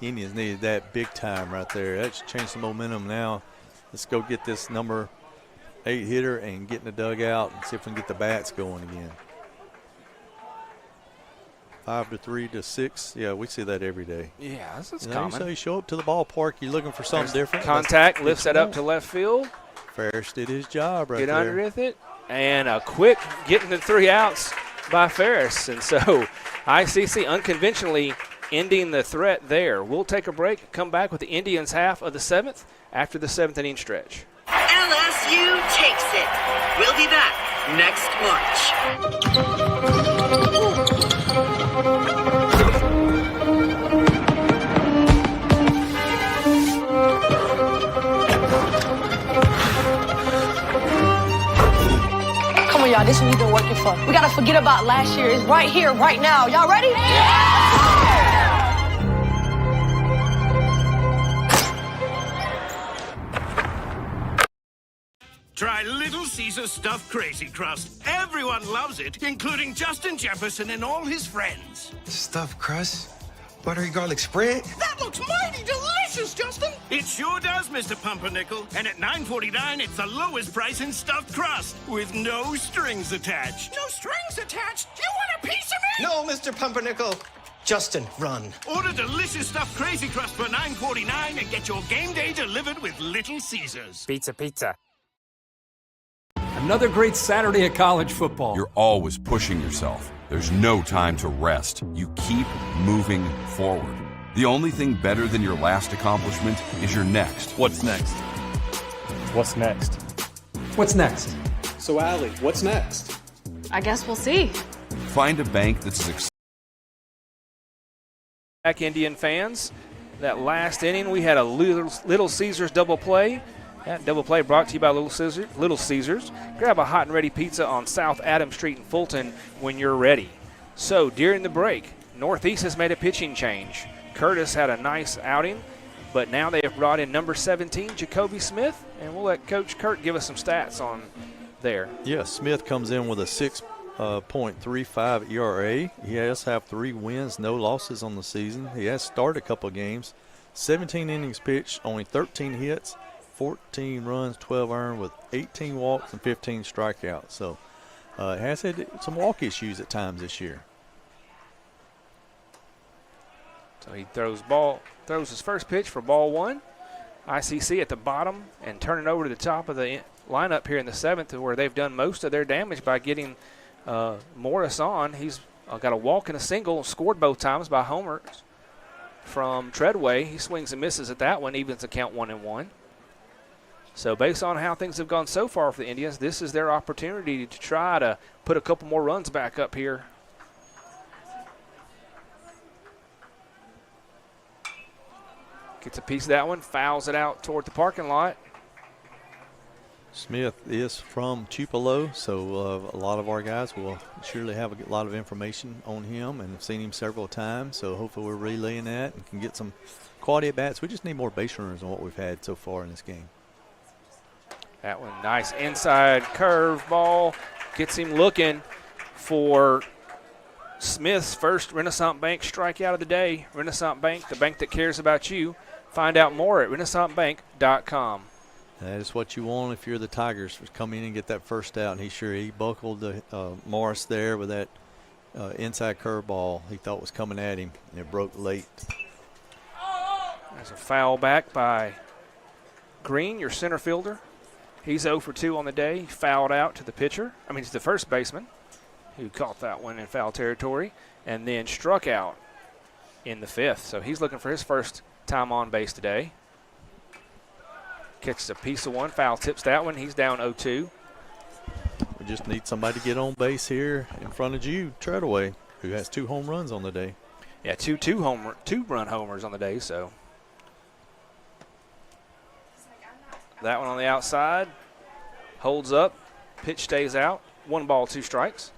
Indians needed that big time right there. That's changed the momentum now. Let's go get this number 8 hitter and get in the dugout and see if we can get the bats going again. 5-3-6. Yeah, we see that every day. Yeah, that's common. So you show up to the ballpark, you're looking for something different. Contact, lifts that up to left field. Ferris did his job right there. Get underneath it. And a quick getting the 3 outs by Ferris. And so ICC unconventionally ending the threat there. We'll take a break, come back with the Indians half of the 7th after the 7th inning stretch. LSU takes it. We'll be back next March. Come on, y'all. This is what we've been working for. We gotta forget about last year. It's right here, right now. Y'all ready? Try Little Caesars Stuffed Crazy Crust. Everyone loves it, including Justin Jefferson and all his friends. Stuffed crust? Buttery garlic spread? That looks mighty delicious, Justin. It sure does, Mr. Pumpernickel. And at $9.49, it's the lowest price in stuffed crust with no strings attached. No strings attached? You want a piece of me? No, Mr. Pumpernickel. Justin, run. Order delicious stuffed Crazy Crust for $9.49 and get your game day delivered with Little Caesars. Pizza. Another great Saturday of college football. You're always pushing yourself. There's no time to rest. You keep moving forward. The only thing better than your last accomplishment is your next. What's next? What's next? What's next? So, Allie, what's next? I guess we'll see. Find a bank that's successful. Back, Indian fans. That last inning, we had a Little Caesars double play. That double play brought to you by Little Caesars. Grab a hot and ready pizza on South Adams Street in Fulton when you're ready. So during the break, Northeast has made a pitching change. Curtis had a nice outing, but now they have brought in number 17, Jacoby Smith, and we'll let Coach Kurt give us some stats on there. Yeah, Smith comes in with a 6.35 ERA. He has have 3 wins, no losses on the season. He has started a couple of games. 17 innings pitched, only 13 hits. 14 runs, 12 earned with 18 walks and 15 strikeouts. So has had some walk issues at times this year. So he throws his first pitch for ball 1. ICC at the bottom and turning over to the top of the lineup here in the 7th, where they've done most of their damage by getting Morris on. He's got a walk and a single, scored both times by homers from Treadway. He swings and misses at that one, evens the count 1-1. So based on how things have gone so far for the Indians, this is their opportunity to try to put a couple more runs back up here. Gets a piece of that one, fouls it out toward the parking lot. Smith is from Tupelo, so a lot of our guys will surely have a lot of information on him and have seen him several times. So hopefully we're relaying that and can get some quality at bats. We just need more base runners than what we've had so far in this game. That one, nice inside curve ball. Gets him looking for Smith's first Renaissance Bank strikeout of the day. Renaissance Bank, the bank that cares about you. Find out more at renaissancebank.com. That is what you want if you're the Tigers, to come in and get that first out. And he buckled Morris there with that inside curve ball he thought was coming at him, and it broke late. There's a foul back by Green, your center fielder. He's 0 for 2 on the day. He fouled out to the to the first baseman, who caught that one in foul territory, and then struck out. in the 5th. So he's looking for his first time on base today. Catches a piece of one, foul tips that one. He's down 0-2. We just need somebody to get on base here in front of Jude Treadaway, who has 2 home runs on the day. Yeah, two-run homers on the day, so. That one on the outside. Holds up. Pitch stays out. 1 ball, 2 strikes.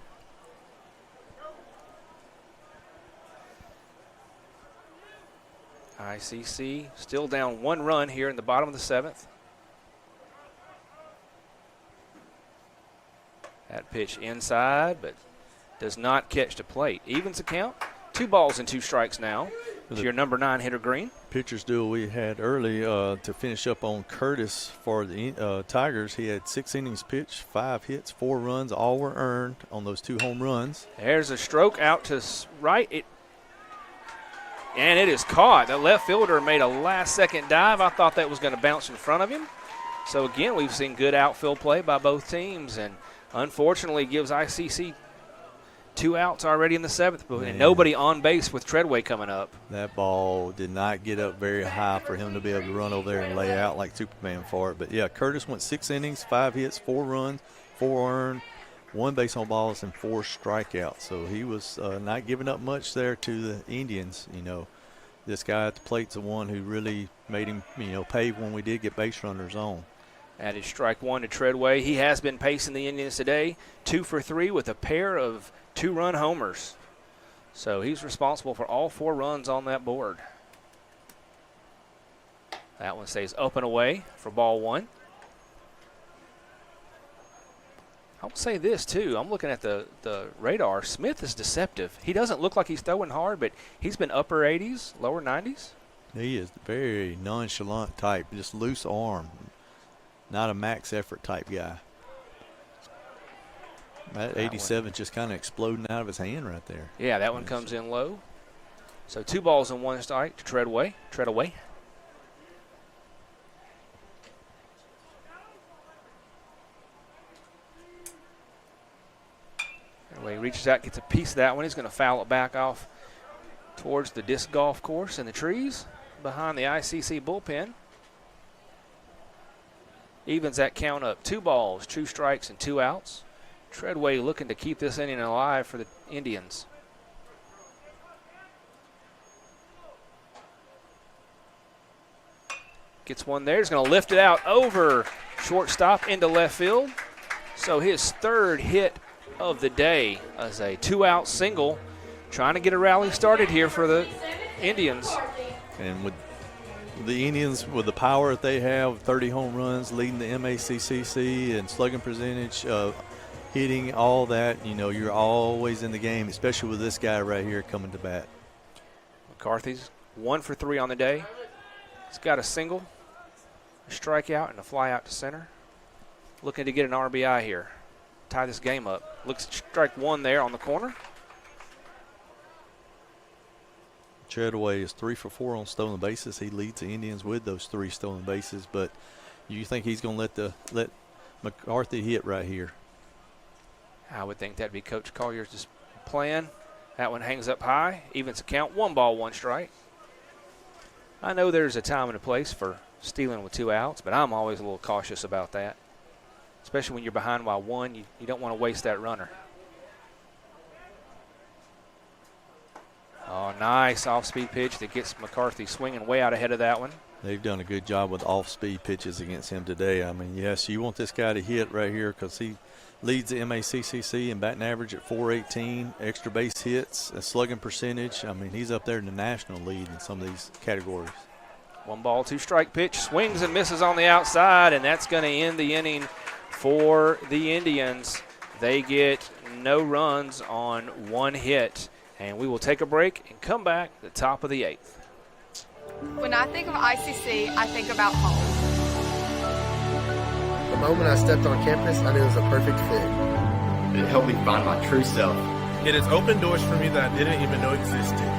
ICC still down 1 run here in the bottom of the 7th. That pitch inside, but does not catch the plate. Evens the count. 2 balls and 2 strikes now to your number 9 hitter, Green. Pitcher's duel we had early to finish up on Curtis for the Tigers. He had 6 innings pitched, 5 hits, 4 runs. All were earned on those 2 home runs. There's a stroke out to right. And it is caught. The left fielder made a last-second dive. I thought that was going to bounce in front of him. So, again, we've seen good outfield play by both teams. And, unfortunately, gives ICC 2 outs already in the 7th. And nobody on base with Treadway coming up. That ball did not get up very high for him to be able to run over there and lay out like Superman for it. But, yeah, Curtis went 6 innings, 5 hits, 4 runs, 4 earned, 1 base on balls, and 4 strikeouts. So he was not giving up much there to the Indians. You know, this guy at the plate's the one who really made him, pay when we did get base runners on. That is strike 1 to Treadway. He has been pacing the Indians today, 2 for 3 with a pair of 2-run homers. So he's responsible for all 4 runs on that board. That one stays up and away for ball 1. I'll say this, too. I'm looking at the radar. Smith is deceptive. He doesn't look like he's throwing hard, but he's been upper 80s, lower 90s. He is very nonchalant type, just loose arm. Not a max effort type guy. That 87 just kind of exploding out of his hand right there. Yeah, that one comes in low. So 2 balls and 1 strike to Treadway. He reaches out, gets a piece of that one. He's going to foul it back off towards the disc golf course and the trees behind the ICC bullpen. Evens that count up. 2 balls, 2 strikes, and 2 outs. Treadway looking to keep this inning alive for the Indians. Gets one there. He's going to lift it out over shortstop into left field. So his 3rd hit of the day as a 2-out single, trying to get a rally started here for the Indians. And with the Indians, with the power that they have, 30 home runs, leading the MACCC and slugging percentage, hitting, all that, you're always in the game, especially with this guy right here coming to bat. McCarthy's 1 for 3 on the day. He's got a single, a strikeout, and a fly out to center. Looking to get an RBI here. Tie this game up. Looks at strike 1 there on the corner. Treadaway is 3 for 4 on stolen bases. He leads the Indians with those 3 stolen bases, but you think he's going to let McCarthy hit right here? I would think that'd be Coach Collier's plan. That one hangs up high. Evens the count. 1 ball, 1 strike. I know there's a time and a place for stealing with 2 outs, but I'm always a little cautious about that. Especially when you're behind by 1, you don't want to waste that runner. Oh, nice off-speed pitch that gets McCarthy swinging way out ahead of that one. They've done a good job with off-speed pitches against him today. I mean, yes, you want this guy to hit right here because he leads the MACCC in batting average at 418, extra base hits, a slugging percentage. I mean, he's up there in the national lead in some of these categories. 1 ball, 2 strike pitch, swings and misses on the outside, and that's going to end the inning for the Indians. They get no runs on 1 hit. And we will take a break and come back at the top of the 8th. When I think of ICC, I think about home. The moment I stepped on campus, I knew it was a perfect fit. It helped me find my true self. It has opened doors for me that I didn't even know existed.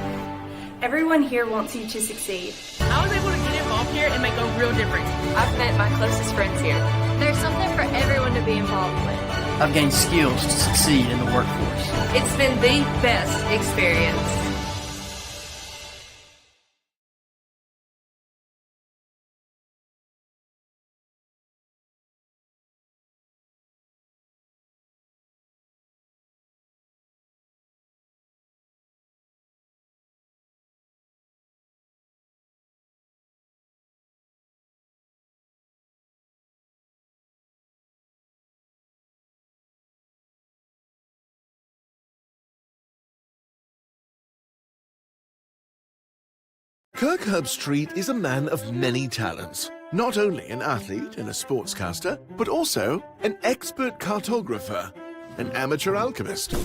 Everyone here wants you to succeed. I was able to get involved here and make a real difference. I've met my closest friends here. There's something for everyone to be involved with. I've gained skills to succeed in the workforce. It's been the best experience. Kirk Herbstreit is a man of many talents. Not only an athlete and a sportscaster, but also an expert cartographer, an amateur alchemist,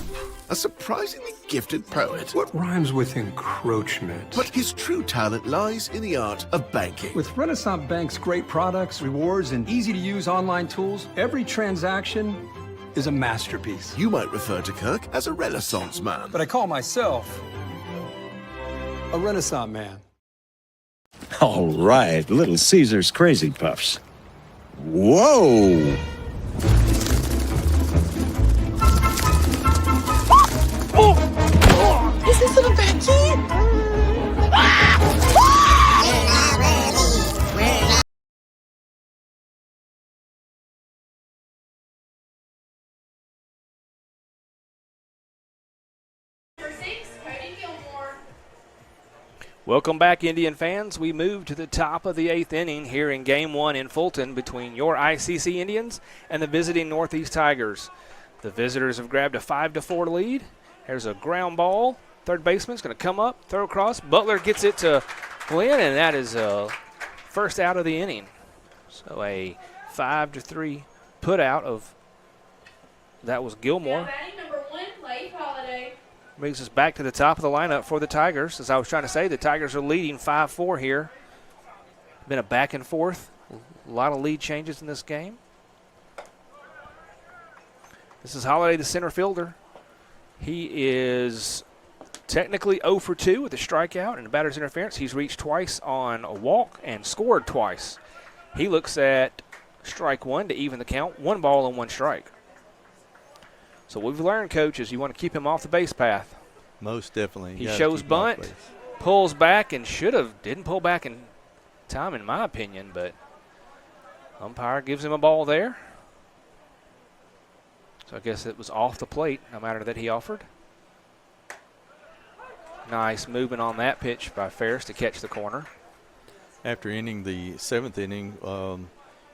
a surprisingly gifted poet. What rhymes with encroachment? But his true talent lies in the art of banking. With Renaissance Bank's great products, rewards, and easy-to-use online tools, every transaction is a masterpiece. You might refer to Kirk as a Renaissance man. But I call myself a Renaissance man. All right, Little Caesar's Crazy Puffs. Whoa! Is this little Becky? Welcome back, Indian fans. We move to the top of the 8th inning here in Game 1 in Fulton between your ICC Indians and the visiting Northeast Tigers. The visitors have grabbed a 5-4 lead. There's a ground ball. Third baseman's going to come up, throw across. Butler gets it to Glenn, and that is first out of the inning. So a 5-3 put out of that was Gilmore. Batting number 1, Leif Holiday. Brings us back to the top of the lineup for the Tigers. As I was trying to say, the Tigers are leading 5-4 here. Been a back and forth. A lot of lead changes in this game. This is Holiday, the center fielder. He is technically 0 for 2 with a strikeout and a batter's interference. He's reached twice on a walk and scored twice. He looks at strike one to even the count. 1 ball and 1 strike. So what we've learned, Coach, is you want to keep him off the base path. Most definitely. He shows bunt, pulls back, and didn't pull back in time, in my opinion, but umpire gives him a ball there. So I guess it was off the plate, no matter that he offered. Nice movement on that pitch by Ferris to catch the corner. After ending the 7th inning,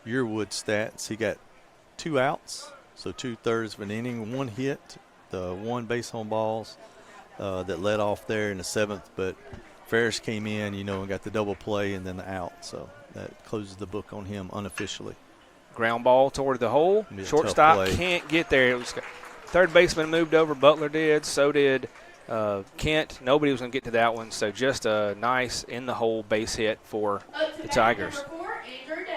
Yearwood stats, he got 2 outs. So 2/3 of an inning, 1 hit, the 1 base on balls that led off there in the 7th. But Ferris came in, and got the double play and then the out. So that closes the book on him unofficially. Ground ball toward the hole. Shortstop can't get there. It was third baseman moved over. Butler did. So did Kent. Nobody was going to get to that one. So just a nice in the hole base hit for the Tigers.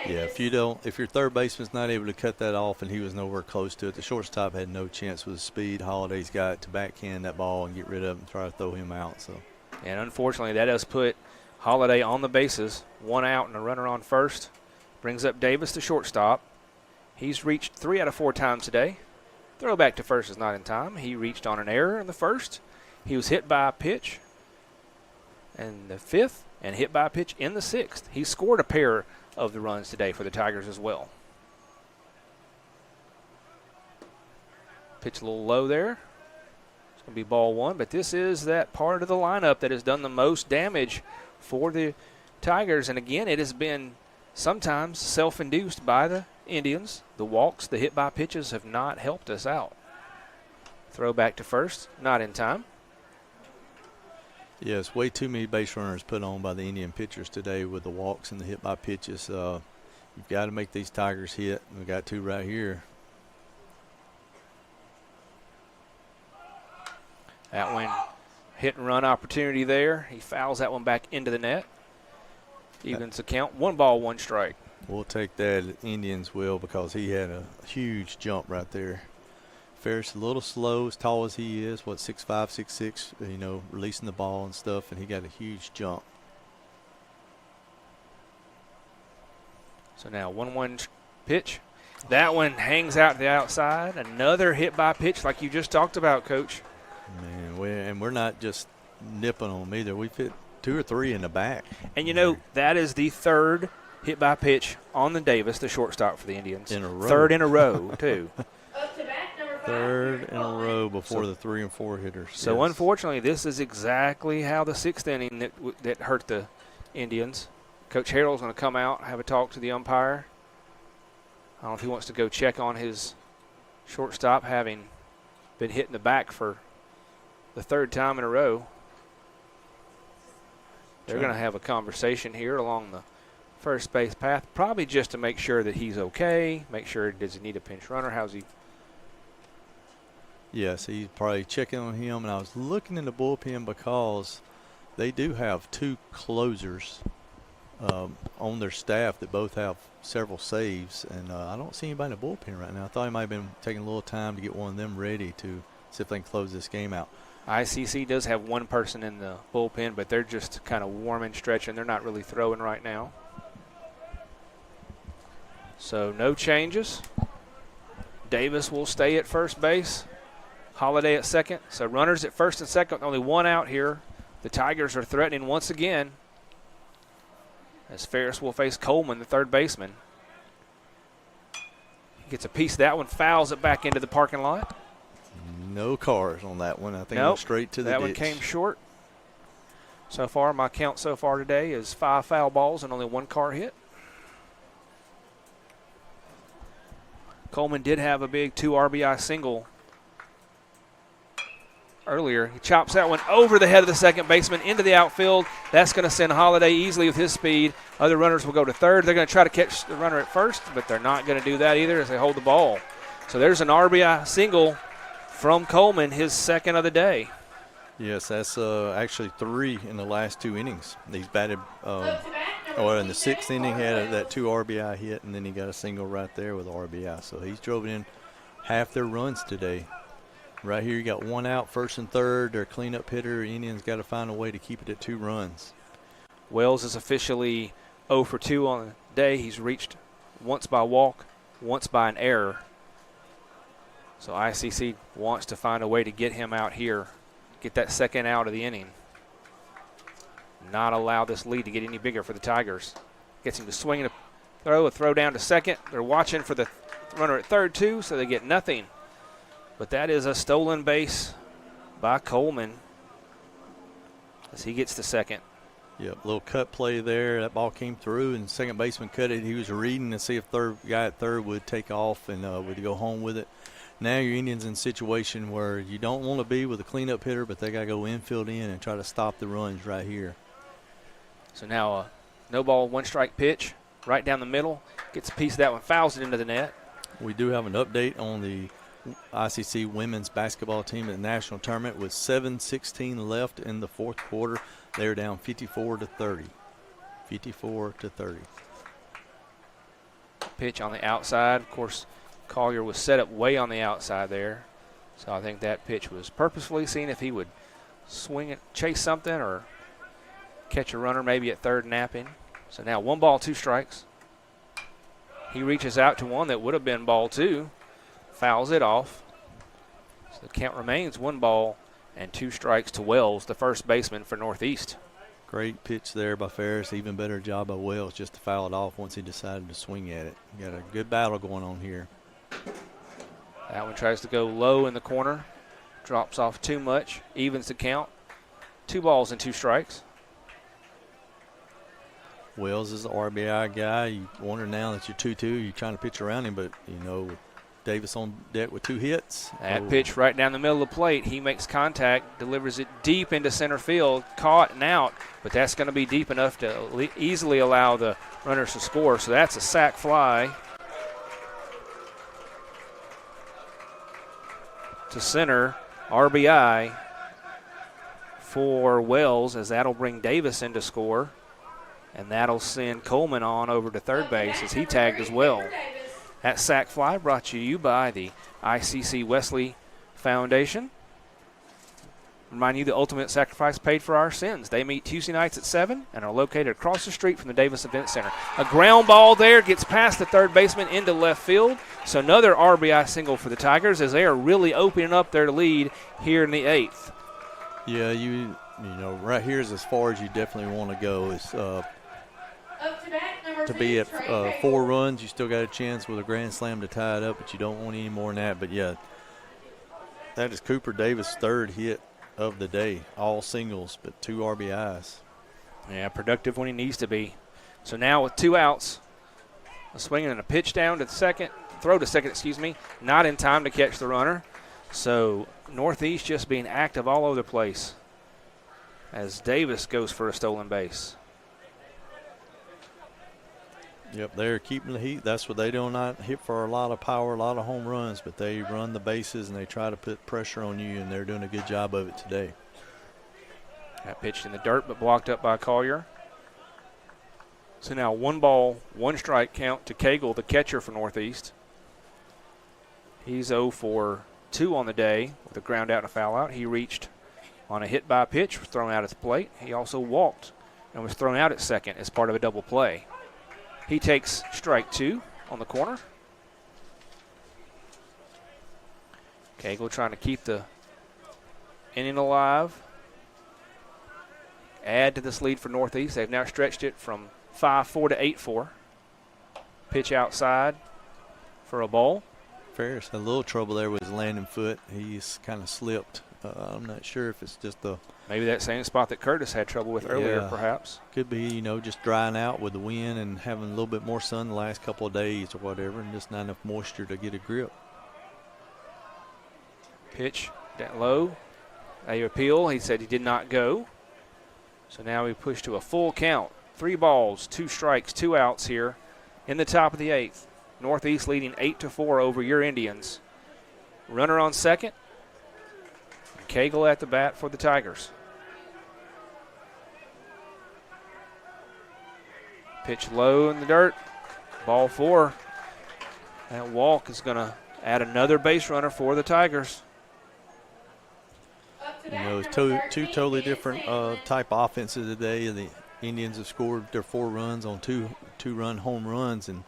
Yeah, if your third baseman's not able to cut that off, and he was nowhere close to it, the shortstop had no chance with the speed Holiday's got to backhand that ball and get rid of it and try to throw him out. So, and unfortunately, that does put Holiday on the bases. 1 out and a runner on first. Brings up Davis to shortstop. He's reached 3 out of 4 times today. Throw back to first is not in time. He reached on an error in the first. He was hit by a pitch in the 5th and hit by a pitch in the 6th. He scored a pair of the runs today for the Tigers as well. Pitch a little low there. It's going to be ball 1, but this is that part of the lineup that has done the most damage for the Tigers. And again, it has been sometimes self-induced by the Indians. The walks, the hit by pitches have not helped us out. Throw back to first, not in time. Yes, way too many base runners put on by the Indian pitchers today with the walks and the hit by pitches. You've got to make these Tigers hit. We've got 2 right here. That one, hit and run opportunity there. He fouls that one back into the net. Evens the count. 1 ball, 1 strike. We'll take that. Indians will, because he had a huge jump right there. Ferris a little slow, as tall as he is, 6'5", 6'6", releasing the ball and stuff, and he got a huge jump. So now 1-1 pitch. That one hangs out to the outside. Another hit by pitch like you just talked about, Coach. Man, we're not just nipping on them either. We've hit 2 or 3 in the back. And that is the 3rd hit by pitch on the Davis, the shortstop for the Indians. In a row. 3rd in a row, too. 3rd in a row before the 3 and 4 hitters. So unfortunately, this is exactly how the 6th inning that hurt the Indians. Coach Harrell's going to come out, have a talk to the umpire. I don't know if he wants to go check on his shortstop, having been hit in the back for the 3rd time in a row. They're going to have a conversation here along the first base path, probably just to make sure that he's okay, make sure, does he need a pinch runner, how's he? Yes, he's probably checking on him, and I was looking in the bullpen because they do have 2 closers on their staff that both have several saves, and I don't see anybody in the bullpen right now. I thought he might have been taking a little time to get one of them ready to see if they can close this game out. ICC does have 1 person in the bullpen, but they're just kind of warming, stretching. They're not really throwing right now. So no changes. Davis will stay at first base. Holiday at second. So runners at first and second, only 1 out here. The Tigers are threatening once again as Ferris will face Coleman, the third baseman. He gets a piece of that one, fouls it back into the parking lot. No cars on that one. I think it Nope. went straight to the That ditch. one came short. So far, my count so far today is 5 foul balls and only 1 car hit. Coleman did have a big 2 RBI single earlier. He chops that one over the head of the second baseman into the outfield. That's going to send Holiday easily with his speed. Other runners will go to third. They're going to try to catch the runner at first, but they're not going to do that either as they hold the ball. So there's an RBI single from Coleman, his second of the day. Yes, that's actually 3 in the last 2 innings. He's batted, in the 6th inning, he had that 2 RBI hit, and then he got a single right there with RBI. So he's drove in half their runs today. Right here, you got 1 out, first and third. Their cleanup hitter, Indians got to find a way to keep it at 2 runs. Wells is officially 0 for 2 on the day. He's reached once by walk, once by an error. So ICC wants to find a way to get him out here, get that second out of the inning. Not allow this lead to get any bigger for the Tigers. Gets him to swing and a throw down to second. They're watching for the runner at third too, so they get nothing. But that is a stolen base by Coleman as he gets to second. Yep, little cut play there. That ball came through, and second baseman cut it. He was reading to see if guy at third would take off and would go home with it. Now your Indians in a situation where you don't want to be with a cleanup hitter, but they got to go infield in and try to stop the runs right here. So now a no ball, 1 strike pitch right down the middle. Gets a piece of that one, fouls it into the net. We do have an update on the ICC women's basketball team at the national tournament with 7:16 left in the 4th quarter. They're down 54-30. 54-30. Pitch on the outside. Of course, Collier was set up way on the outside there. So I think that pitch was purposefully seen if he would swing it, chase something, or catch a runner maybe at third napping. So now 1 ball, 2 strikes. He reaches out to one that would have been ball 2. Fouls it off. So the count remains 1 ball and 2 strikes to Wells, the first baseman for Northeast. Great pitch there by Ferris. Even better job by Wells just to foul it off once he decided to swing at it. You got a good battle going on here. That one tries to go low in the corner. Drops off too much. Evens the count. 2 balls and 2 strikes. Wells is the RBI guy. You wonder now that you're 2-2, you're trying to pitch around him, but, Davis on deck with 2 hits. That pitch right down the middle of the plate. He makes contact, delivers it deep into center field, caught and out, but that's going to be deep enough to easily allow the runners to score. So that's a sac fly to center. RBI for Wells, as that'll bring Davis in to score, and that'll send Coleman on over to third base as he tagged as well. That sac fly brought to you by the ICC Wesley Foundation. Remind you the ultimate sacrifice paid for our sins. They meet Tuesday nights at 7 and are located across the street from the Davis Event Center. A ground ball there gets past the third baseman into left field. So another RBI single for the Tigers as they are really opening up their lead here in the 8th. Yeah, right here is as far as you definitely want to go. It's to be at 4 runs. You still got a chance with a grand slam to tie it up, but you don't want any more than that. But, yeah, that is Cooper Davis' 3rd hit of the day. All singles, but 2 RBIs. Yeah, productive when he needs to be. So now with 2 outs, a swing and a pitch down to second, not in time to catch the runner. So Northeast just being active all over the place. as Davis goes for a stolen base. Yep, they're keeping the heat. That's what they do. Not hit for a lot of power, a lot of home runs, but they run the bases and they try to put pressure on you, and they're doing a good job of it today. That pitched in the dirt but blocked up by Collier. So now 1 ball, 1 strike count to Cagle, the catcher for Northeast. He's 0 for 2 on the day with a ground out and a foul out. He reached on a hit by pitch, was thrown out at the plate. He also walked and was thrown out at second as part of a double play. He takes strike 2 on the corner. Cagle trying to keep the inning alive. Add to this lead for Northeast. They've now stretched it from 5-4 to 8-4. Pitch outside for a ball. Ferris had a little trouble there with his landing foot. He's kind of slipped. I'm not sure if it's just the... Maybe that same spot that Curtis had trouble with earlier, perhaps. Could be, just drying out with the wind and having a little bit more sun the last couple of days or whatever, and just not enough moisture to get a grip. Pitch down low. A appeal. He said he did not go. So now we push to a full count. 3 balls, 2 strikes, 2 outs here in the top of the 8th. Northeast leading 8-4 over your Indians. Runner on second. Cagle at the bat for the Tigers. Pitch low in the dirt. Ball 4. That walk is going to add another base runner for the Tigers. It's two totally different type offenses today. The Indians have scored their 4 runs on two-run home runs, and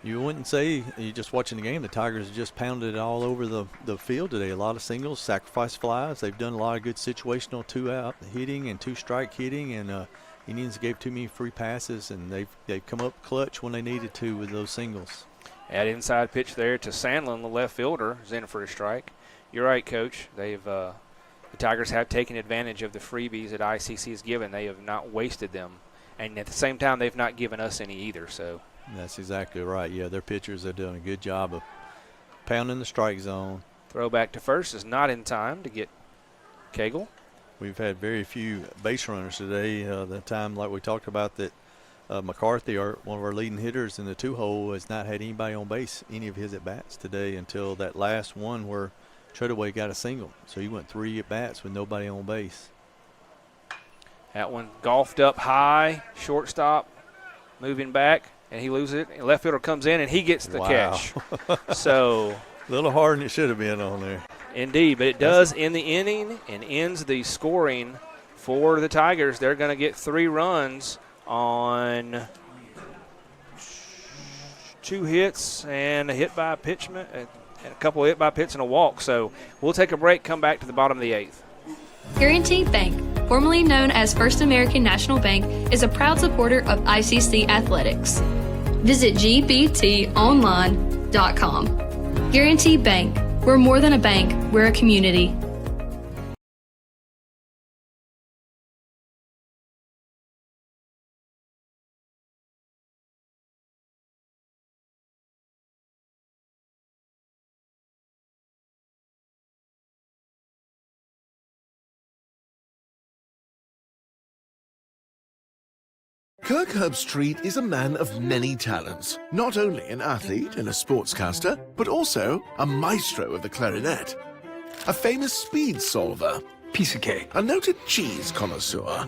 you wouldn't say, you're just watching the game, the Tigers have just pounded it all over the field today. A lot of singles, sacrifice flies. They've done a lot of good situational 2-out hitting and 2-strike hitting, and Indians gave too many free passes, and they've come up clutch when they needed to with those singles. Add inside pitch there to Sandlin, the left fielder, is in for a strike. You're right, Coach. The Tigers have taken advantage of the freebies that ICC has given. They have not wasted them, and at the same time, they've not given us any either. So. That's exactly right. Yeah, their pitchers have done a good job of pounding the strike zone. Throw back to first is not in time to get Cagle. We've had very few base runners today. The time, like we talked about, that McCarthy, one of our leading hitters in the 2-hole, has not had anybody on base any of his at-bats today until that last one where Treadaway got a single. So he went 3 at-bats with nobody on base. That one golfed up high, shortstop, moving back. And he loses it. And left fielder comes in, and he gets the catch. So a little harder than it should have been on there. Indeed, but it does end the inning and ends the scoring for the Tigers. They're going to get 3 runs on 2 hits and a hit by pitchman, and a couple of hit by pitch and a walk. So we'll take a break, come back to the bottom of the 8th. Guaranty Bank, formerly known as First American National Bank, is a proud supporter of ICC athletics. Visit gbtonline.com. Guaranty Bank. We're more than a bank, we're a community. Kirkherb Street is a man of many talents, not only an athlete and a sportscaster, but also a maestro of the clarinet, a famous speed solver, piece of cake, a noted cheese connoisseur,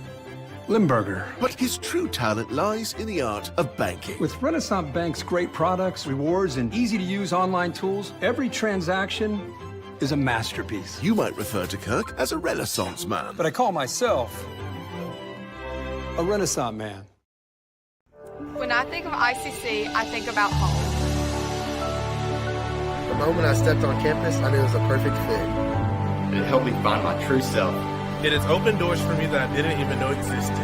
Limburger. But his true talent lies in the art of banking. With Renaissance Bank's great products, rewards, and easy-to-use online tools, every transaction is a masterpiece. You might refer to Kirk as a Renaissance man. But I call myself a Renaissance man. When I think of ICC, I think about home. The moment I stepped on campus, I knew it was a perfect fit. It helped me find my true self. It has opened doors for me that I didn't even know existed.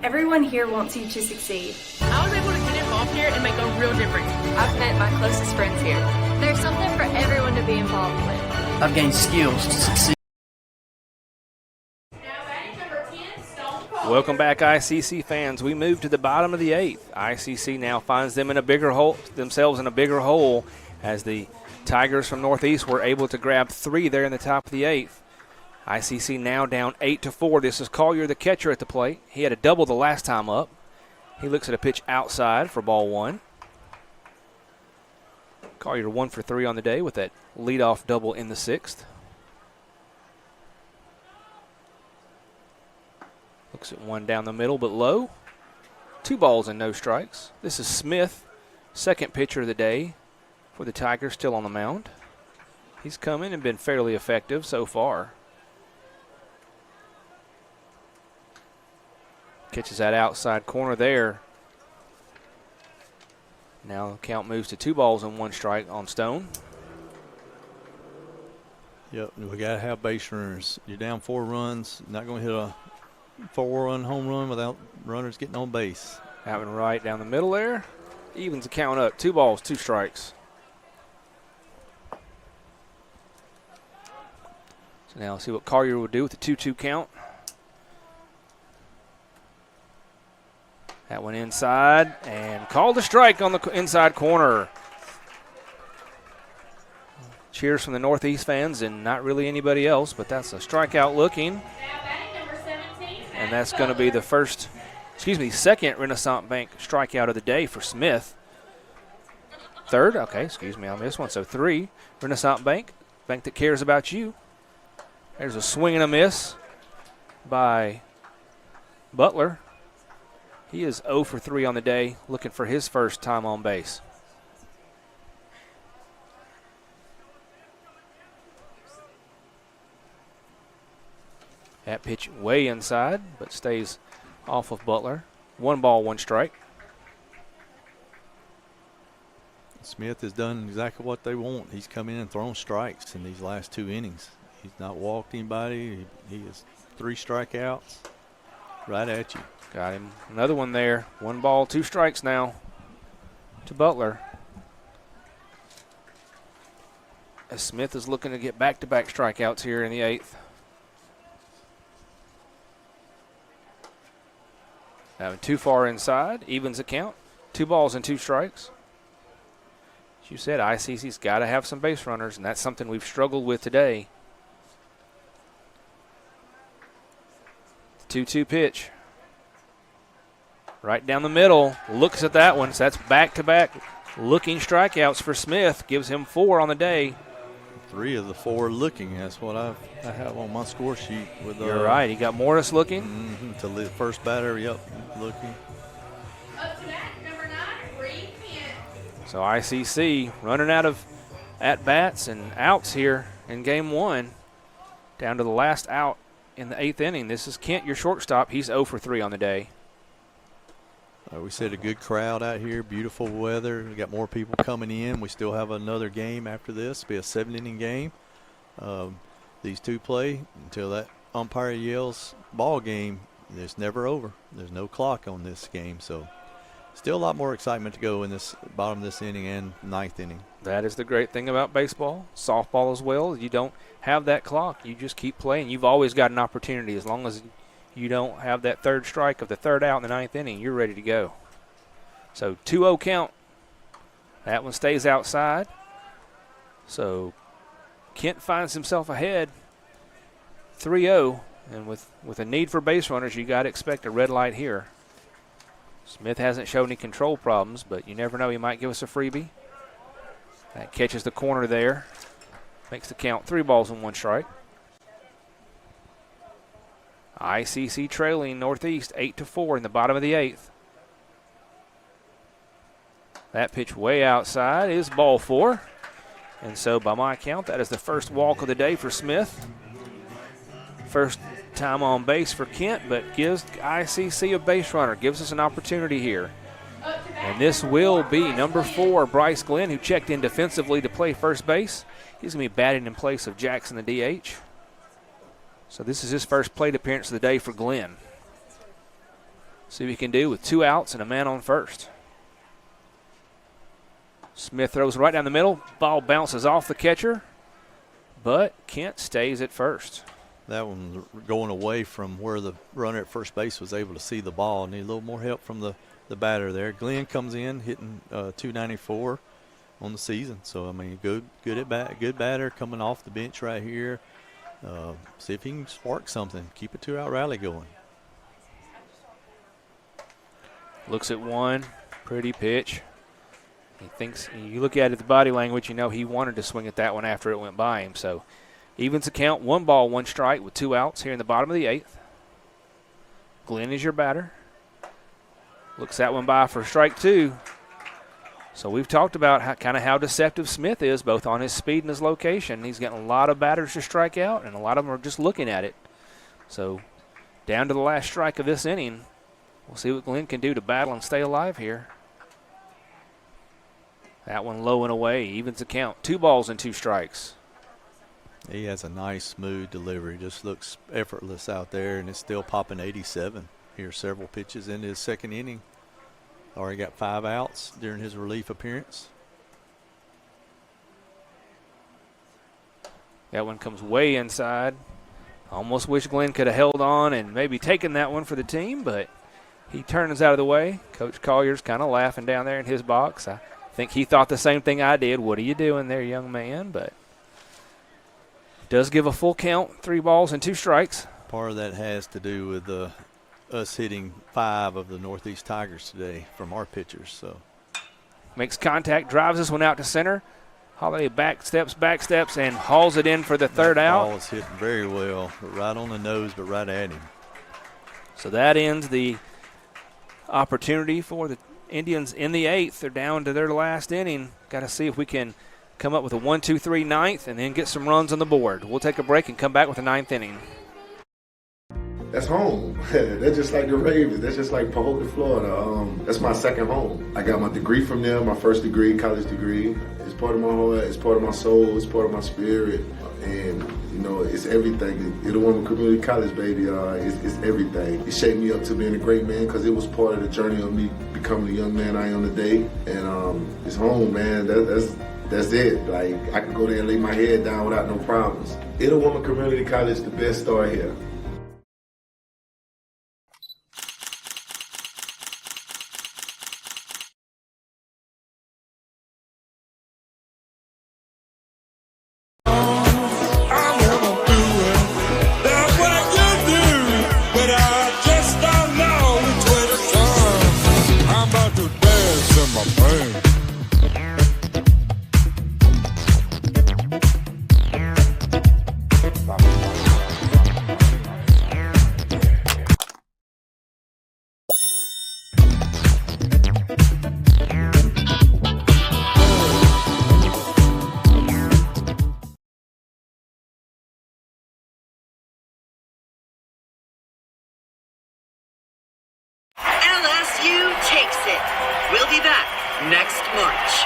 Everyone here wants you to succeed. I was able to get involved here and make a real difference. I've met my closest friends here. There's something for everyone to be involved with. I've gained skills to succeed. Welcome back, ICC fans. We move to the bottom of the 8th. ICC now finds themselves in a bigger hole as the Tigers from Northeast were able to grab 3 there in the top of the 8th. ICC now down 8-4. This is Collier, the catcher, at the plate. He had a double the last time up. He looks at a pitch outside for ball one. Collier 1 for 3 on the day with that leadoff double in the 6th. Looks at one down the middle, but low. 2 balls and no strikes. This is Smith, second pitcher of the day for the Tigers, still on the mound. He's come in and been fairly effective so far. Catches that outside corner there. Now the count moves to 2 balls and 1 strike on Stone. Yep, we got to have base runners. You're down 4 runs, not going to hit a 4-run home run without runners getting on base. Having right down the middle there. Evens the count up. 2 balls, 2 strikes. So now let's see what Collier will do with the 2-2 count. That one inside and called a strike on the inside corner. Cheers from the Northeast fans and not really anybody else, but that's a strikeout looking. And that's going to be the second Renaissance Bank strikeout of the day for Smith. Third, okay, I missed one. So 3, Renaissance Bank, bank that cares about you. There's a swing and a miss by Butler. He is 0 for 3 on the day, looking for his first time on base. That pitch way inside, but stays off of Butler. 1 ball, 1 strike. Smith has done exactly what they want. He's come in and thrown strikes in these last 2 innings. He's not walked anybody. He has 3 strikeouts right at you. Got him. Another one there. 1 ball, 2 strikes now to Butler. As Smith is looking to get back-to-back strikeouts here in the 8th. Now too far inside, evens the count. 2 balls and 2 strikes. As you said, ICC's got to have some base runners, and that's something we've struggled with today. 2-2 pitch. Right down the middle, looks at that one. So that's back-to-back looking strikeouts for Smith. Gives him 4 on the day. 3 of the 4 looking. That's what I have on my score sheet. With You're right. He got Morris looking. To the first batter, yep, looking. So ICC running out of at-bats and outs here in game 1. Down to the last out in the 8th inning. This is Kent, your shortstop. He's 0 for 3 on the day. We said a good crowd out here, beautiful weather. We got more people coming in. We still have another game after this. It'll be a 7-inning game. These 2 play until that umpire yells ball game. It's never over. There's no clock on this game, so still a lot more excitement to go in this bottom of this inning and 9th inning. That is the great thing about baseball, softball as well. You don't have that clock. You just keep playing. You've always got an opportunity as long as you don't have that 3rd strike of the 3rd out in the 9th inning, you're ready to go. So 2-0 count. That one stays outside. So Kent finds himself ahead 3-0. And with a need for base runners, you got to expect a red light here. Smith hasn't shown any control problems, but you never know. He might give us a freebie. That catches the corner there. Makes the count 3 balls and 1 strike. ICC trailing Northeast 8-4 in the bottom of the 8th. That pitch way outside is ball 4. And so by my count, that is the first walk of the day for Smith. First time on base for Kent, but gives ICC a base runner, gives us an opportunity here. And this will be number 4, Bryce Glenn, who checked in defensively to play first base. He's going to be batting in place of Jackson, the DH. So this is his first plate appearance of the day for Glenn. See what he can do with 2 outs and a man on first. Smith throws right down the middle. Ball bounces off the catcher, but Kent stays at first. That one going away from where the runner at first base was able to see the ball. Need a little more help from the batter there. Glenn comes in hitting .294 on the season. So, I mean, good at bat, good batter coming off the bench right here. See if he can spark something. Keep a 2-out rally going. Looks at one. Pretty pitch. He thinks, you look at it, the body language, you know he wanted to swing at that one after it went by him. So evens the count, 1 ball, 1 strike with 2 outs here in the bottom of the 8th. Glenn is your batter. Looks that one by for strike 2. So we've talked about how deceptive Smith is, both on his speed and his location. He's getting a lot of batters to strike out, and a lot of them are just looking at it. So down to the last strike of this inning. We'll see what Glenn can do to battle and stay alive here. That one low and away, evens the count. 2 balls and 2 strikes. He has a nice, smooth delivery. Just looks effortless out there, and it's still popping 87 here several pitches into his 2nd inning. Already got 5 outs during his relief appearance. That one comes way inside. Almost wish Glenn could have held on and maybe taken that one for the team, but he turns out of the way. Coach Collier's kind of laughing down there in his box. I think he thought the same thing I did. What are you doing there, young man? But does give a full count, 3 balls and 2 strikes. Part of that has to do with us hitting 5 of the Northeast Tigers today from our pitchers. So makes contact, drives this one out to center. Holiday back steps, and hauls it in for the 3rd out. Ball is hit very well, right on the nose, but right at him. So that ends the opportunity for the Indians in the 8th. They're down to their last inning. Got to see if we can come up with a 1-2-3 ninth and then get some runs on the board. We'll take a break and come back with the 9th inning. That's home. That's just like the Ravens. That's just like Pahokee, Florida. That's my 2nd home. I got my degree from there, my 1st degree, college degree. It's part of my heart, it's part of my soul, it's part of my spirit. And, you know, it's everything. Itawamba Community College, baby, it's everything. It shaped me up to being a great man because it was part of the journey of me becoming the young man I am today. And it's home, man. That's it. Like, I can go there and lay my head down without no problems. Itawamba Community College, the best start here. LSU takes it. We'll be back next March.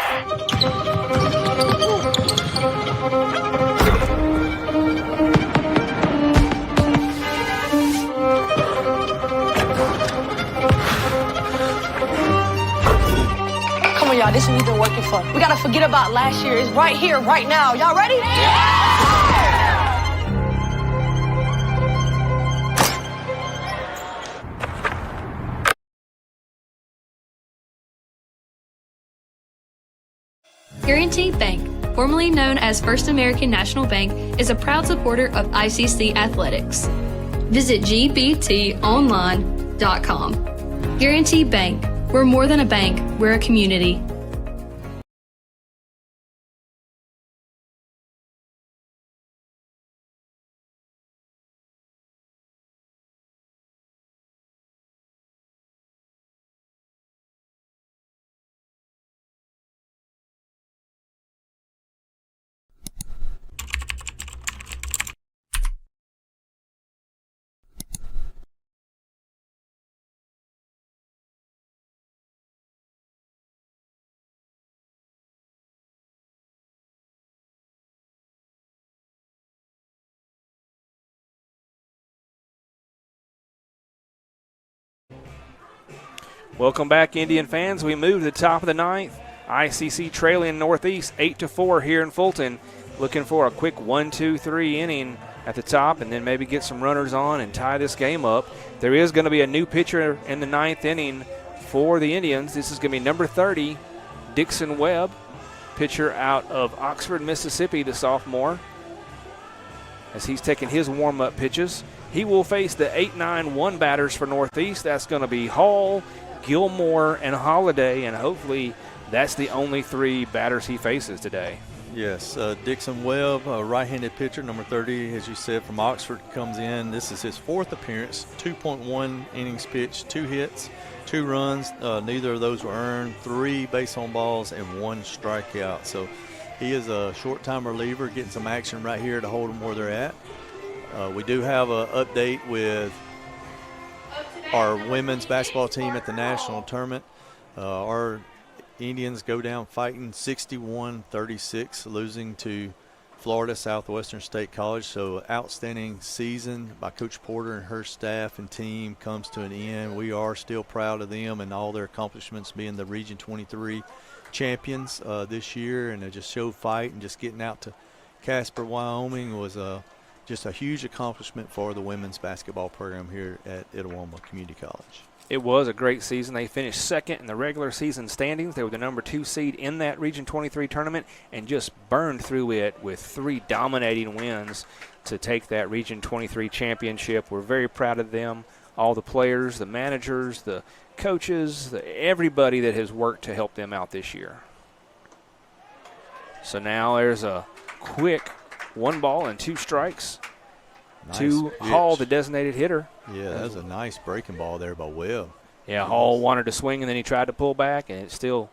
Come on, y'all. This is what we've been working for. We gotta forget about last year. It's right here, right now. Y'all ready? Guaranteed Bank, formerly known as First American National Bank, is a proud supporter of ICC athletics. Visit gbtonline.com. Guaranteed Bank, we're more than a bank, we're a community. Welcome back, Indian fans. We move to the top of the 9th. ICC trailing Northeast 8-4 here in Fulton. Looking for a quick 1-2-3 inning at the top and then maybe get some runners on and tie this game up. There is going to be a new pitcher in the 9th inning for the Indians. This is going to be number 30, Dixon Webb, pitcher out of Oxford, Mississippi, the sophomore. as he's taking his warm-up pitches. He will face the 8-9-1 batters for Northeast. That's going to be Hall, Gilmore, and Holiday, and hopefully that's the only 3 batters he faces today. Yes, Dixon Webb, a right-handed pitcher, number 30, as you said, from Oxford, comes in. This is his 4th appearance, 2.1 innings pitched, 2 hits, 2 runs. Neither of those were earned, 3 base on balls, and 1 strikeout. So he is a short-time reliever, getting some action right here to hold them where they're at. We do have an update with our women's basketball team at the national tournament. Our Indians go down fighting 61-36, losing to Florida Southwestern State College. So outstanding season by Coach Porter and her staff and team comes to an end. We are still proud of them and all their accomplishments, being the Region 23 champions this year, and they just showed fight, and just getting out to Casper, Wyoming was just a huge accomplishment for the women's basketball program here at Itawamba Community College. It was a great season. They finished 2nd in the regular season standings. They were the number 2 seed in that Region 23 tournament and just burned through it with 3 dominating wins to take that Region 23 championship. We're very proud of them, all the players, the managers, the coaches, everybody that has worked to help them out this year. So now there's a quick 1 ball and 2 strikes to Hall, the designated hitter. Yeah, that was a nice breaking ball there by Webb. Yeah, Hall wanted to swing, and then he tried to pull back, and it still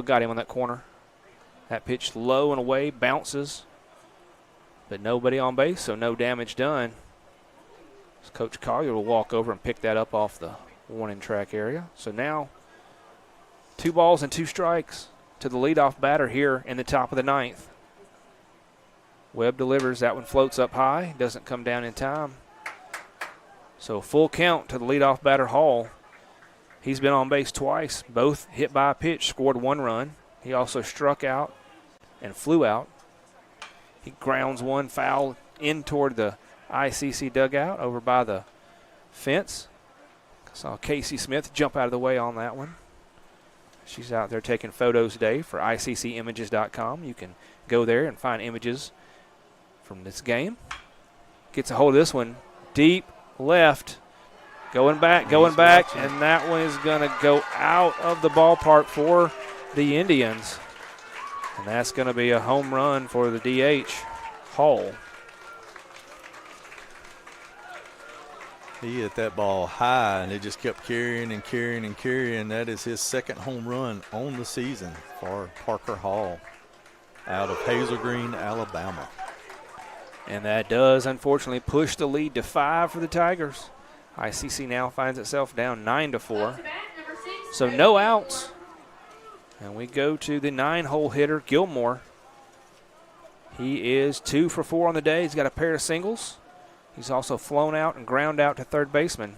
got him on that corner. That pitch low and away, bounces, but nobody on base, so no damage done. So Coach Collier will walk over and pick that up off the warning track area. So now 2 balls and 2 strikes to the leadoff batter here in the top of the 9th. Webb delivers. That one floats up high, doesn't come down in time. So full count to the leadoff batter, Hall. He's been on base twice, both hit by a pitch, scored 1 run. He also struck out and flew out. He grounds 1 foul in toward the ICC dugout over by the fence. Saw Casey Smith jump out of the way on that one. She's out there taking photos today for ICCimages.com. You can go there and find images from this game. Gets a hold of this one, deep left, going back, and that one is going to go out of the ballpark for the Indians. And that's going to be a home run for the DH, Hall. He hit that ball high, and it just kept carrying and carrying and carrying. That is his 2nd home run on the season for Parker Hall out of Hazel Green, Alabama. And that does, unfortunately, push the lead to 5 for the Tigers. ICC now finds itself down 9-4. So no outs. And we go to the 9-hole hitter, Gilmore. He is 2 for 4 on the day. He's got a pair of singles. He's also flown out and ground out to third baseman.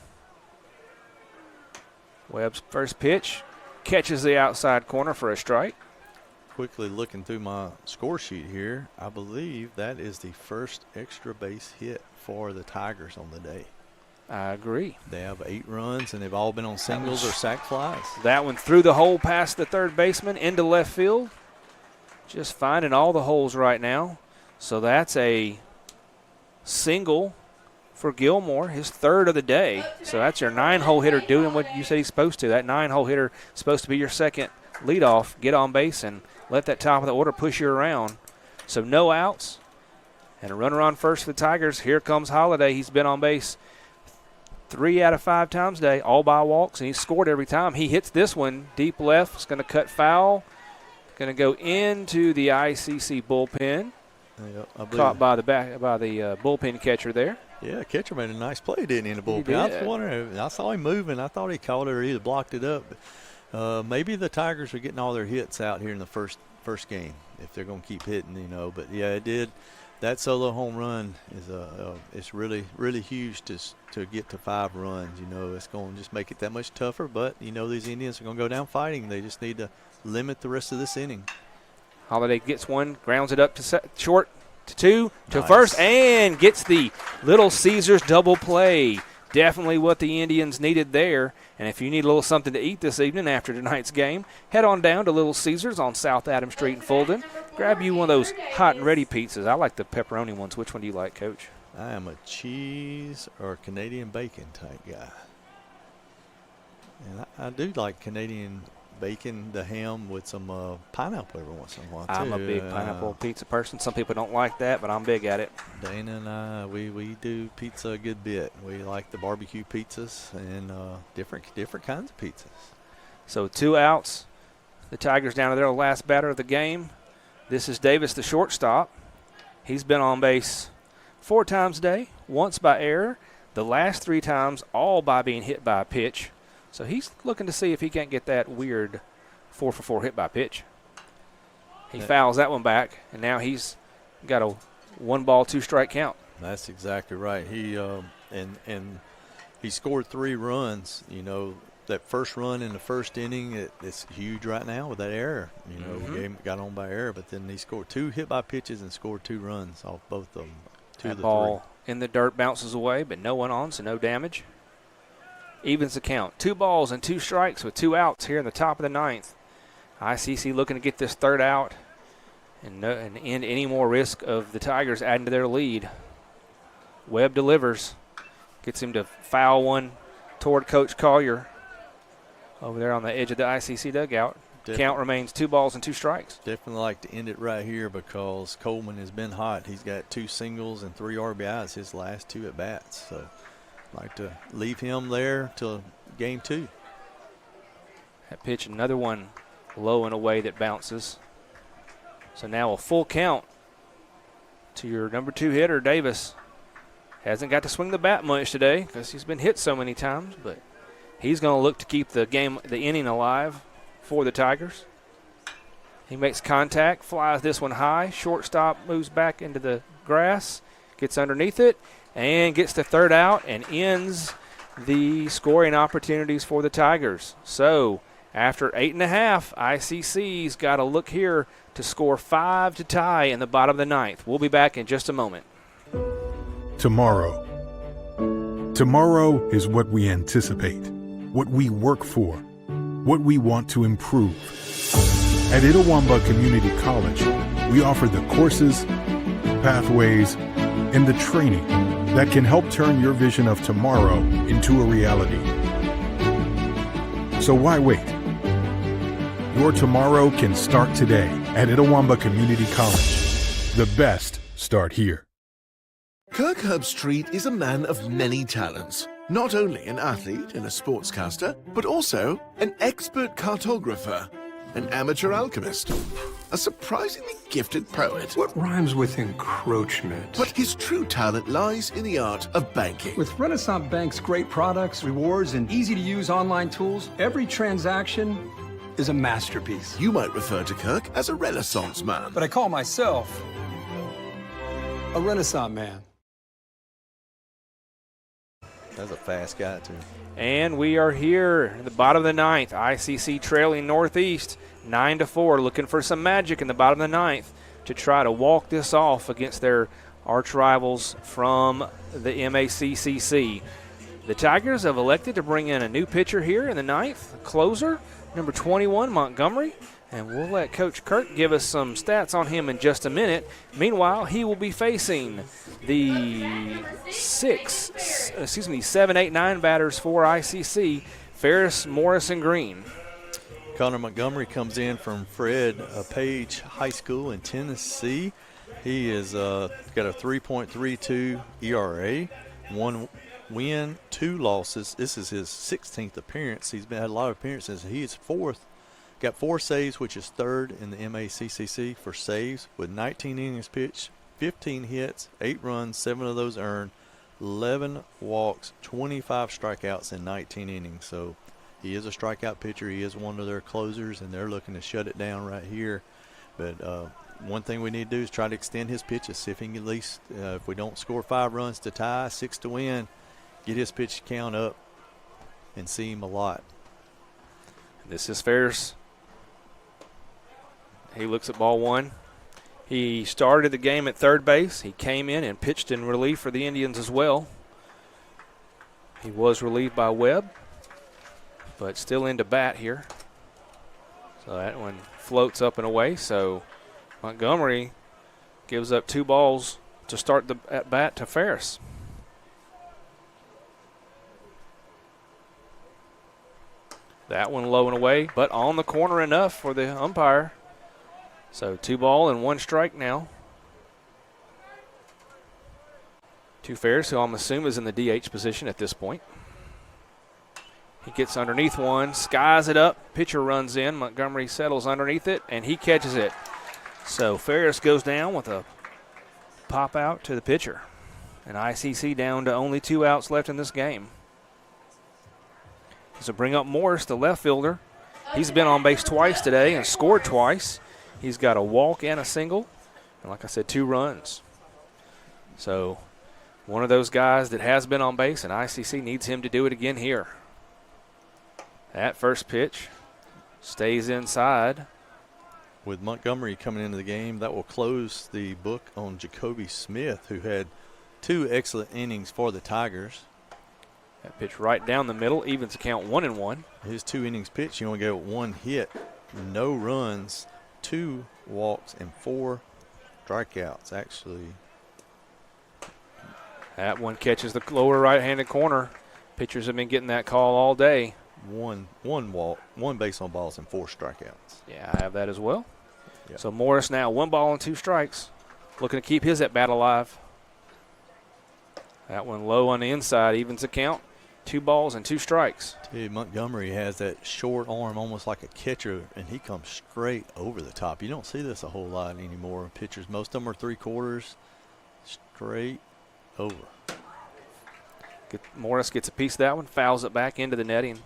Webb's first pitch catches the outside corner for a strike. Quickly looking through my score sheet here, I believe that is the first extra base hit for the Tigers on the day. I agree. They have 8 runs, and they've all been on singles or sac flies. That one through the hole past the third baseman into left field. Just finding all the holes right now. So that's a single for Gilmore, his 3rd of the day. So that's your 9-hole hitter doing what you said he's supposed to. That 9-hole hitter is supposed to be your 2nd leadoff, get on base and let that top of the order push you around. So no outs and a runner on first for the Tigers. Here comes Holiday. He's been on base 3 out of 5 times today, all by walks, and he's scored every time. He hits this one deep left. It's going to cut foul. Going to go into the ICC bullpen. Caught by the bullpen catcher there. Yeah, catcher made a nice play, didn't he, in the bullpen? I was wondering, I saw him moving. I thought he caught it or either blocked it up. But, maybe the Tigers are getting all their hits out here in the first game if they're going to keep hitting, But, yeah, it did. That solo home run is it's really, really huge to get to 5 runs. It's going to just make it that much tougher. But, these Indians are going to go down fighting. They just need to limit the rest of this inning. Holiday gets one, grounds it up to short, to 2, to first, and gets the Little Caesars double play. Definitely what the Indians needed there. And if you need a little something to eat this evening after tonight's game, head on down to Little Caesars on South Adam Street in Fulton. Grab you one of those hot and ready pizzas. I like the pepperoni ones. Which one do you like, Coach? I am a cheese or Canadian bacon type guy. And I do like Canadian bacon, the ham with some pineapple every once in a while, too. I'm a big pineapple pizza person. Some people don't like that, but I'm big at it. Dana and I, we do pizza a good bit. We like the barbecue pizzas and different kinds of pizzas. So 2 outs. The Tigers down to their last batter of the game. This is Davis, the shortstop. He's been on base 4 times today, once by error. The last 3 times, all by being hit by a pitch. So he's looking to see if he can't get that weird 4-for-4 hit by pitch. He fouls that one back, and now he's got a 1-ball, 2-strike count. That's exactly right. He and he scored 3 runs. You know, that first run in the first inning, it's huge right now with that error. You know, got on by error, but then he scored 2 hit by pitches and scored 2 runs off both of them. 2 of the 3. Ball in the dirt bounces away, but no one on, so no damage. Evens the count. 2 balls and 2 strikes with 2 outs here in the top of the 9th. ICC looking to get this 3rd out and end any more risk of the Tigers adding to their lead. Webb delivers. Gets him to foul one toward Coach Collier over there on the edge of the ICC dugout. Count remains 2 balls and 2 strikes. Definitely like to end it right here because Coleman has been hot. He's got 2 singles and 3 RBIs his last 2 at-bats. So like to leave him there till game 2. That pitch, another one low and away that bounces. So now a full count to your number 2 hitter, Davis. Hasn't got to swing the bat much today because he's been hit so many times, but he's going to look to keep the inning alive for the Tigers. He makes contact, flies this one high. Shortstop moves back into the grass, gets underneath it, and gets the 3rd out and ends the scoring opportunities for the Tigers. So after 8.5, ICC's got to look here to score 5 to tie in the bottom of the 9th. We'll be back in just a moment. Tomorrow. Tomorrow is what we anticipate, what we work for, what we want to improve. At Itawamba Community College, we offer the courses, pathways, and the training that can help turn your vision of tomorrow into a reality. So why wait? Your tomorrow can start today at Itawamba Community College. The best start here. Kirk Herbstreit is a man of many talents. Not only an athlete and a sportscaster, but also an expert cartographer, an amateur alchemist, a surprisingly gifted poet. What rhymes with encroachment? But his true talent lies in the art of banking. With Renaissance Bank's great products, rewards, and easy-to-use online tools, every transaction is a masterpiece. You might refer to Kirk as a Renaissance man. But I call myself a Renaissance man. That's a fast guy, too. And we are here in the bottom of the 9th. ICC trailing Northeast 9-4, looking for some magic in the bottom of the 9th to try to walk this off against their arch rivals from the MACCC. The Tigers have elected to bring in a new pitcher here in the 9th, closer, number 21, Montgomery. And we'll let Coach Kirk give us some stats on him in just a minute. Meanwhile, he will be facing the 7, 8, 9 batters for ICC, Ferris, Morris, and Green. Connor Montgomery comes in from Fred Page High School in Tennessee. He has got a 3.32 ERA, 1 win, 2 losses. This is his 16th appearance. He's had a lot of appearances. He is 4th. Got 4 saves, which is 3rd in the MACCC for saves, with 19 innings pitched, 15 hits, 8 runs, 7 of those earned, 11 walks, 25 strikeouts in 19 innings. So he is a strikeout pitcher. He is one of their closers, and they're looking to shut it down right here. But one thing we need to do is try to extend his pitches, see if he can at least, if we don't score 5 runs to tie, 6 to win, get his pitch count up and see him a lot. This is Ferris. He looks at ball 1. He started the game at third base. He came in and pitched in relief for the Indians as well. He was relieved by Webb, but still into bat here. So that one floats up and away. So Montgomery gives up 2 balls to start the at bat to Ferris. That one low and away, but on the corner enough for the umpire. So 2 ball and 1 strike now. To Ferris, who I'm assuming is in the DH position at this point. He gets underneath one, skies it up. Pitcher runs in. Montgomery settles underneath it, and he catches it. So Ferris goes down with a pop out to the pitcher. And ICC down to only 2 outs left in this game. So bring up Morris, the left fielder. He's been on base twice today and scored twice. He's got a walk and a single. And like I said, 2 runs. So one of those guys that has been on base, and ICC needs him to do it again here. That first pitch stays inside. With Montgomery coming into the game, that will close the book on Jacoby Smith, who had 2 excellent innings for the Tigers. That pitch right down the middle, evens the count 1-1. His 2 innings pitch, he only got 1 hit, no runs, 2 walks, and 4 strikeouts, actually. That one catches the lower right-handed corner. Pitchers have been getting that call all day. One walk, 1 base on balls, and 4 strikeouts. Yeah, I have that as well. Yep. So Morris now 1 ball and 2 strikes. Looking to keep his at bat alive. That one low on the inside, evens the count. 2 balls and 2 strikes. Dude, Montgomery has that short arm almost like a catcher, and he comes straight over the top. You don't see this a whole lot anymore. Pitchers, most of them are 3/4, straight over. Morris gets a piece of that one, fouls it back into the netting.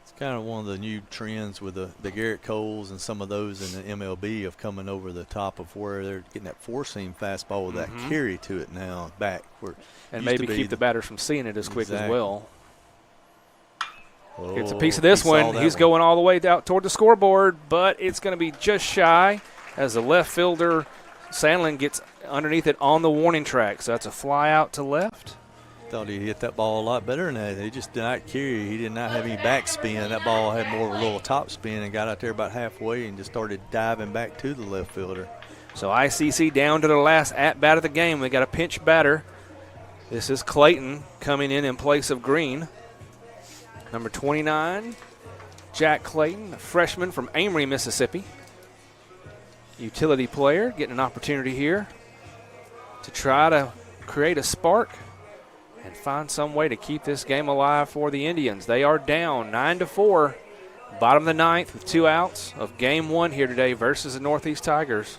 It's kind of one of the new trends with the Garrett Coles and some of those in the MLB of coming over the top of where they're getting that 4-seam fastball with that carry to it now back. Where and maybe keep the batters from seeing it as quick as well. Oh, gets a piece of this one. He's going all the way out toward the scoreboard, but it's going to be just shy as the left fielder, Sandlin, gets underneath it on the warning track. So that's a fly out to left. Thought he hit that ball a lot better than that. He just did not carry. He did not have any back spin. That ball had more of a little top spin and got out there about halfway and just started diving back to the left fielder. So ICC down to their last at-bat of the game. They got a pinch batter. This is Clayton coming in place of Green. Number 29, Jack Clayton, a freshman from Amory, Mississippi. Utility player, getting an opportunity here to try to create a spark and find some way to keep this game alive for the Indians. They are down 9-4, bottom of the 9th with 2 outs of game 1 here today versus the Northeast Tigers.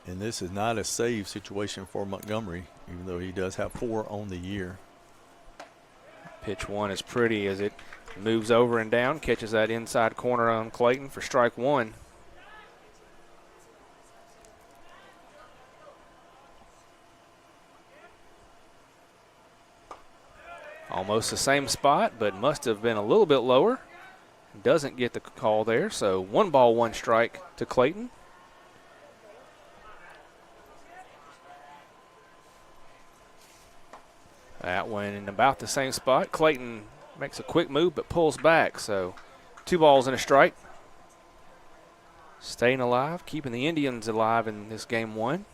And this is not a save situation for Montgomery, even though he does have 4 on the year. Pitch 1 is pretty as it moves over and down, catches that inside corner on Clayton for strike 1. Almost the same spot, but must have been a little bit lower. Doesn't get the call there, so 1 ball, 1 strike to Clayton. That one in about the same spot. Clayton makes a quick move but pulls back, so 2 balls and a strike. Staying alive, keeping the Indians alive in this game 1.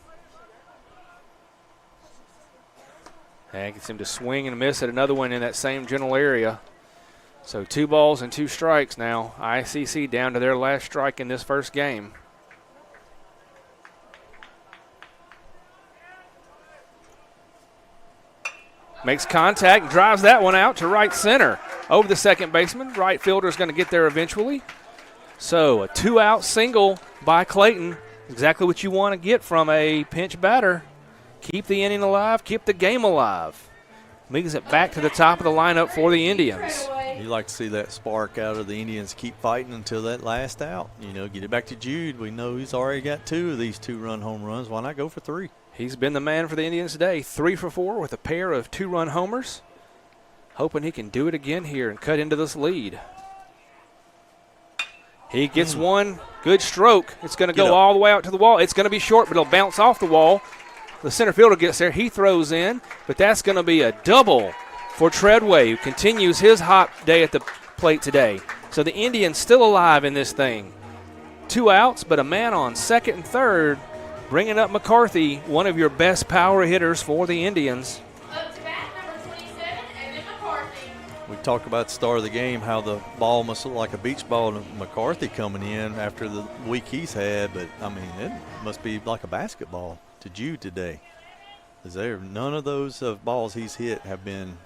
And gets him to swing and miss at another one in that same general area. So 2 balls and 2 strikes now. ICC down to their last strike in this first game. Makes contact, drives that one out to right center. Over the second baseman. Right fielder is going to get there eventually. So a 2-out single by Clayton. Exactly what you want to get from a pinch batter. Keep the inning alive, keep the game alive. Moves it back to the top of the lineup for the Indians. You like to see that spark out of the Indians, keep fighting until that last out. You know, get it back to Jude. We know he's already got 2 of these 2-run home runs. Why not go for 3? He's been the man for the Indians today. 3 for 4 with a pair of 2-run homers. Hoping he can do it again here and cut into this lead. He gets one good stroke. It's going to go all the way out to the wall. It's going to be short, but it'll bounce off the wall. The center fielder gets there. He throws in, but that's going to be a double for Treadway, who continues his hot day at the plate today. So the Indians still alive in this thing. 2 outs, but a man on second and third, bringing up McCarthy, one of your best power hitters for the Indians. Up to bat, number 27, Evan McCarthy. We talked about the start of the game, how the ball must look like a beach ball to McCarthy coming in after the week he's had, but, I mean, it must be like a basketball to Jude today. Because none of those balls he's hit have been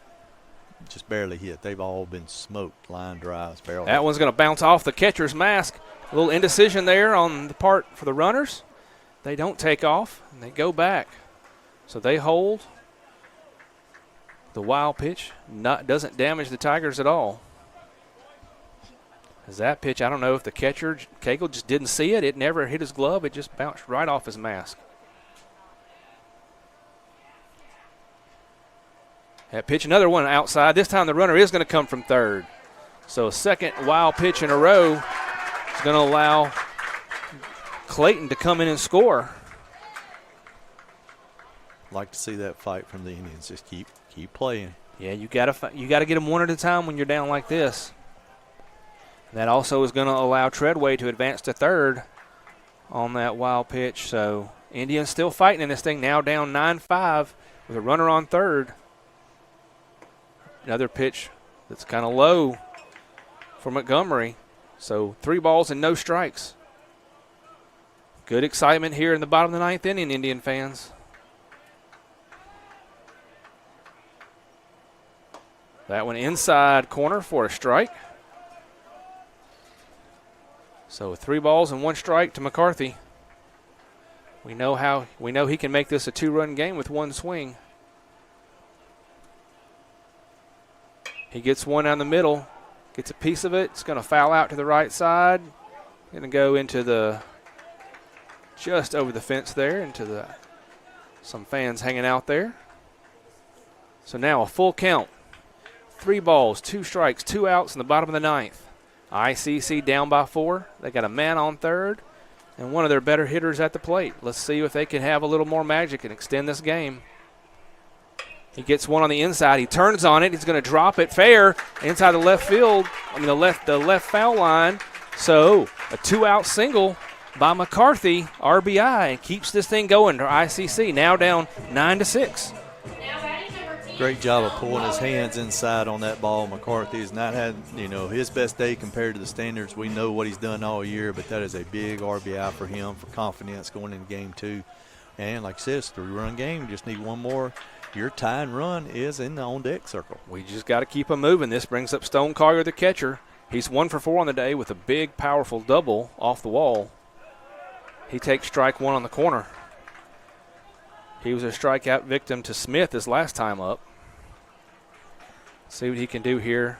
just barely hit. They've all been smoked, line drives, barrel. That one's going to bounce off the catcher's mask. A little indecision there on the part for the runners. They don't take off, and they go back. So they hold. The wild pitch doesn't damage the Tigers at all. As that pitch, I don't know if the catcher, Cagle, just didn't see it. It never hit his glove. It just bounced right off his mask. That pitch, another one outside. This time the runner is going to come from third. So a second wild pitch in a row is going to allow Clayton to come in and score. Like to see that fight from the Indians. Just keep playing. Yeah, you got to get them one at a time when you're down like this. That also is going to allow Treadway to advance to third on that wild pitch. So Indians still fighting in this thing, now down 9-5 with a runner on third. Another pitch that's kind of low for Montgomery. So 3 balls and no strikes. Good excitement here in the bottom of the 9th inning, Indian fans. That one inside corner for a strike. So 3 balls and 1 strike to McCarthy. We know he can make this a 2-run game with 1 swing. He gets one down the middle, gets a piece of it. It's going to foul out to the right side. Going to go into just over the fence there, into some fans hanging out there. So now a full count. 3 balls, 2 strikes, 2 outs in the bottom of the 9th. ICC down by 4. They got a man on third and one of their better hitters at the plate. Let's see if they can have a little more magic and extend this game. He gets one on the inside. He turns on it. He's going to drop it fair inside the left field. The left foul line. So a 2-out single by McCarthy, RBI, and keeps this thing going to ICC. Now down 9-6. Great job of pulling his hands inside on that ball. McCarthy has not had, his best day compared to the standards. We know what he's done all year, but that is a big RBI for him for confidence going into game 2. And like I said, it's a 3-run game. You just need one more. Your tying run is in the on-deck circle. We just got to keep him moving. This brings up Stone Collier, the catcher. He's 1 for 4 on the day with a big, powerful double off the wall. He takes strike 1 on the corner. He was a strikeout victim to Smith his last time up. See what he can do here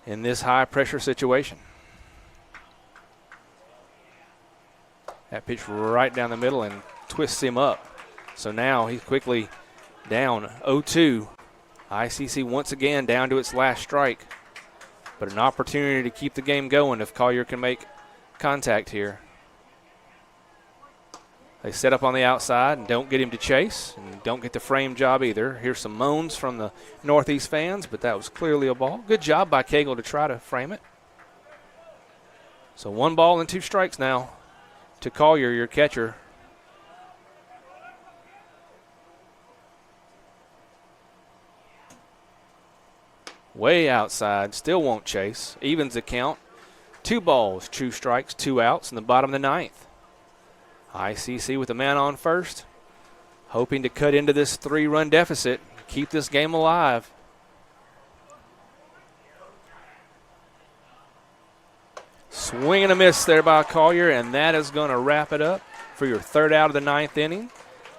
in this high-pressure situation. That pitch right down the middle and twists him up. So now he's quickly down 0-2. ICC once again down to its last strike. But an opportunity to keep the game going if Collier can make contact here. They set up on the outside and don't get him to chase and don't get the frame job either. Here's some moans from the Northeast fans, but that was clearly a ball. Good job by Cagle to try to frame it. So 1 ball and 2 strikes now to Collier, your catcher. Way outside, still won't chase. Evens the count. 2 balls, 2 strikes, 2 outs in the bottom of the 9th. ICC with a man on first, hoping to cut into this 3-run deficit, keep this game alive. Swing and a miss there by Collier, and that is going to wrap it up for your 3rd out of the 9th inning.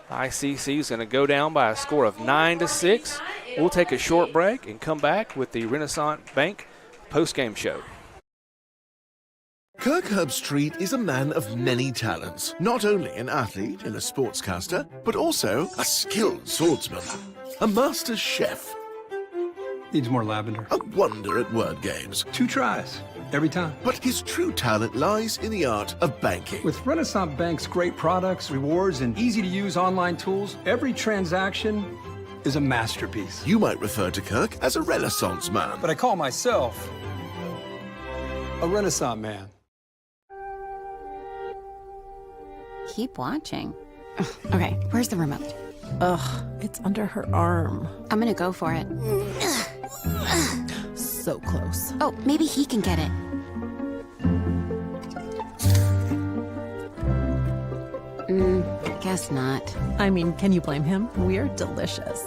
ICC is going to go down by a score of 9-6. We'll take a short break and come back with the Renaissance Bank postgame show. Kirk Herbstreit is a man of many talents, not only an athlete and a sportscaster, but also a skilled swordsman, a master chef. Needs more lavender. A wonder at word games. 2 tries, every time. But his true talent lies in the art of banking. With Renaissance Bank's great products, rewards, and easy-to-use online tools, every transaction is a masterpiece. You might refer to Kirk as a Renaissance man. But I call myself a Renaissance man. keep watching. Okay, where's the remote? Ugh, it's under her arm. I'm gonna go for it. So close. Oh, maybe he can get it. Guess not. I mean, can you blame him? We're delicious.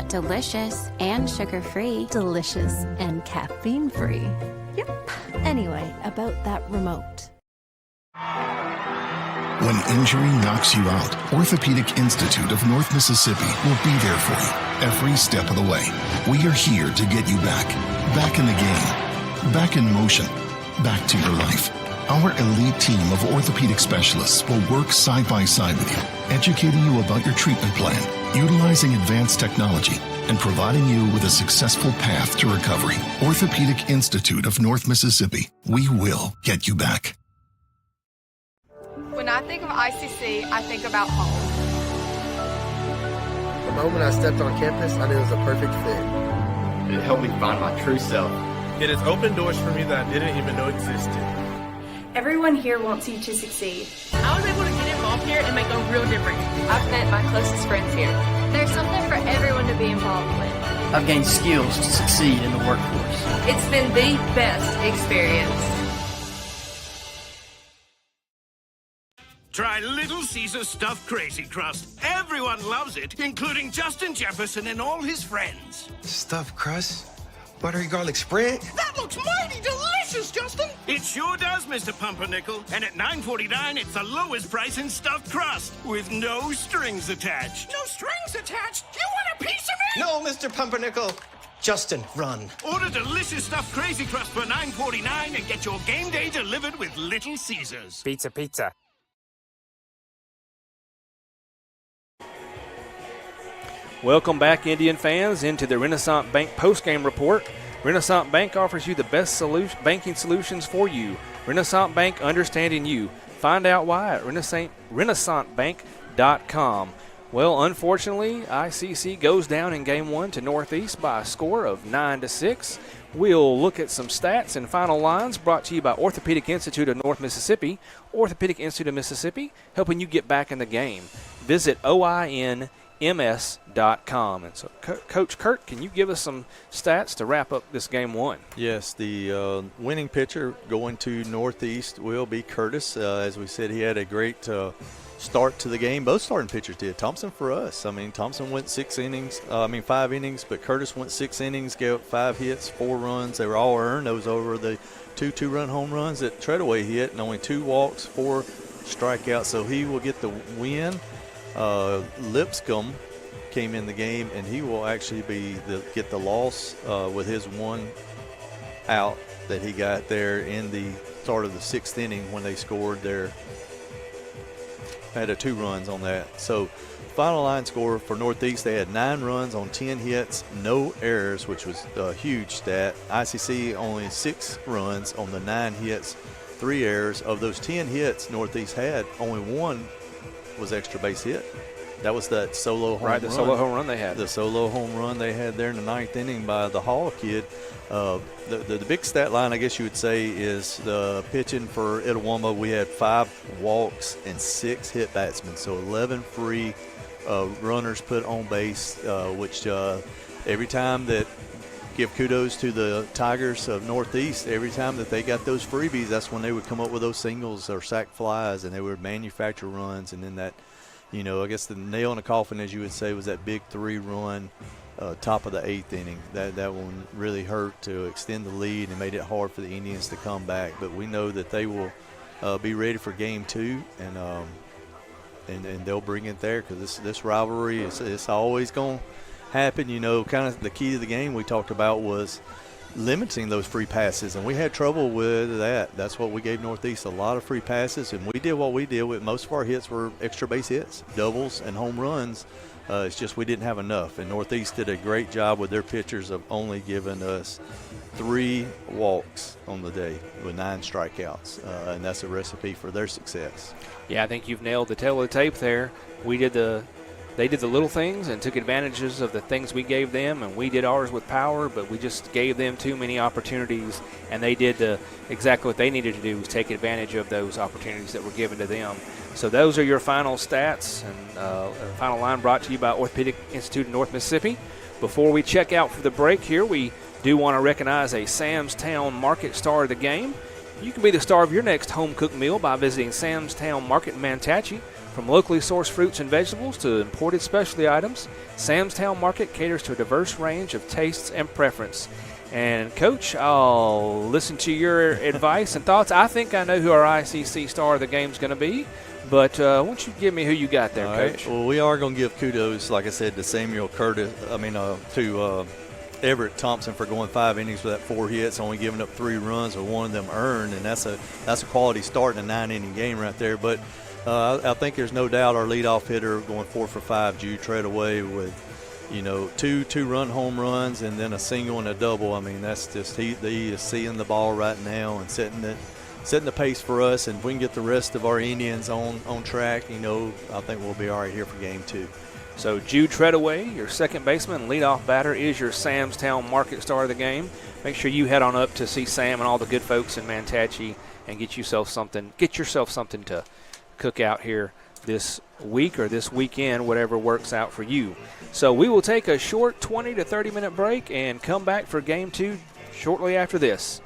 Delicious and sugar-free. Delicious and caffeine-free. Yep. Anyway, about that remote. When injury knocks you out, Orthopedic Institute of North Mississippi will be there for you every step of the way. We are here to get you back. Back in the game. Back in motion. Back to your life. Our elite team of orthopedic specialists will work side by side with you, educating you about your treatment plan, utilizing advanced technology, and providing you with a successful path to recovery. Orthopedic Institute of North Mississippi. We will get you back. When I think of ICC, I think about home. The moment I stepped on campus, I knew it was a perfect fit. It helped me find my true self. It has opened doors for me that I didn't even know existed. Everyone here wants you to succeed. I was able to get involved here and make a real difference. I've met my closest friends here. There's something for everyone to be involved with. I've gained skills to succeed in the workforce. It's been the best experience. Try Little Caesars Stuffed Crazy Crust. Everyone loves it, including Justin Jefferson and all his friends. Stuffed crust? Buttery garlic spread? That looks mighty delicious, Justin! It sure does, Mr. Pumpernickel. And at $9.49, it's the lowest price in stuffed crust, with no strings attached. No strings attached? You want a piece of me? No, Mr. Pumpernickel. Justin, run. Order delicious stuffed Crazy Crust for $9.49 and get your game day delivered with Little Caesars. Pizza, pizza. Welcome back, Indian fans, into the Renaissance Bank postgame report. Renaissance Bank offers you the best banking solutions for you. Renaissance Bank, understanding you. Find out why at renaissancebank.com. Well, unfortunately, ICC goes down in Game 1 to Northeast by a score of 9-6. We'll look at some stats and final lines brought to you by Orthopedic Institute of North Mississippi. Orthopedic Institute of Mississippi, helping you get back in the game. Visit OINMS.com. And so, Coach Kurt, can you give us some stats to wrap up this Game 1? Yes, the winning pitcher going to Northeast will be Curtis. As we said, he had a great start to the game. Both starting pitchers did. Thompson for us. I mean, Thompson went 5 innings, but Curtis went 6 innings, gave up 5 hits, 4 runs. They were all earned. Those over the 2 2-run home runs that Treadaway hit, and only 2 walks, 4 strikeouts. So he will get the win. Lipscomb came in the game, and he will actually get the loss with his 1 out that he got there in the start of the 6th inning when they scored their had 2 runs on that. So final line score for Northeast, they had 9 runs on 10 hits, no errors, which was a huge stat. ICC only 6 runs on the 9 hits, 3 errors. Of those 10 hits Northeast had, only 1 was extra base hit. That was that solo home run. Right, the solo home run they had. The solo home run they had there in the 9th inning by the Hall kid. The big stat line, I guess you would say, is the pitching for Itawamba. We had 5 walks and 6 hit batsmen, so 11 free runners put on base, which every time that give kudos to the Tigers of Northeast, every time that they got those freebies, that's when they would come up with those singles or sac flies, and they would manufacture runs. And then that, I guess the nail in the coffin, as you would say, was that big 3-run top of the 8th inning. That one really hurt to extend the lead and made it hard for the Indians to come back. But we know that they will be ready for Game 2, and they'll bring it there, because this rivalry it's always going to happen. Kind of the key to the game we talked about was limiting those free passes, and we had trouble with that. That's what we gave Northeast, a lot of free passes, and we did what we did with most of our hits were extra base hits, doubles, and home runs. It's just we didn't have enough, and Northeast did a great job with their pitchers of only giving us 3 walks on the day with 9 strikeouts, and that's a recipe for their success. Yeah, I think you've nailed the tail of the tape there. We did the They did the little things and took advantages of the things we gave them, and we did ours with power, but we just gave them too many opportunities, and they did exactly what they needed to do, was take advantage of those opportunities that were given to them. So those are your final stats, and final line brought to you by Orthopedic Institute of North Mississippi. Before we check out for the break here, we do want to recognize a Sam's Town Market star of the game. You can be the star of your next home-cooked meal by visiting Sam's Town Market in Mantachie. From locally sourced fruits and vegetables to imported specialty items, Sam's Town Market caters to a diverse range of tastes and preference. And, Coach, I'll listen to your advice and thoughts. I think I know who our ICC star of the game is going to be, but why don't you give me who you got there, Coach? Well, we are going to give kudos, like I said, to Samuel Curtis. To Everett Thompson for going 5 innings with that 4 hits, only giving up 3 runs, or one of them earned, and that's a quality start in a 9-inning game right there. But I think there's no doubt our leadoff hitter going 4 for 5, Jude Treadaway, with 2 home runs and then a single and a double. I mean, that's just he is seeing the ball right now and setting the pace for us. And if we can get the rest of our Indians on track, I think we'll be all right here for game 2. So Jude Treadaway, your second baseman and leadoff batter, is your Sam's Town Market star of the game. Make sure you head on up to see Sam and all the good folks in Mantachie and get yourself something to cook out here this week or this weekend, whatever works out for you. So we will take a short 20 to 30 minute break and come back for game 2 shortly after this.